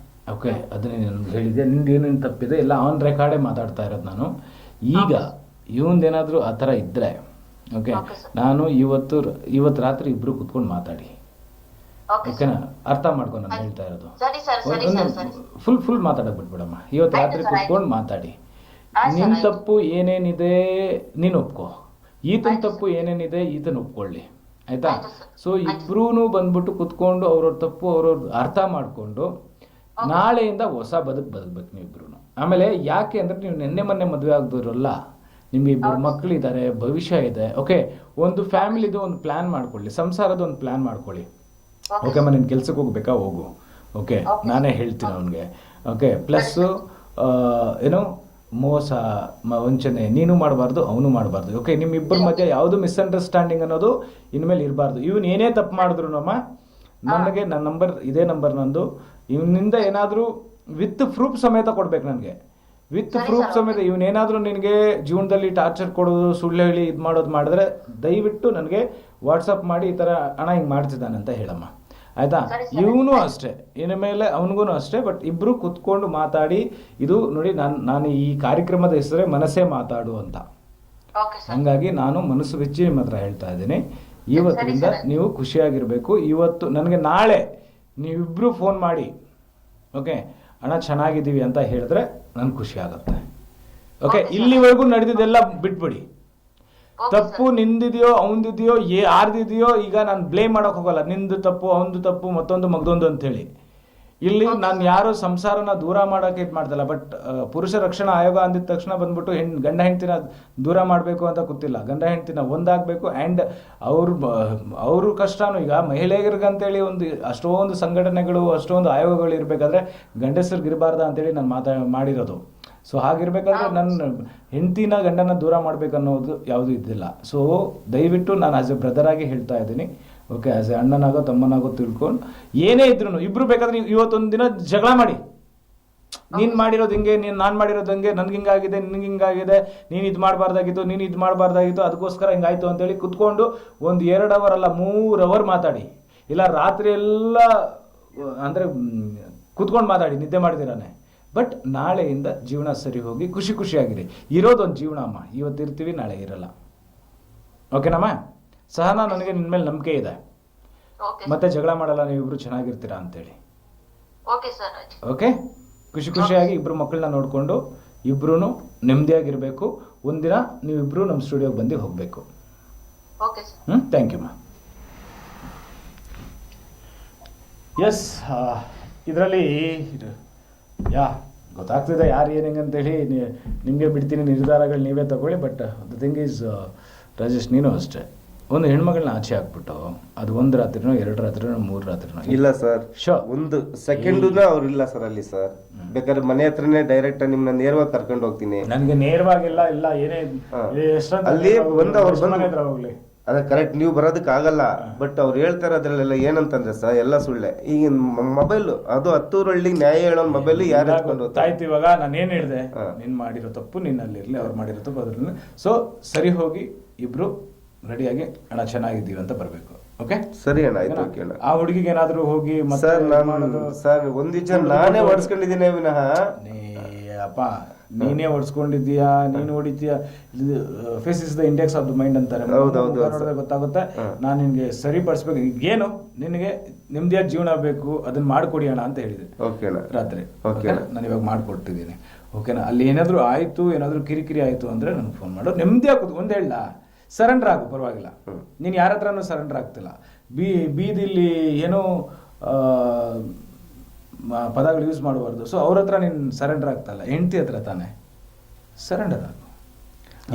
ಓಕೆ, ಅದನ್ನೇ ನಾನು ಹೇಳಿದ್ದೆ. ನಿಂದು ಏನೇನು ತಪ್ಪಿದೆ ಎಲ್ಲ ಆನ್ ರೆಕಾರ್ಡೇ ಮಾತಾಡ್ತಾ ಇರೋದು ನಾನು. ಈಗ ಇವಂದೇನಾದರೂ ಆ ಥರ ಇದ್ದರೆ, ಓಕೆ, ನಾನು ಇವತ್ತು ರಾತ್ರಿ ಇಬ್ರು ಕುತ್ಕೊಂಡು ಮಾತಾಡಿ, ಓಕೆನಾ? ಅರ್ಥ ಮಾಡ್ಕೊಂಡು ನಾನು ಹೇಳ್ತಾ ಇರೋದು. ಫುಲ್ ಮಾತಾಡಕ್ ಬಿಟ್ಬಿಡಮ್ಮ. ಇವತ್ತು ರಾತ್ರಿ ಕುತ್ಕೊಂಡು ಮಾತಾಡಿ, ನಿನ್ನ ತಪ್ಪು ಏನೇನಿದೆ ನೀನು ಒಪ್ಕೋ, ಈತನ ತಪ್ಪು ಏನೇನಿದೆ ಈತನ ಒಪ್ಕೊಳ್ಳಿ, ಆಯ್ತಾ? ಸೊ ಇಬ್ರೂ ಬಂದ್ಬಿಟ್ಟು ಕುತ್ಕೊಂಡು ಅವ್ರವ್ರ ತಪ್ಪು ಅವ್ರವ್ರ ಅರ್ಥ ಮಾಡಿಕೊಂಡು ನಾಳೆಯಿಂದ ಹೊಸ ಬದುಕ್ಬೇಕು ನೀವಿಬ್ರು. ಆಮೇಲೆ ಯಾಕೆ ಅಂದರೆ ನೀವು ನೆನ್ನೆ ಮೊನ್ನೆ ಮದುವೆ ಆಗದವ್ರಲ್ಲ, ನಿಮ್ಗೆ ಇಬ್ಬರು ಮಕ್ಕಳಿದ್ದಾರೆ, ಭವಿಷ್ಯ ಇದೆ, ಓಕೆ? ಒಂದು ಫ್ಯಾಮಿಲಿದು ಒಂದು ಪ್ಲ್ಯಾನ್ ಮಾಡ್ಕೊಳ್ಳಿ, ಸಂಸಾರದ ಒಂದು ಪ್ಲ್ಯಾನ್ ಮಾಡ್ಕೊಳ್ಳಿ. ಓಕೆ ಅಮ್ಮ, ನೀನು ಕೆಲ್ಸಕ್ಕೆ ಹೋಗ್ಬೇಕಾ? ಹೋಗು, ಓಕೆ? ನಾನೇ ಹೇಳ್ತೀನಿ ಅವನಿಗೆ, ಓಕೆ? ಪ್ಲಸ್ಸು ಏನೋ ಮೋಸ ವಂಚನೆ ನೀನು ಮಾಡಬಾರ್ದು, ಅವನು ಮಾಡಬಾರ್ದು, ಓಕೆ? ನಿಮ್ಮಿಬ್ಬರ ಮಧ್ಯೆ ಯಾವುದು ಮಿಸ್ಅಂಡರ್ಸ್ಟ್ಯಾಂಡಿಂಗ್ ಅನ್ನೋದು ಇನ್ಮೇಲೆ ಇರಬಾರ್ದು. ಇವನು ಏನೇ ತಪ್ಪು ಮಾಡಿದ್ರು ನನಗೆ ನನ್ನ ನಂಬರ್, ಇದೇ ನಂಬರ್ ನಂದು. ಇವನಿಂದ ಏನಾದರೂ ವಿತ್ ಪ್ರೂಫ್ ಸಮೇತ ಕೊಡ್ಬೇಕು ನನಗೆ, ವಿತ್ ಪ್ರೂಫ್ ಸಮೇತ. ಇವನೇನಾದರೂ ನಿನಗೆ ಜೀವನದಲ್ಲಿ ಟಾರ್ಚರ್ ಕೊಡೋದು, ಸುಳ್ಳು ಹೇಳಿ ಇದು ಮಾಡೋದು ಮಾಡಿದ್ರೆ ದಯವಿಟ್ಟು ನನಗೆ ವಾಟ್ಸಪ್ ಮಾಡಿ ಈ ಥರ ಹಣ ಹಿಂಗೆ ಮಾಡ್ತಿದ್ದಾನೆ ಅಂತ ಹೇಳಮ್ಮ, ಆಯಿತಾ? ಇವನು ಅಷ್ಟೇ, ಇನ್ನು ಮೇಲೆ ಅವನಿಗೂ ಅಷ್ಟೇ. ಬಟ್ ಇಬ್ಬರು ಕುತ್ಕೊಂಡು ಮಾತಾಡಿ, ಇದು ನೋಡಿ, ನಾನು ಈ ಕಾರ್ಯಕ್ರಮದ ಹೆಸರೇ ಮನಸ್ಸೇ ಮಾತಾಡು ಅಂತ. ಹಾಗಾಗಿ ನಾನು ಮನಸ್ಸು ಬಿಚ್ಚಿ ನಿಮ್ಮ ಹತ್ರ ಹೇಳ್ತಾ ಇದ್ದೀನಿ, ಇವತ್ತಿನಿಂದ ನೀವು ಖುಷಿಯಾಗಿರಬೇಕು. ಇವತ್ತು ನನಗೆ ನಾಳೆ ನೀವಿಬ್ಬರು ಫೋನ್ ಮಾಡಿ, ಓಕೆ, ಅಣ್ಣ ಚೆನ್ನಾಗಿದ್ದೀವಿ ಅಂತ ಹೇಳಿದ್ರೆ ನನಗೆ ಖುಷಿ ಆಗುತ್ತೆ, ಓಕೆ? ಇಲ್ಲಿವರೆಗೂ ನಡೆದಿದ್ದೆಲ್ಲ ಬಿಟ್ಬಿಡಿ. ತಪ್ಪು ನಿಂದಿದೆಯೋ ಅವನದಿದೆಯೋ ಯಾರ್ದಿದೆಯೋ ಈಗ ನಾನು ಬ್ಲೇಮ್ ಮಾಡೋಕೆ ಹೋಗಲ್ಲ. ನಿಂದು ತಪ್ಪು, ಅವನದು ತಪ್ಪು, ಮತ್ತೊಂದು ಮಗದೊಂದು ಅಂತೇಳಿ. ಇಲ್ಲಿ ನಾನು ಯಾರೋ ಸಂಸಾರನ ದೂರ ಮಾಡೋಕೆ ಇದು ಮಾಡ್ದಲ್ಲ. ಬಟ್ ಪುರುಷ ರಕ್ಷಣಾ ಆಯೋಗ ಅಂದಿದ ತಕ್ಷಣ ಬಂದ್ಬಿಟ್ಟು ಗಂಡ ಹೆಂಡ್ತಿನ ದೂರ ಮಾಡಬೇಕು ಅಂತ ಗೊತ್ತಿಲ್ಲ. ಗಂಡ ಹೆಂಡ್ತಿನ ಒಂದಾಗಬೇಕು. ಆ್ಯಂಡ್ ಅವ್ರ ಕಷ್ಟನೂ ಈಗ ಮಹಿಳೆಯರಿಗಂತೇಳಿ ಅಷ್ಟೊಂದು ಸಂಘಟನೆಗಳು, ಅಷ್ಟೊಂದು ಆಯೋಗಗಳು ಇರಬೇಕಾದ್ರೆ ಗಂಡಸರಿಗೆ ಇರಬಾರ್ದ ಅಂತೇಳಿ ನಾನು ಮಾಡಿರೋದು. ಸೊ ಹಾಗಿರ್ಬೇಕಾದ್ರೆ ನನ್ನ ಹೆಂಡ್ತಿನ ಗಂಡನ ದೂರ ಮಾಡ್ಬೇಕನ್ನೋದು ಯಾವುದೂ ಇದ್ದಿಲ್ಲ. ಸೊ ದಯವಿಟ್ಟು ನಾನು ಆಸ್ ಎ ಬ್ರದರ್ ಆಗಿ ಹೇಳ್ತಾ ಇದ್ದೀನಿ, ಓಕೆ? ಆಸ್ ಎ ಅಣ್ಣನಾಗೋ ತಮ್ಮನಾಗೋ ತಿಳ್ಕೊಂಡು ಏನೇ ಇದ್ರು ಇಬ್ರು ಬೇಕಾದ್ರೆ ಇವತ್ತೊಂದು ದಿನ ಜಗಳ ಮಾಡಿ, ನೀನು ಮಾಡಿರೋದು ಹಿಂಗೆ, ನಾನು ಮಾಡಿರೋದು ಹಂಗೆ, ನನ್ಗೆ ಹಿಂಗಾಗಿದೆ, ನಿನ್ಗೆ ಹಿಂಗಾಗಿದೆ, ನೀನು ಇದು ಮಾಡಬಾರ್ದಾಗಿತ್ತು, ನೀನು ಇದು ಮಾಡಬಾರ್ದಾಗಿತ್ತು, ಅದಕ್ಕೋಸ್ಕರ ಹಿಂಗಾಯ್ತು ಅಂತೇಳಿ ಕುತ್ಕೊಂಡು ಒಂದು 2 ಅವರ್ ಅಲ್ಲ 3 ಅವರ್ ಮಾತಾಡಿ, ಇಲ್ಲ ರಾತ್ರಿ ಎಲ್ಲ ಅಂದರೆ ಕುತ್ಕೊಂಡು ಮಾತಾಡಿ ನಿದ್ದೆ ಮಾಡಿದಿರಾನೆ. ಬಟ್ ನಾಳೆಯಿಂದ ಜೀವನ ಸರಿ ಹೋಗಿ ಖುಷಿ ಖುಷಿಯಾಗಿರಿ. ಇರೋದೊಂದು ಜೀವನ ಅಮ್ಮ, ಇವತ್ತು ಇರ್ತೀವಿ ನಾಳೆ ಇರಲ್ಲ. ಓಕೆನಮ್ಮ? ಸಹನಾ, ನನಗೆ ನಿನ್ನ ಮೇಲೆ ನಂಬಿಕೆ ಇದೆ, ಮತ್ತೆ ಜಗಳ ಮಾಡಲ್ಲ, ನೀವಿಬ್ರು ಚೆನ್ನಾಗಿರ್ತೀರಾ ಅಂತೇಳಿ. ಓಕೆ, ಖುಷಿ ಖುಷಿಯಾಗಿ ಇಬ್ರು ಮಕ್ಕಳನ್ನ ನೋಡಿಕೊಂಡು ಇಬ್ರು ನೆಮ್ಮದಿಯಾಗಿರಬೇಕು. ಒಂದಿನ ನೀವಿಬ್ರು ನಮ್ಮ ಸ್ಟುಡಿಯೋಗೆ ಬಂದು ಹೋಗಬೇಕು. ಥ್ಯಾಂಕ್ ಯು ಮಾ. ಎಸ್, ಇದರಲ್ಲಿ ಗೊತ್ತಾಗ್ತಿದೆ ಯಾರು ಏನಿಂಗಂತೇಳಿ. ನಿಮಗೆ ಬಿಡ್ತೀನಿ, ನಿರ್ಧಾರಗಳು ನೀವೇ ತಗೊಳ್ಳಿ. But the thing is Rajesh, ನೀನು ಅಷ್ಟೇ ಒಂದು ಹೆಣ್ಮಗಳನ್ನ ಆಚೆ ಹಾಕ್ಬಿಟ್ಟು ಅದು 1 ರಾತ್ರಿನೋ 2 ರಾತ್ರಿನೋ 3 ರಾತ್ರಿನೋ ಇಲ್ಲ ಸರ್, ಒಂದು ಸೆಕೆಂಡ್ ಅವ್ರು ಇಲ್ಲ ಸರ್ ಅಲ್ಲಿ ಸರ್. ಬೇಕಾದ್ರೆ ಮನೆ ಹತ್ರನೇ ಡೈರೆಕ್ಟ್ ನಿಮ್ನ ನೇರವಾಗಿ ಕರ್ಕೊಂಡು ಹೋಗ್ತೀನಿ. ನನಗೆ ನೇರವಾಗಿಲ್ಲ, ಇಲ್ಲ ಏನೇ ಅಲ್ಲಿ ಬಂದು ಅವ್ರು ಹೋಗ್ಲಿ, ಅದ ಕರೆಕ್ಟ್, ನೀವು ಬರೋದಕ್ಕೆ ಆಗಲ್ಲ. ಬಟ್ ಅವ್ರು ಹೇಳ್ತಾರೆ ಅದ್ರಲ್ಲೆಲ್ಲ ಏನಂತಂದ್ರೆ ಸರ್ ಎಲ್ಲ ಸುಳ್ಳೆ. ಈಗ ಮೊಬೈಲ್ ಅದು 10 ಹಳ್ಳಿಗೆ ನ್ಯಾಯ ಹೇಳೋ ಮೊಬೈಲ್ ಯಾರು ಗೊತ್ತಾಯ್ತು. ಇವಾಗ ನಾನು ಏನ್ ಹೇಳಿದೆ, ನೀನ್ ಮಾಡಿರೋ ತಪ್ಪು ನಿನ್ನಲ್ಲಿರ್ಲಿ, ಅವ್ರು ಮಾಡಿರೋ ತಪ್ಪು ಅದ್ರಲ್ಲಿ. ಸೊ ಸರಿ ಹೋಗಿ ಇಬ್ರು ರೆಡಿಯಾಗಿ ಅಣ್ಣ ಚೆನ್ನಾಗಿದ್ದೀವಿ ಅಂತ ಬರ್ಬೇಕು. ಓಕೆ, ಸರಿ ಅಣ್ಣ, ಆಯ್ತು. ಓಕೆ ಅಣ್ಣ. ಆ ಹುಡುಗಿಗೆ ಏನಾದ್ರು ಹೋಗಿ ಸರ್ ಒಂದಿನ ನಾನೇ ಹೊಡ್ಸ್ಕೊಂಡಿದ್ದೀನಿ ವಿನಃ ಅಪ್ಪ ನೀನೇ ಹೊಡ್ಸ್ಕೊಂಡಿದ್ದೀಯಾ, ನೀನು ಹೊಡಿತೀಯಾ. Face is the index of the mind ಅಂತಾರೆ. ನೋಡಿದ್ರೆ ಗೊತ್ತಾಗುತ್ತೆ. ನಾನು ನಿನ್ಗೆ ಸರಿಪಡಿಸ್ಬೇಕು. ಏನು ನಿನಗೆ ನೆಮ್ಮದಿಯಾದ ಜೀವನ ಬೇಕು, ಅದನ್ನ ಮಾಡ್ಕೊಡಿ ಅಣ್ಣ ಅಂತ ಹೇಳಿದೆ ರಾತ್ರಿ. ನಾನು ಇವಾಗ ಮಾಡ್ಕೊಡ್ತಿದ್ದೀನಿ. ಓಕೆನಾ? ಅಲ್ಲಿ ಏನಾದ್ರು ಆಯ್ತು, ಏನಾದ್ರು ಕಿರಿಕಿರಿ ಆಯ್ತು ಅಂದ್ರೆ ನನಗೆ ಫೋನ್ ಮಾಡು. ನೆಮ್ಮದಿಯಾಗಿ ಒಂದು ಹೇಳ, ಸರೆಂಡರ್ ಆಗು, ಪರವಾಗಿಲ್ಲ. ನೀನು ಯಾರ ಹತ್ರನೂ ಸರೆಂಡರ್ ಆಗ್ತಿಲ್ಲ. ಬೀದಿಲಿ ಏನೋ ಪದಗಳು ಯೂಸ್ ಮಾಡಬಾರ್ದು. ಸೊ ಅವ್ರ ಹತ್ರ ನೀನು ಸರೆಂಡರ್ ಆಗ್ತಲ್ಲ, ಹೆಂಡತಿ ಹತ್ರ ತಾನೆ ಸರೆಂಡರ್ ಆಗು.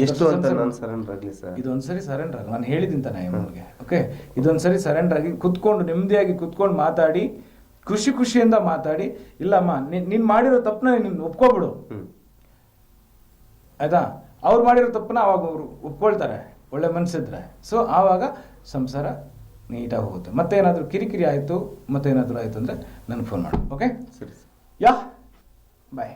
ಎಷ್ಟು ಅಂತ ನಾನು ಸರೆಂಡರ್ ಆಗಲಿ ಸರ್? ಇದೊಂದ್ಸರಿ ಸರೆಂಡರ್ ಆಗಿ, ನಾನು ಹೇಳಿದ್ದೀನಿ ತಾನೆ ನಿಮಗೆ. ಓಕೆ, ಇದೊಂದ್ಸರಿ ಸರೆಂಡರ್ ಆಗಿ ಕುತ್ಕೊಂಡು ನೆಮ್ಮದಿಯಾಗಿ ಕುತ್ಕೊಂಡು ಮಾತಾಡಿ, ಖುಷಿ ಖುಷಿಯಿಂದ ಮಾತಾಡಿ. ಇಲ್ಲಮ್ಮ ನೀನು ಮಾಡಿರೋ ತಪ್ಪನ್ನ ನೀನು ಒಪ್ಕೊಬಿಡು, ಆಯ್ತಾ? ಅವ್ರು ಮಾಡಿರೋ ತಪ್ಪನ್ನ ಅವಾಗ ಅವರು ಒಪ್ಕೊಳ್ತಾರೆ, ಒಳ್ಳೆ ಮನಸ್ಸಿದ್ರೆ. ಸೊ ಆವಾಗ ಸಂಸಾರ ನೀಟಾಗಿ ಹೋಗುತ್ತೆ. ಮತ್ತೆ ಏನಾದರೂ ಕಿರಿಕಿರಿ ಆಯಿತು, ಮತ್ತೆ ಏನಾದರೂ ಆಯಿತು ಅಂದರೆ ನನಗೆ ಫೋನ್ ಮಾಡು. ಓಕೆ, ಸರಿ. ಯಾ ಬಾಯ್.